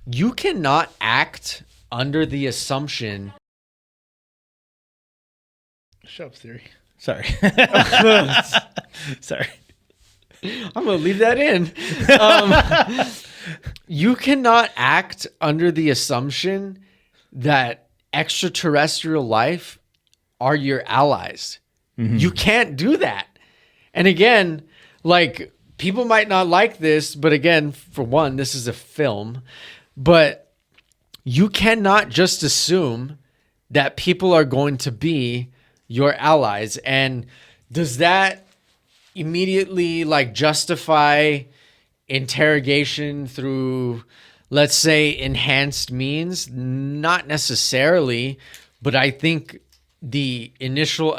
you cannot act under the assumption. Shut up, Siri. Sorry. Sorry. I'm going to leave that in. You cannot act under the assumption that extraterrestrial life are your allies. Mm-hmm. You can't do that. And again, like, people might not like this, but again, for one, this is a film. But you cannot just assume that people are going to be your allies. And does that immediately like justify interrogation through, let's say, enhanced means? Not necessarily, but I think the initial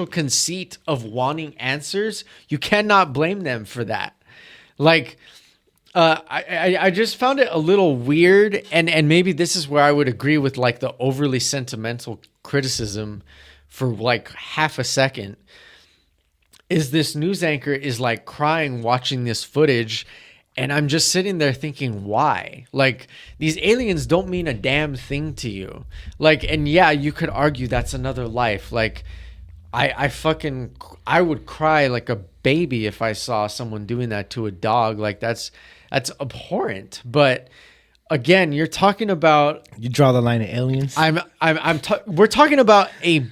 conceit of wanting answers, you cannot blame them for that. Like, I just found it a little weird, and maybe this is where I would agree with like the overly sentimental criticism for like half a second, is this news anchor is like crying watching this footage, and I'm just sitting there thinking, why? Like, these aliens don't mean a damn thing to you. Like, and yeah, you could argue that's another life. Like, I would cry like a baby if I saw someone doing that to a dog. Like, that's abhorrent. But again, you're talking about, you draw the line at aliens. We're talking about a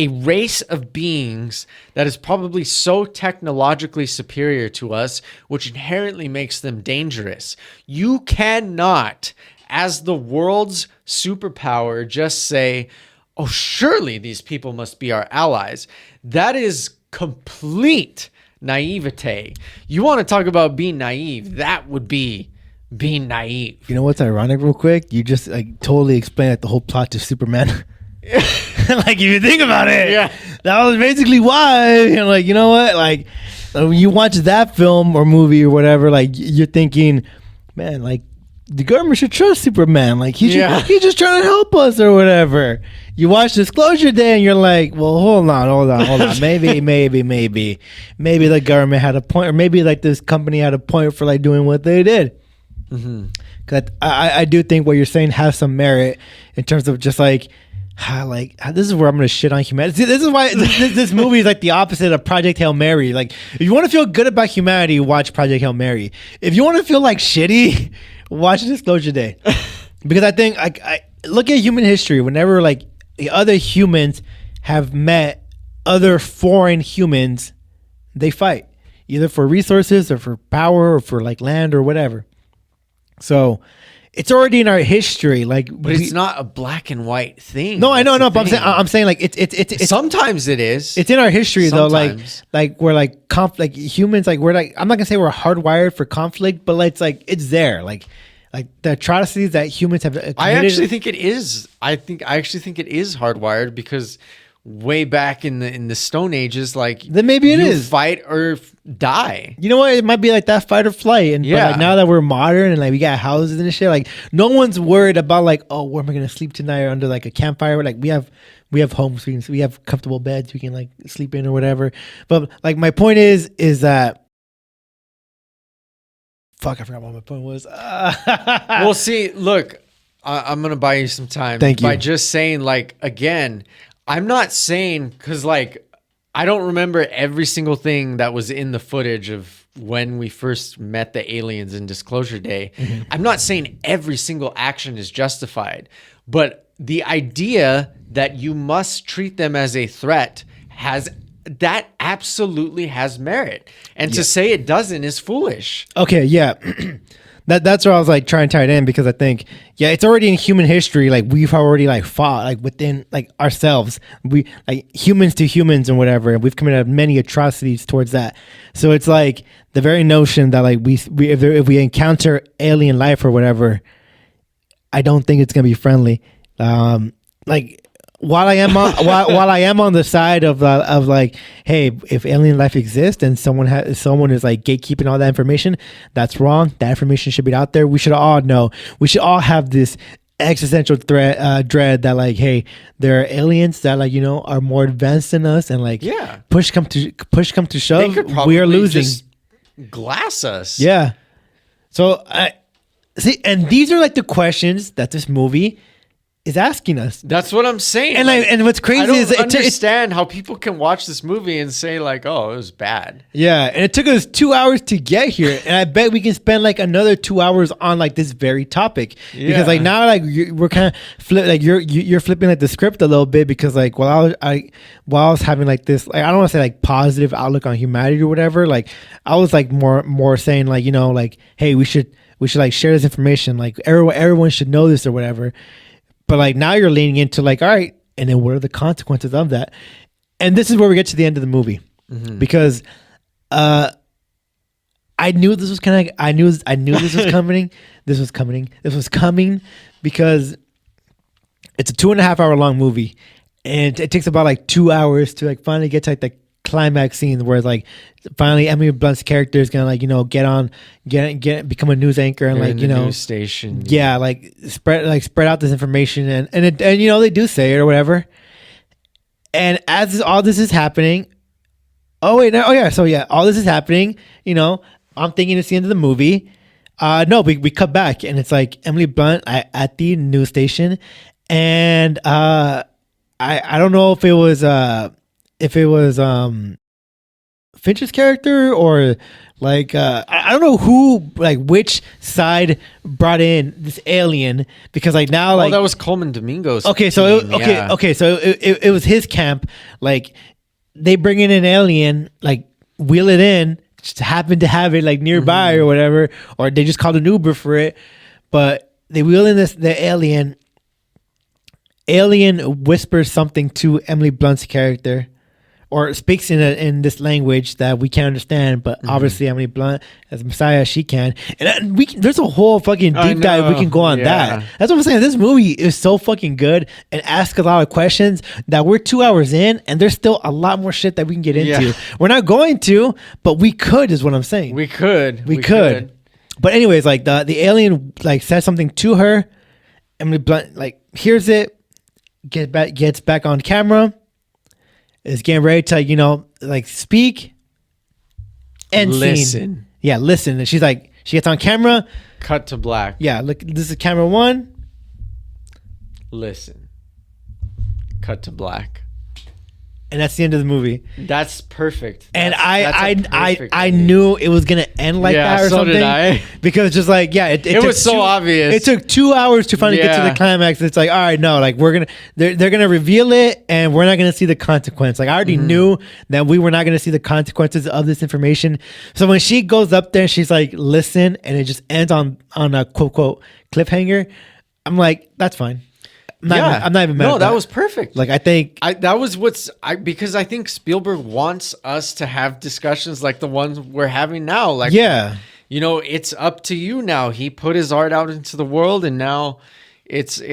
race of beings that is probably so technologically superior to us, which inherently makes them dangerous. You cannot, as the world's superpower, just say, oh, surely these people must be our allies. That is complete naivete. You want to talk about being naive? That would be being naive. You know what's ironic, real quick? You just like totally explained like the whole plot to Superman. Like, if you think about it, yeah, that was basically why. And like, you know what? Like, when you watch that film or movie or whatever, like, you're thinking, man, like, the government should trust Superman. Like, he's just trying to help us or whatever. You watch Disclosure Day and you're like, well, hold on. Maybe the government had a point, or maybe like this company had a point for like doing what they did. Mm-hmm. Cause I do think what you're saying has some merit in terms of just like this is where I'm gonna shit on humanity. See, this is why this movie is like the opposite of Project Hail Mary. Like, if you want to feel good about humanity, watch Project Hail Mary. If you want to feel like shitty, watch Disclosure Day. Because I think I look at human history. Whenever like the other humans have met other foreign humans, they fight either for resources or for power or for like land or whatever. So it's already in our history, like, but it's not a black and white thing. No, I know, but I'm saying like it's sometimes it is. It's in our history sometimes. Though, like we're like humans, like we're like, I'm not gonna say we're hardwired for conflict, but it's like it's there, like the atrocities that humans have committed. I actually think it is. I actually think it is hardwired, because way back in the Stone Ages, like, then maybe it is fight or die. You know what? It might be like that, fight or flight. And but like, now that we're modern and like we got houses and shit, like no one's worried about like, oh, where am I gonna sleep tonight, or under like a campfire? Like we have homes, we have comfortable beds we can like sleep in or whatever. But like my point is that, fuck, I forgot what my point was. Well, see, look, I'm gonna buy you some time. Thank you. By just saying, like, again, I'm not saying, because like I don't remember every single thing that was in the footage of when we first met the aliens in Disclosure Day. Mm-hmm. I'm not saying every single action is justified, but the idea that you must treat them as a threat has that absolutely has merit. And to say it doesn't is foolish. Okay, yeah. That's where I was like trying to tie it in, because I think, yeah, it's already in human history. Like, we've already like fought like within like ourselves. We like humans to humans and whatever. And we've committed many atrocities towards that. So it's like the very notion that like we if we encounter alien life or whatever, I don't think it's gonna be friendly. Like, while I am on, while I am on the side of like, hey, if alien life exists and someone is like gatekeeping all that information, that's wrong. That information should be out there. We should all know. We should all have this existential dread that like, hey, there are aliens that like, you know, are more advanced than us, and like, push come to shove, we are losing. Just glass us. Yeah. So I see, and these are like the questions that this movie is asking us. That's what I'm saying. And like, and what's crazy is I don't understand how people can watch this movie and say like, "Oh, it was bad." Yeah, and it took us 2 hours to get here, and I bet we can spend like another 2 hours on like this very topic, because like now like we're kind of you're flipping like the script a little bit, because like while I was having like this, like, I don't want to say like positive outlook on humanity or whatever, like I was like more saying like, you know, like, hey, we should like share this information, like everyone should know this or whatever. But like now you're leaning into like, all right, and then what are the consequences of that? And this is where we get to the end of the movie, because I knew this was kind of, I knew this was coming. This was coming because it's a 2.5 hour long movie, and it takes about like 2 hours to like finally get to like the climax scene where like finally Emily Blunt's character is gonna like, you know, become a news anchor and like, you know, news station. Yeah, like spread out this information, and you know, they do say it or whatever. And as all this is happening, all this is happening, you know, I'm thinking it's the end of the movie. No, we cut back, and it's like Emily Blunt at the news station, and I don't know if it was Finch's character or like I don't know who, like which side brought in this alien, because like now like that was Coleman Domingo's okay so team, so it was his camp, like they bring in an alien, like wheel it in, just happened to have it like nearby or whatever, or they just called an Uber for it, but they wheel in the alien whispers something to Emily Blunt's character, or speaks in this language that we can't understand, but obviously Emily Blunt as Messiah, she can. And there's a whole fucking deep dive we can go on that. That's what I'm saying. This movie is so fucking good and asks a lot of questions that we're 2 hours in, and there's still a lot more shit that we can get into. We're not going to, but we could, is what I'm saying. We could. But anyways, like the alien like says something to her. Emily Blunt like hears it, gets back on camera, is getting ready to, you know, like speak and listen. Scene. Yeah, listen. And she's like, she gets on camera. Cut to black. Yeah, look, this is camera one. Listen. Cut to black. And that's the end of the movie. That's perfect. And I knew it was gonna end like that or something. Did I. Because just like, yeah, it was so obvious. It took 2 hours to finally get to the climax. It's like, all right, no, like they're gonna reveal it, and we're not gonna see the consequence. Like I already knew that we were not gonna see the consequences of this information. So when she goes up there and she's like, listen, and it just ends on a quote cliffhanger, I'm like, that's fine. I'm not even mad. No, that was perfect. Like I think that was because I think Spielberg wants us to have discussions like the ones we're having now. Like, you know, it's up to you now. He put his art out into the world, and now it's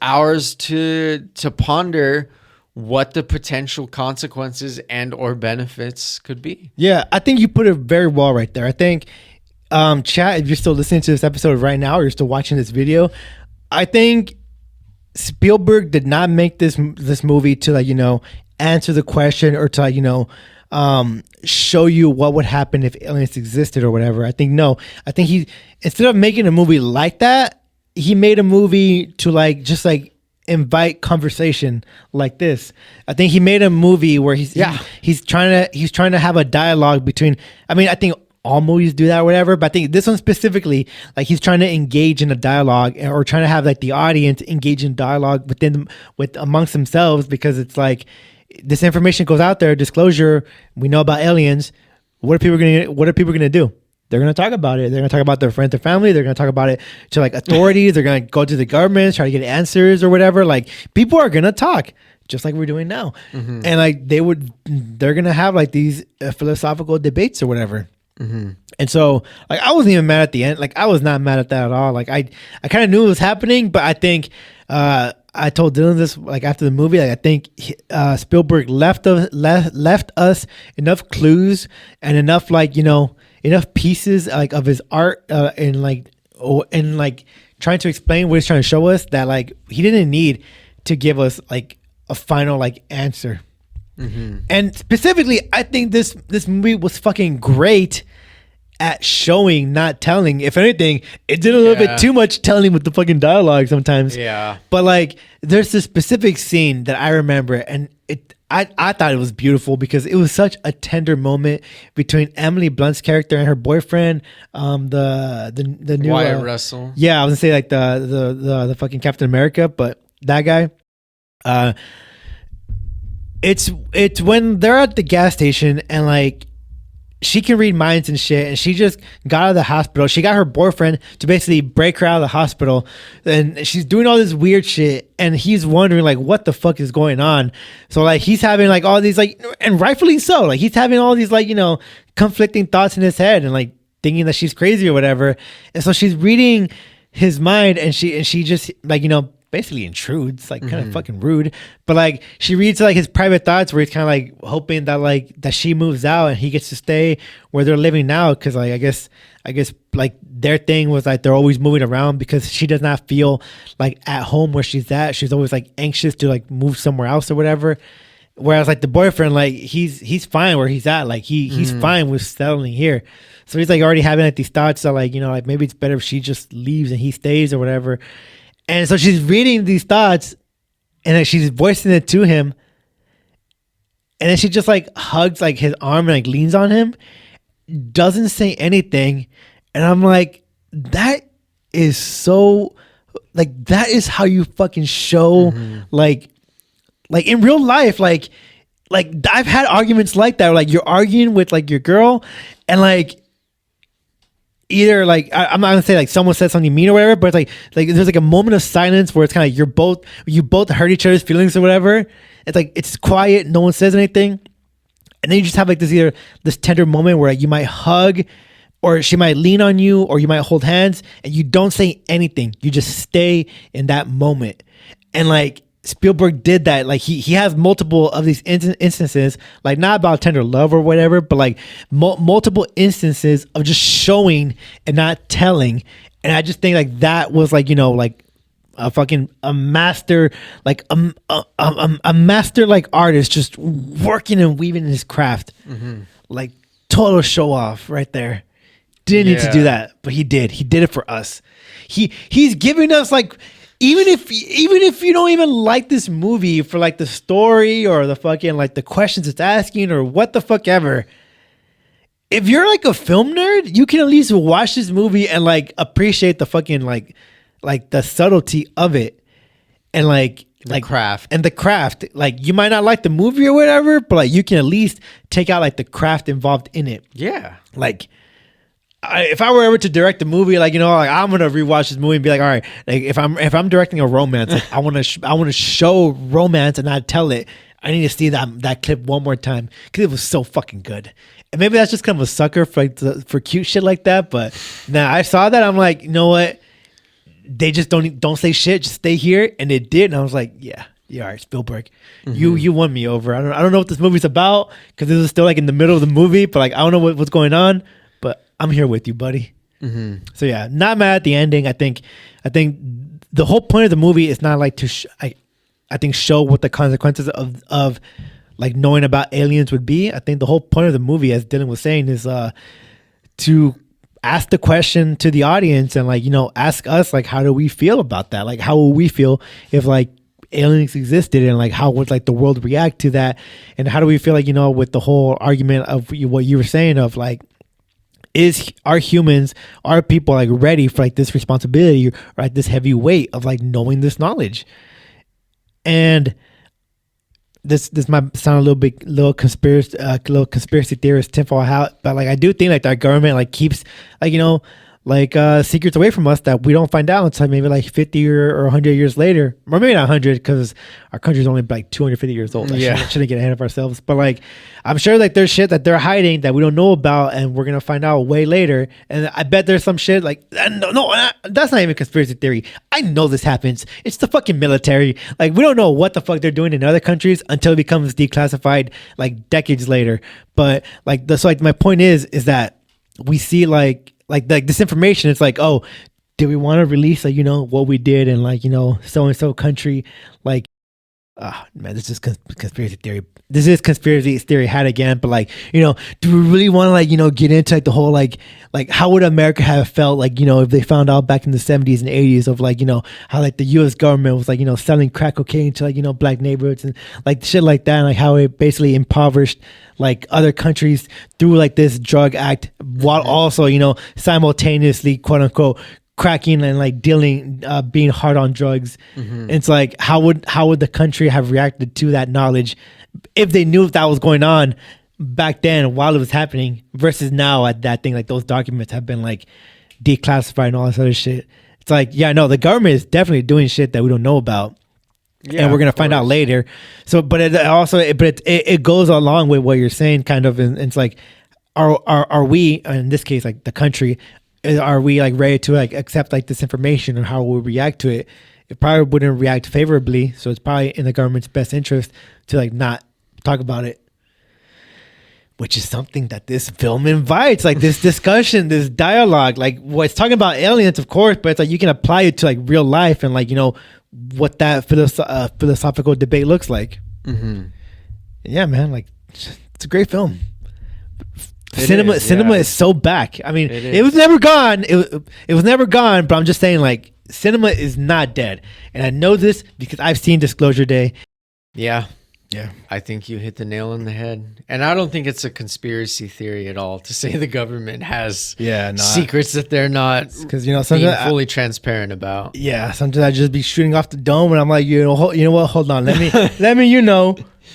ours to ponder what the potential consequences and or benefits could be. Yeah, I think you put it very well right there. I think, chat, if you're still listening to this episode right now, or you're still watching this video, I think Spielberg did not make this movie to, like, you know, answer the question or to, like, you know, show you what would happen if aliens existed or whatever. I think he, instead of making a movie like that, he made a movie to like just like invite conversation like this. I think he made a movie where he's trying to have a dialogue between. I mean, I think all movies do that or whatever, but I think this one specifically, like, he's trying to engage in a dialogue, or trying to have like the audience engage in dialogue with amongst themselves, because it's like, this information goes out there, disclosure, we know about aliens. What are people gonna do? They're gonna talk about it. They're gonna talk about their friends, their family. They're gonna talk about it to like authorities. They're gonna go to the government, try to get answers or whatever. Like people are gonna talk, just like we're doing now. And like they're gonna have like these philosophical debates or whatever. And so like I wasn't even mad at the end. Like I was not mad at that at all. Like I kind of knew it was happening, but I think I told Dylan this like after the movie. Like I think Spielberg left us enough clues and enough like enough pieces like of his art and like trying to explain what he's trying to show us that like he didn't need to give us like a final like answer. And specifically, I think this movie was fucking great at showing, not telling. If anything, it did a little bit too much telling with the fucking dialogue sometimes. Yeah. But like, there's this specific scene that I remember, and I thought it was beautiful because it was such a tender moment between Emily Blunt's character and her boyfriend, the new Wyatt Russell. Yeah, I was gonna say like the fucking Captain America, but that guy. It's when they're at the gas station and like she can read minds and shit, and she just got out of the hospital. She got her boyfriend to basically break her out of the hospital, and she's doing all this weird shit, and he's wondering like what the fuck is going on. So like he's having like all these like, and rightfully so, like he's having all these like conflicting thoughts in his head and like thinking that she's crazy or whatever. And so she's reading his mind, and she just like basically intrudes, like kind of fucking rude, but like she reads like his private thoughts where he's kind of like hoping that she moves out and he gets to stay where they're living now, because like I guess like their thing was like they're always moving around because she does not feel like at home where she's at. She's always like anxious to like move somewhere else or whatever, whereas like the boyfriend, like he's fine where he's at, like he's fine with settling here. So he's like already having like these thoughts that like like maybe it's better if she just leaves and he stays or whatever. And so she's reading these thoughts and like she's voicing it to him. And then she just like hugs like his arm and like leans on him, doesn't say anything. And I'm like, that is so like, that is how you fucking show like in real life, like I've had arguments like that where like you're arguing with like your girl and like, either like I'm not gonna say like someone said something mean or whatever, but it's like there's like a moment of silence where it's kind of you both hurt each other's feelings or whatever. It's like it's quiet, no one says anything, and then you just have like this tender moment where like, you might hug, or she might lean on you, or you might hold hands, and you don't say anything. You just stay in that moment, and like Spielberg did that. Like he has multiple of these instances, like not about tender love or whatever, but like multiple instances of just showing and not telling. And I just think like that was like like a master, like a master like artist just working and weaving in his craft. Like total show off right there. Didn't need to do that, but he did it for us. He's giving us like, even if you don't even like this movie for like the story or the fucking like the questions it's asking or what the fuck ever, if you're like a film nerd, you can at least watch this movie and like appreciate the fucking like the subtlety of it and like the craft. Like you might not like the movie or whatever, but like you can at least take out like the craft involved in it. Yeah. Like if I were ever to direct a movie, like like I'm gonna rewatch this movie and be like, all right, like if I'm directing a romance, like I want to show romance and not tell it. I need to see that clip one more time because it was so fucking good. And maybe that's just kind of a sucker for like for cute shit like that. But now I saw that, I'm like, you know what? They just don't say shit, just stay here, and it did. And I was like, yeah, all right, Spielberg, you won me over. I don't know what this movie's about because this is still like in the middle of the movie, but like I don't know what's going on. I'm here with you, buddy. So yeah, not mad at the ending. I think the whole point of the movie is not like to I think show what the consequences of like knowing about aliens would be. I think the whole point of the movie, as Dylan was saying, is to ask the question to the audience and like ask us like how do we feel about that? Like how will we feel if like aliens existed, and like how would like the world react to that? And how do we feel like with the whole argument of what you were saying of like, are people like ready for like this responsibility or like this heavy weight of like knowing this knowledge? And this might sound a little conspiracy theorist tinfoil hat, but like I do think like our government like keeps like secrets away from us that we don't find out until maybe like 50 or 100 years later, or maybe not 100 because our country's only like 250 years old. Shouldn't get ahead of ourselves, but like I'm sure like there's shit that they're hiding that we don't know about, and we're gonna find out way later. And I bet there's some shit like no, that's not even conspiracy theory. I know this happens. It's the fucking military. Like we don't know what the fuck they're doing in other countries until it becomes declassified like decades later. But like so like my point is that we see like this information. It's like, oh, do we want to release like what we did in like so and so country? Like, man, this is conspiracy theory. This is conspiracy theory hat again. But like do we really want to like get into like the whole like how would America have felt like if they found out back in the 70s and 80s of like how like the U.S. government was like selling crack cocaine to like black neighborhoods and like shit like that, and like how it basically impoverished like other countries through like this drug act, while also simultaneously quote unquote cracking and like dealing being hard on drugs. It's like how would the country have reacted to that knowledge if they knew that was going on back then while it was happening versus now at that thing? Like those documents have been like declassified and all this other shit. It's like, yeah, no, the government is definitely doing shit that we don't know about. Yeah, and we're gonna find out later. So, but it goes along with what you're saying, kind of. And it's like, are we in this case like the country? Are we like ready to like accept like this information, and how we'll react to it? It probably wouldn't react favorably. So it's probably in the government's best interest to like not talk about it. Which is something that this film invites, like this discussion, this dialogue. Like, well, it's talking about aliens, of course, but it's like you can apply it to like real life and like what that philosophical debate looks like. Yeah, man, like it's a great film. Cinema is so back. I mean, it was never gone. It was never gone. But I'm just saying, like, cinema is not dead, and I know this because I've seen Disclosure Day. Yeah. I think you hit the nail on the head, and I don't think it's a conspiracy theory at all to say the government has secrets that they're not because being fully transparent about. Yeah, sometimes I just be shooting off the dome, and I'm like, you know what? Hold on, let me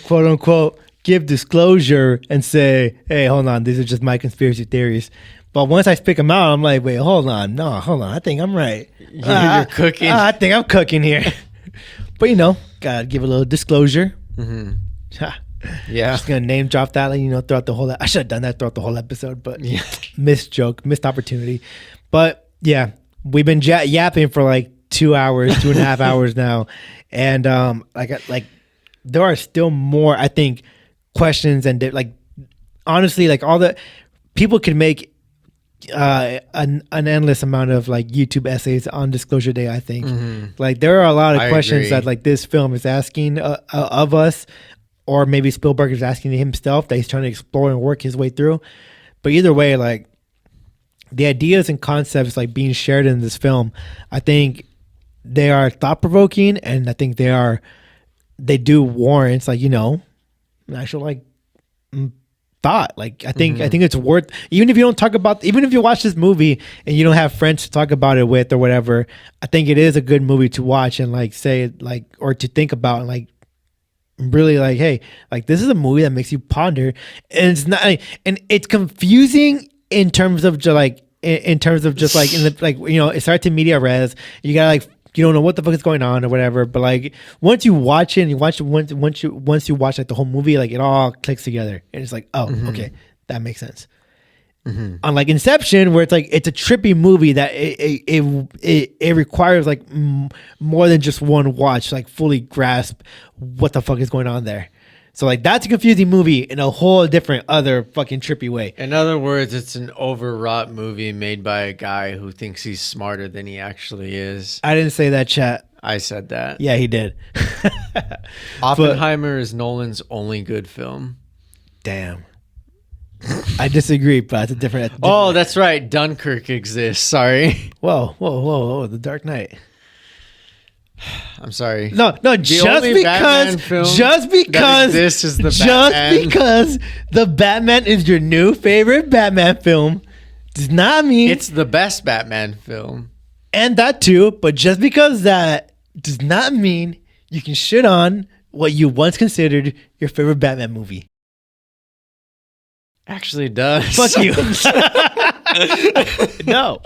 quote unquote, give disclosure and say, hey, hold on, these are just my conspiracy theories. But once I speak them out, I'm like, wait, hold on, I think I'm right. You're cooking. I think I'm cooking here. But gotta give a little disclosure. Yeah, just gonna name drop that, throughout the whole. I should have done that throughout the whole episode, but missed opportunity. But yeah, we've been yapping for like 2.5 hours now, and like there are still more, I think, questions and like honestly, like all the people can make an endless amount of like YouTube essays on Disclosure Day. I think like there are a lot of questions that like this film is asking of us, or maybe Spielberg is asking himself that he's trying to explore and work his way through. But either way, like the ideas and concepts like being shared in this film, I think they are thought provoking, and I think they do warrant like actual like thought. Like I think it's worth, even if you don't talk about, even if you watch this movie and you don't have friends to talk about it with or whatever, I think it is a good movie to watch and like say like, or to think about, and like really like, hey, like this is a movie that makes you ponder. And it's not, and it's confusing in terms of just like in the like it starts in media res. You gotta like, you don't know what the fuck is going on or whatever, but like once you watch it and once you watch like the whole movie, like it all clicks together and it's like, oh, okay, that makes sense. Unlike Inception, where it's like it's a trippy movie that it requires like more than just one watch, like fully grasp what the fuck is going on there. So like that's a confusing movie in a whole different other fucking trippy way. In other words, it's an overwrought movie made by a guy who thinks he's smarter than he actually is. I didn't say that, chat. I said that. Yeah, he did. Oppenheimer is Nolan's only good film. Damn. I disagree, but it's a different. Oh, that's right. Dunkirk exists. Sorry. Whoa. The Dark Knight. I'm sorry. No. Just because this is the Batman. Because the Batman is your new favorite Batman film does not mean it's the best Batman film. And that too, but just because that does not mean you can shit on what you once considered your favorite Batman movie? Actually does. Fuck you. No.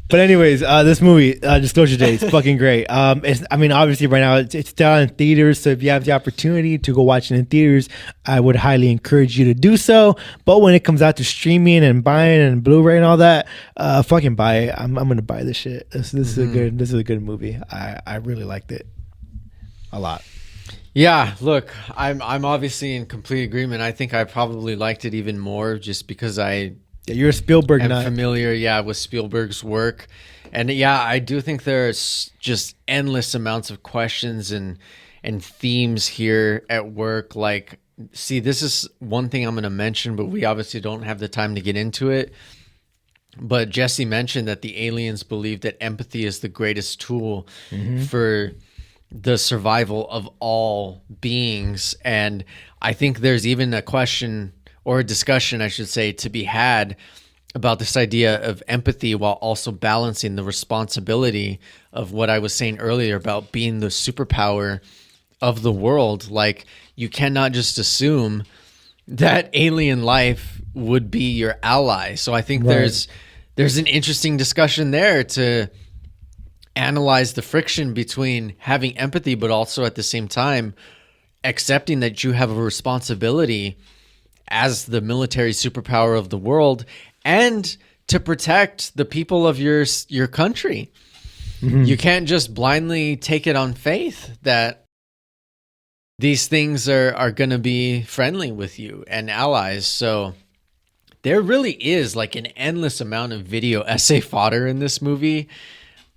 But anyways, this movie, Disclosure Day, is fucking great. Obviously right now it's still in theaters, so if you have the opportunity to go watch it in theaters, I would highly encourage you to do so. But when it comes out to streaming and buying and Blu-ray and all that, fucking buy it. I'm gonna buy this shit. This is a good movie. I really liked it a lot. Yeah, look, I'm obviously in complete agreement. I think I probably liked it even more just because You're a Spielberg I'm nut. familiar, with Spielberg's work. And I do think there's just endless amounts of questions and themes here at work. Like, see, this is one thing I'm going to mention, but we obviously don't have the time to get into it. But Jesse mentioned that the aliens believe that empathy is the greatest tool for the survival of all beings. And I think there's even a question or a discussion, I should say, to be had about this idea of empathy while also balancing the responsibility of what I was saying earlier about being the superpower of the world. Like, you cannot just assume that alien life would be your ally. So I think there's an interesting discussion there to analyze the friction between having empathy, but also at the same time accepting that you have a responsibility as the military superpower of the world and to protect the people of your country. You can't just blindly take it on faith that these things are going to be friendly with you and allies. So there really is like an endless amount of video essay fodder in this movie.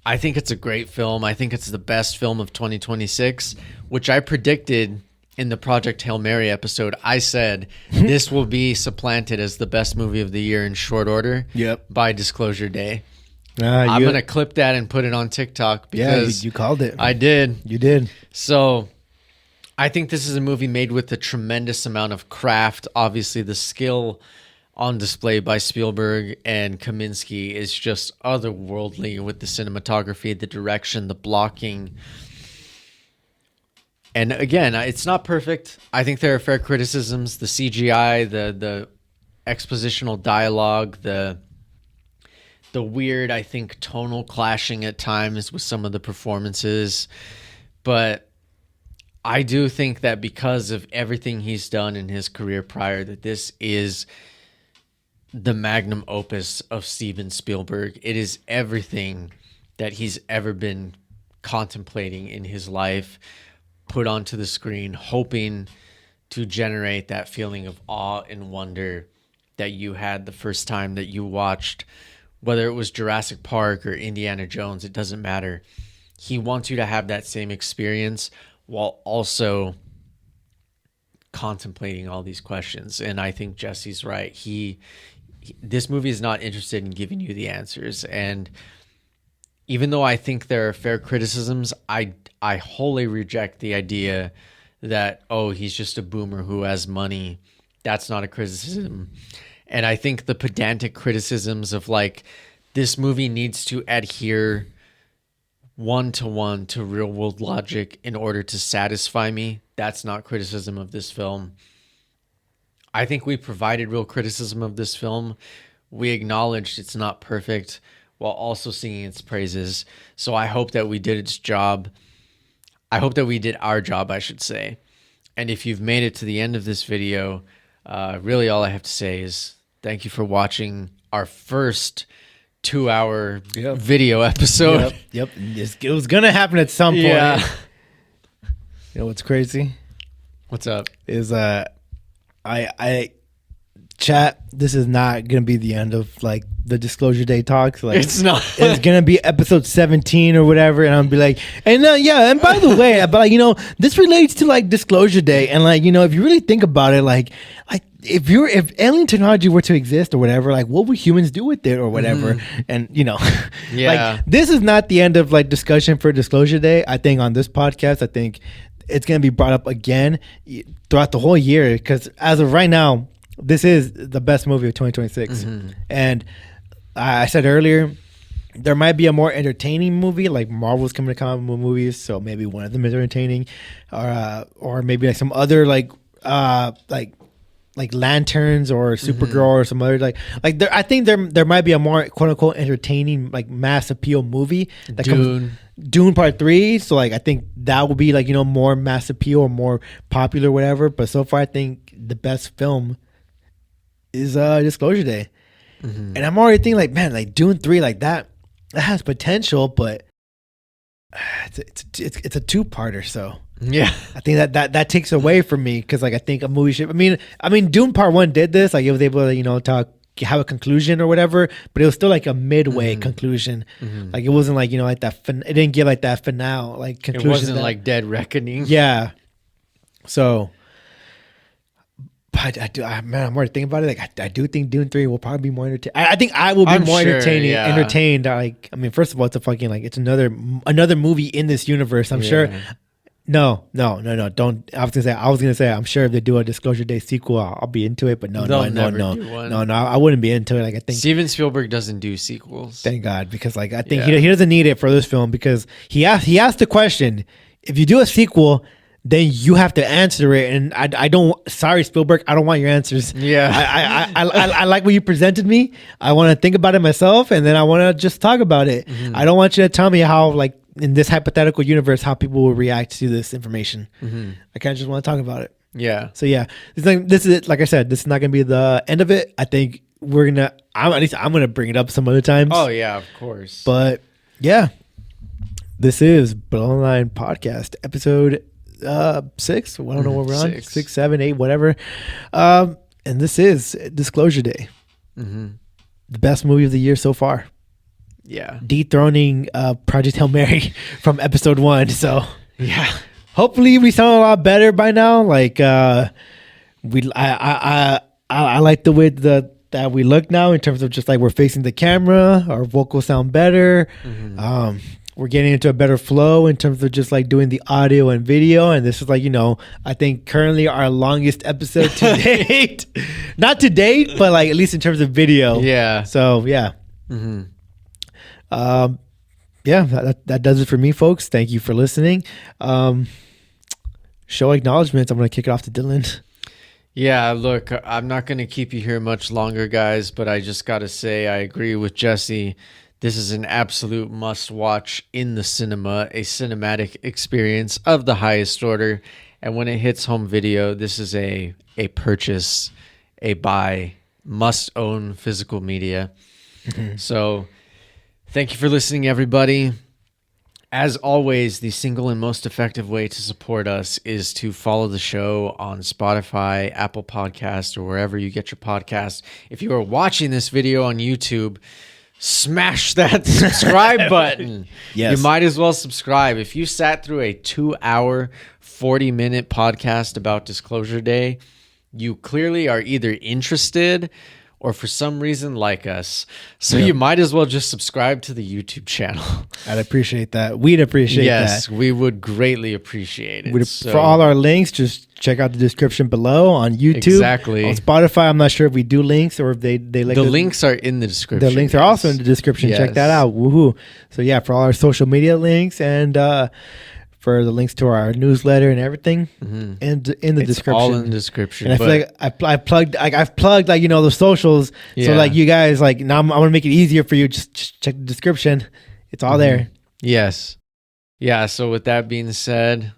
I think it's a great film. I think it's the best film of 2026, which I predicted in the Project Hail Mary episode. I said this will be supplanted as the best movie of the year in short order by Disclosure Day. I'm going to clip that and put it on TikTok because you called it. I did. You did. So I think this is a movie made with a tremendous amount of craft. Obviously, the skill on display by Spielberg and Kaminsky is just otherworldly with the cinematography, the direction, the blocking. And again, it's not perfect. I think there are fair criticisms. The CGI, the expositional dialogue, the weird, I think, tonal clashing at times with some of the performances. But I do think that because of everything he's done in his career prior, that this is the magnum opus of Steven Spielberg. It is everything that he's ever been contemplating in his life put onto the screen, hoping to generate that feeling of awe and wonder that you had the first time that you watched, whether it was Jurassic Park or Indiana Jones, it doesn't matter. He wants you to have that same experience while also contemplating all these questions. And I think Jesse's right. This movie is not interested in giving you the answers. And even though I think there are fair criticisms, I wholly reject the idea that, oh, he's just a boomer who has money. That's not a criticism. And I think the pedantic criticisms of like, this movie needs to adhere one-to-one to real world logic in order to satisfy me, that's not criticism of this film. I think we provided real criticism of this film. We acknowledged it's not perfect while also singing its praises. So I hope that we did its job. I hope that we did our job, I should say. And if you've made it to the end of this video, really all I have to say is thank you for watching our first 2-hour video episode. Yep. It was going to happen at some point. Yeah. You know what's crazy? What's up? Is I chat, this is not gonna be the end of like the Disclosure Day talks. Like, it's not. It's gonna be episode 17 or whatever, and I'll be like, and and by the way, but like, this relates to like Disclosure Day, and like, if you really think about it, like if alien technology were to exist or whatever, like what would humans do with it or whatever? And like this is not the end of like discussion for Disclosure Day. I think on this podcast, I think it's going to be brought up again throughout the whole year, because as of right now, this is the best movie of 2026. And I said earlier, there might be a more entertaining movie, like Marvel's coming to come out with movies, so maybe one of them is entertaining, or maybe like some other like Lanterns or Supergirl or some other there. I think there might be a more quote unquote entertaining like mass appeal movie that Dune Part 3. So like I think that will be like, you know, more mass appeal or more popular, whatever. But so far, I think the best film is Disclosure Day, and I'm already thinking like, man, like Dune 3, like that has potential, but it's a two-parter, so. Yeah, I think that takes away from me because like I think a movie should. I mean, Dune Part 1 did this. Like it was able to, you know, to have a conclusion or whatever, but it was still like a midway conclusion. Like it wasn't like, you know, like that. It didn't get like that finale like conclusion. It wasn't like Dead Reckoning. Yeah. So, but I'm already thinking about it. Like I do think Dune 3 will probably be more entertaining. I think I will be more entertained. Like I mean, first of all, it's a fucking like it's another movie in this universe. I'm sure. No. Don't. I was gonna say. I'm sure if they do a Disclosure Day sequel, I'll be into it. But no. I wouldn't be into it. Like I think Steven Spielberg doesn't do sequels. Thank God, because like I think he doesn't need it for this film because he asked the question: if you do a sequel, then you have to answer it. And I don't. Sorry, Spielberg, I don't want your answers. Yeah. I like what you presented me. I want to think about it myself, and then I want to just talk about it. I don't want you to tell me how like. In this hypothetical universe, how people will react to this information. I kind of just want to talk about it. Yeah. So yeah, this is it. Like I said, this is not going to be the end of it. I think I'm going to bring it up some other times. Oh yeah, of course. But yeah, this is Below the Line Podcast, episode 6. I don't know what we're on. 6, 7, 8, whatever. And this is Disclosure Day. The best movie of the year so far. Yeah, dethroning Project Hail Mary from episode 1. So yeah, hopefully we sound a lot better by now. Like I like the way that we look now in terms of just like we're facing the camera. Our vocals sound better. We're getting into a better flow in terms of just like doing the audio and video. And this is like, you know, I think currently our longest episode to date. Not to date, but like at least in terms of video. Yeah. So yeah. That does it for me, folks. Thank you for listening. Show acknowledgments. I'm going to kick it off to Dylan. Yeah, look, I'm not going to keep you here much longer, guys, but I just got to say I agree with Jesse. This is an absolute must-watch in the cinema, a cinematic experience of the highest order. And when it hits home video, this is a purchase, a buy, must-own physical media. So thank you for listening, everybody. As always, the single and most effective way to support us is to follow the show on Spotify, Apple Podcasts, or wherever you get your podcast. If you are watching this video on YouTube, smash that subscribe button. Yes. You might as well subscribe. If you sat through a 2-hour, 40-minute podcast about Disclosure Day, you clearly are either interested or for some reason like us. So you might as well just subscribe to the YouTube channel. I'd appreciate that. We'd appreciate that. Yes, we would greatly appreciate it. For all our links, just check out the description below on YouTube. Exactly. On Spotify, I'm not sure if we do links or if they like the links are in the description. The links are also in the description. Yes. Check that out. Woohoo. So yeah, for all our social media links and for the links to our newsletter and everything, and in the description. All in the description. And I feel like I've plugged like, you know, the socials. Yeah. So like you guys, like now I'm gonna make it easier for you. Just check the description. It's all there. Yes. Yeah. So with that being said,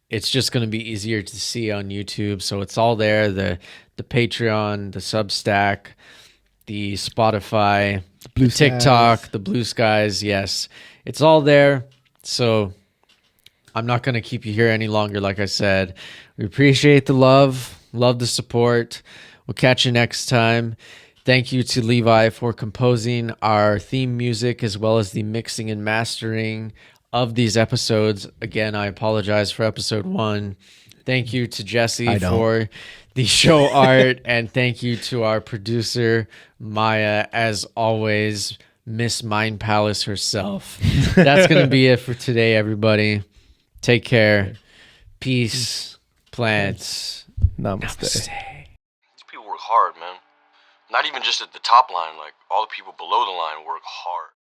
it's just gonna be easier to see on YouTube. So it's all there. The Patreon, the Substack, the Spotify, the TikTok, the Blue Skies. Yes, it's all there. So I'm not going to keep you here any longer. Like I said, we appreciate the love the support. We'll catch you next time. Thank you to Levi for composing our theme music as well as the mixing and mastering of these episodes. Again, I apologize for episode 1. Thank you to Jesse for the show art. And thank you to our producer, Maya, as always, Miss Mind Palace herself. That's going to be it for today, everybody. Take care. Peace. Plants. Namaste. These people work hard, man. Not even just at the top line. Like, all the people below the line work hard.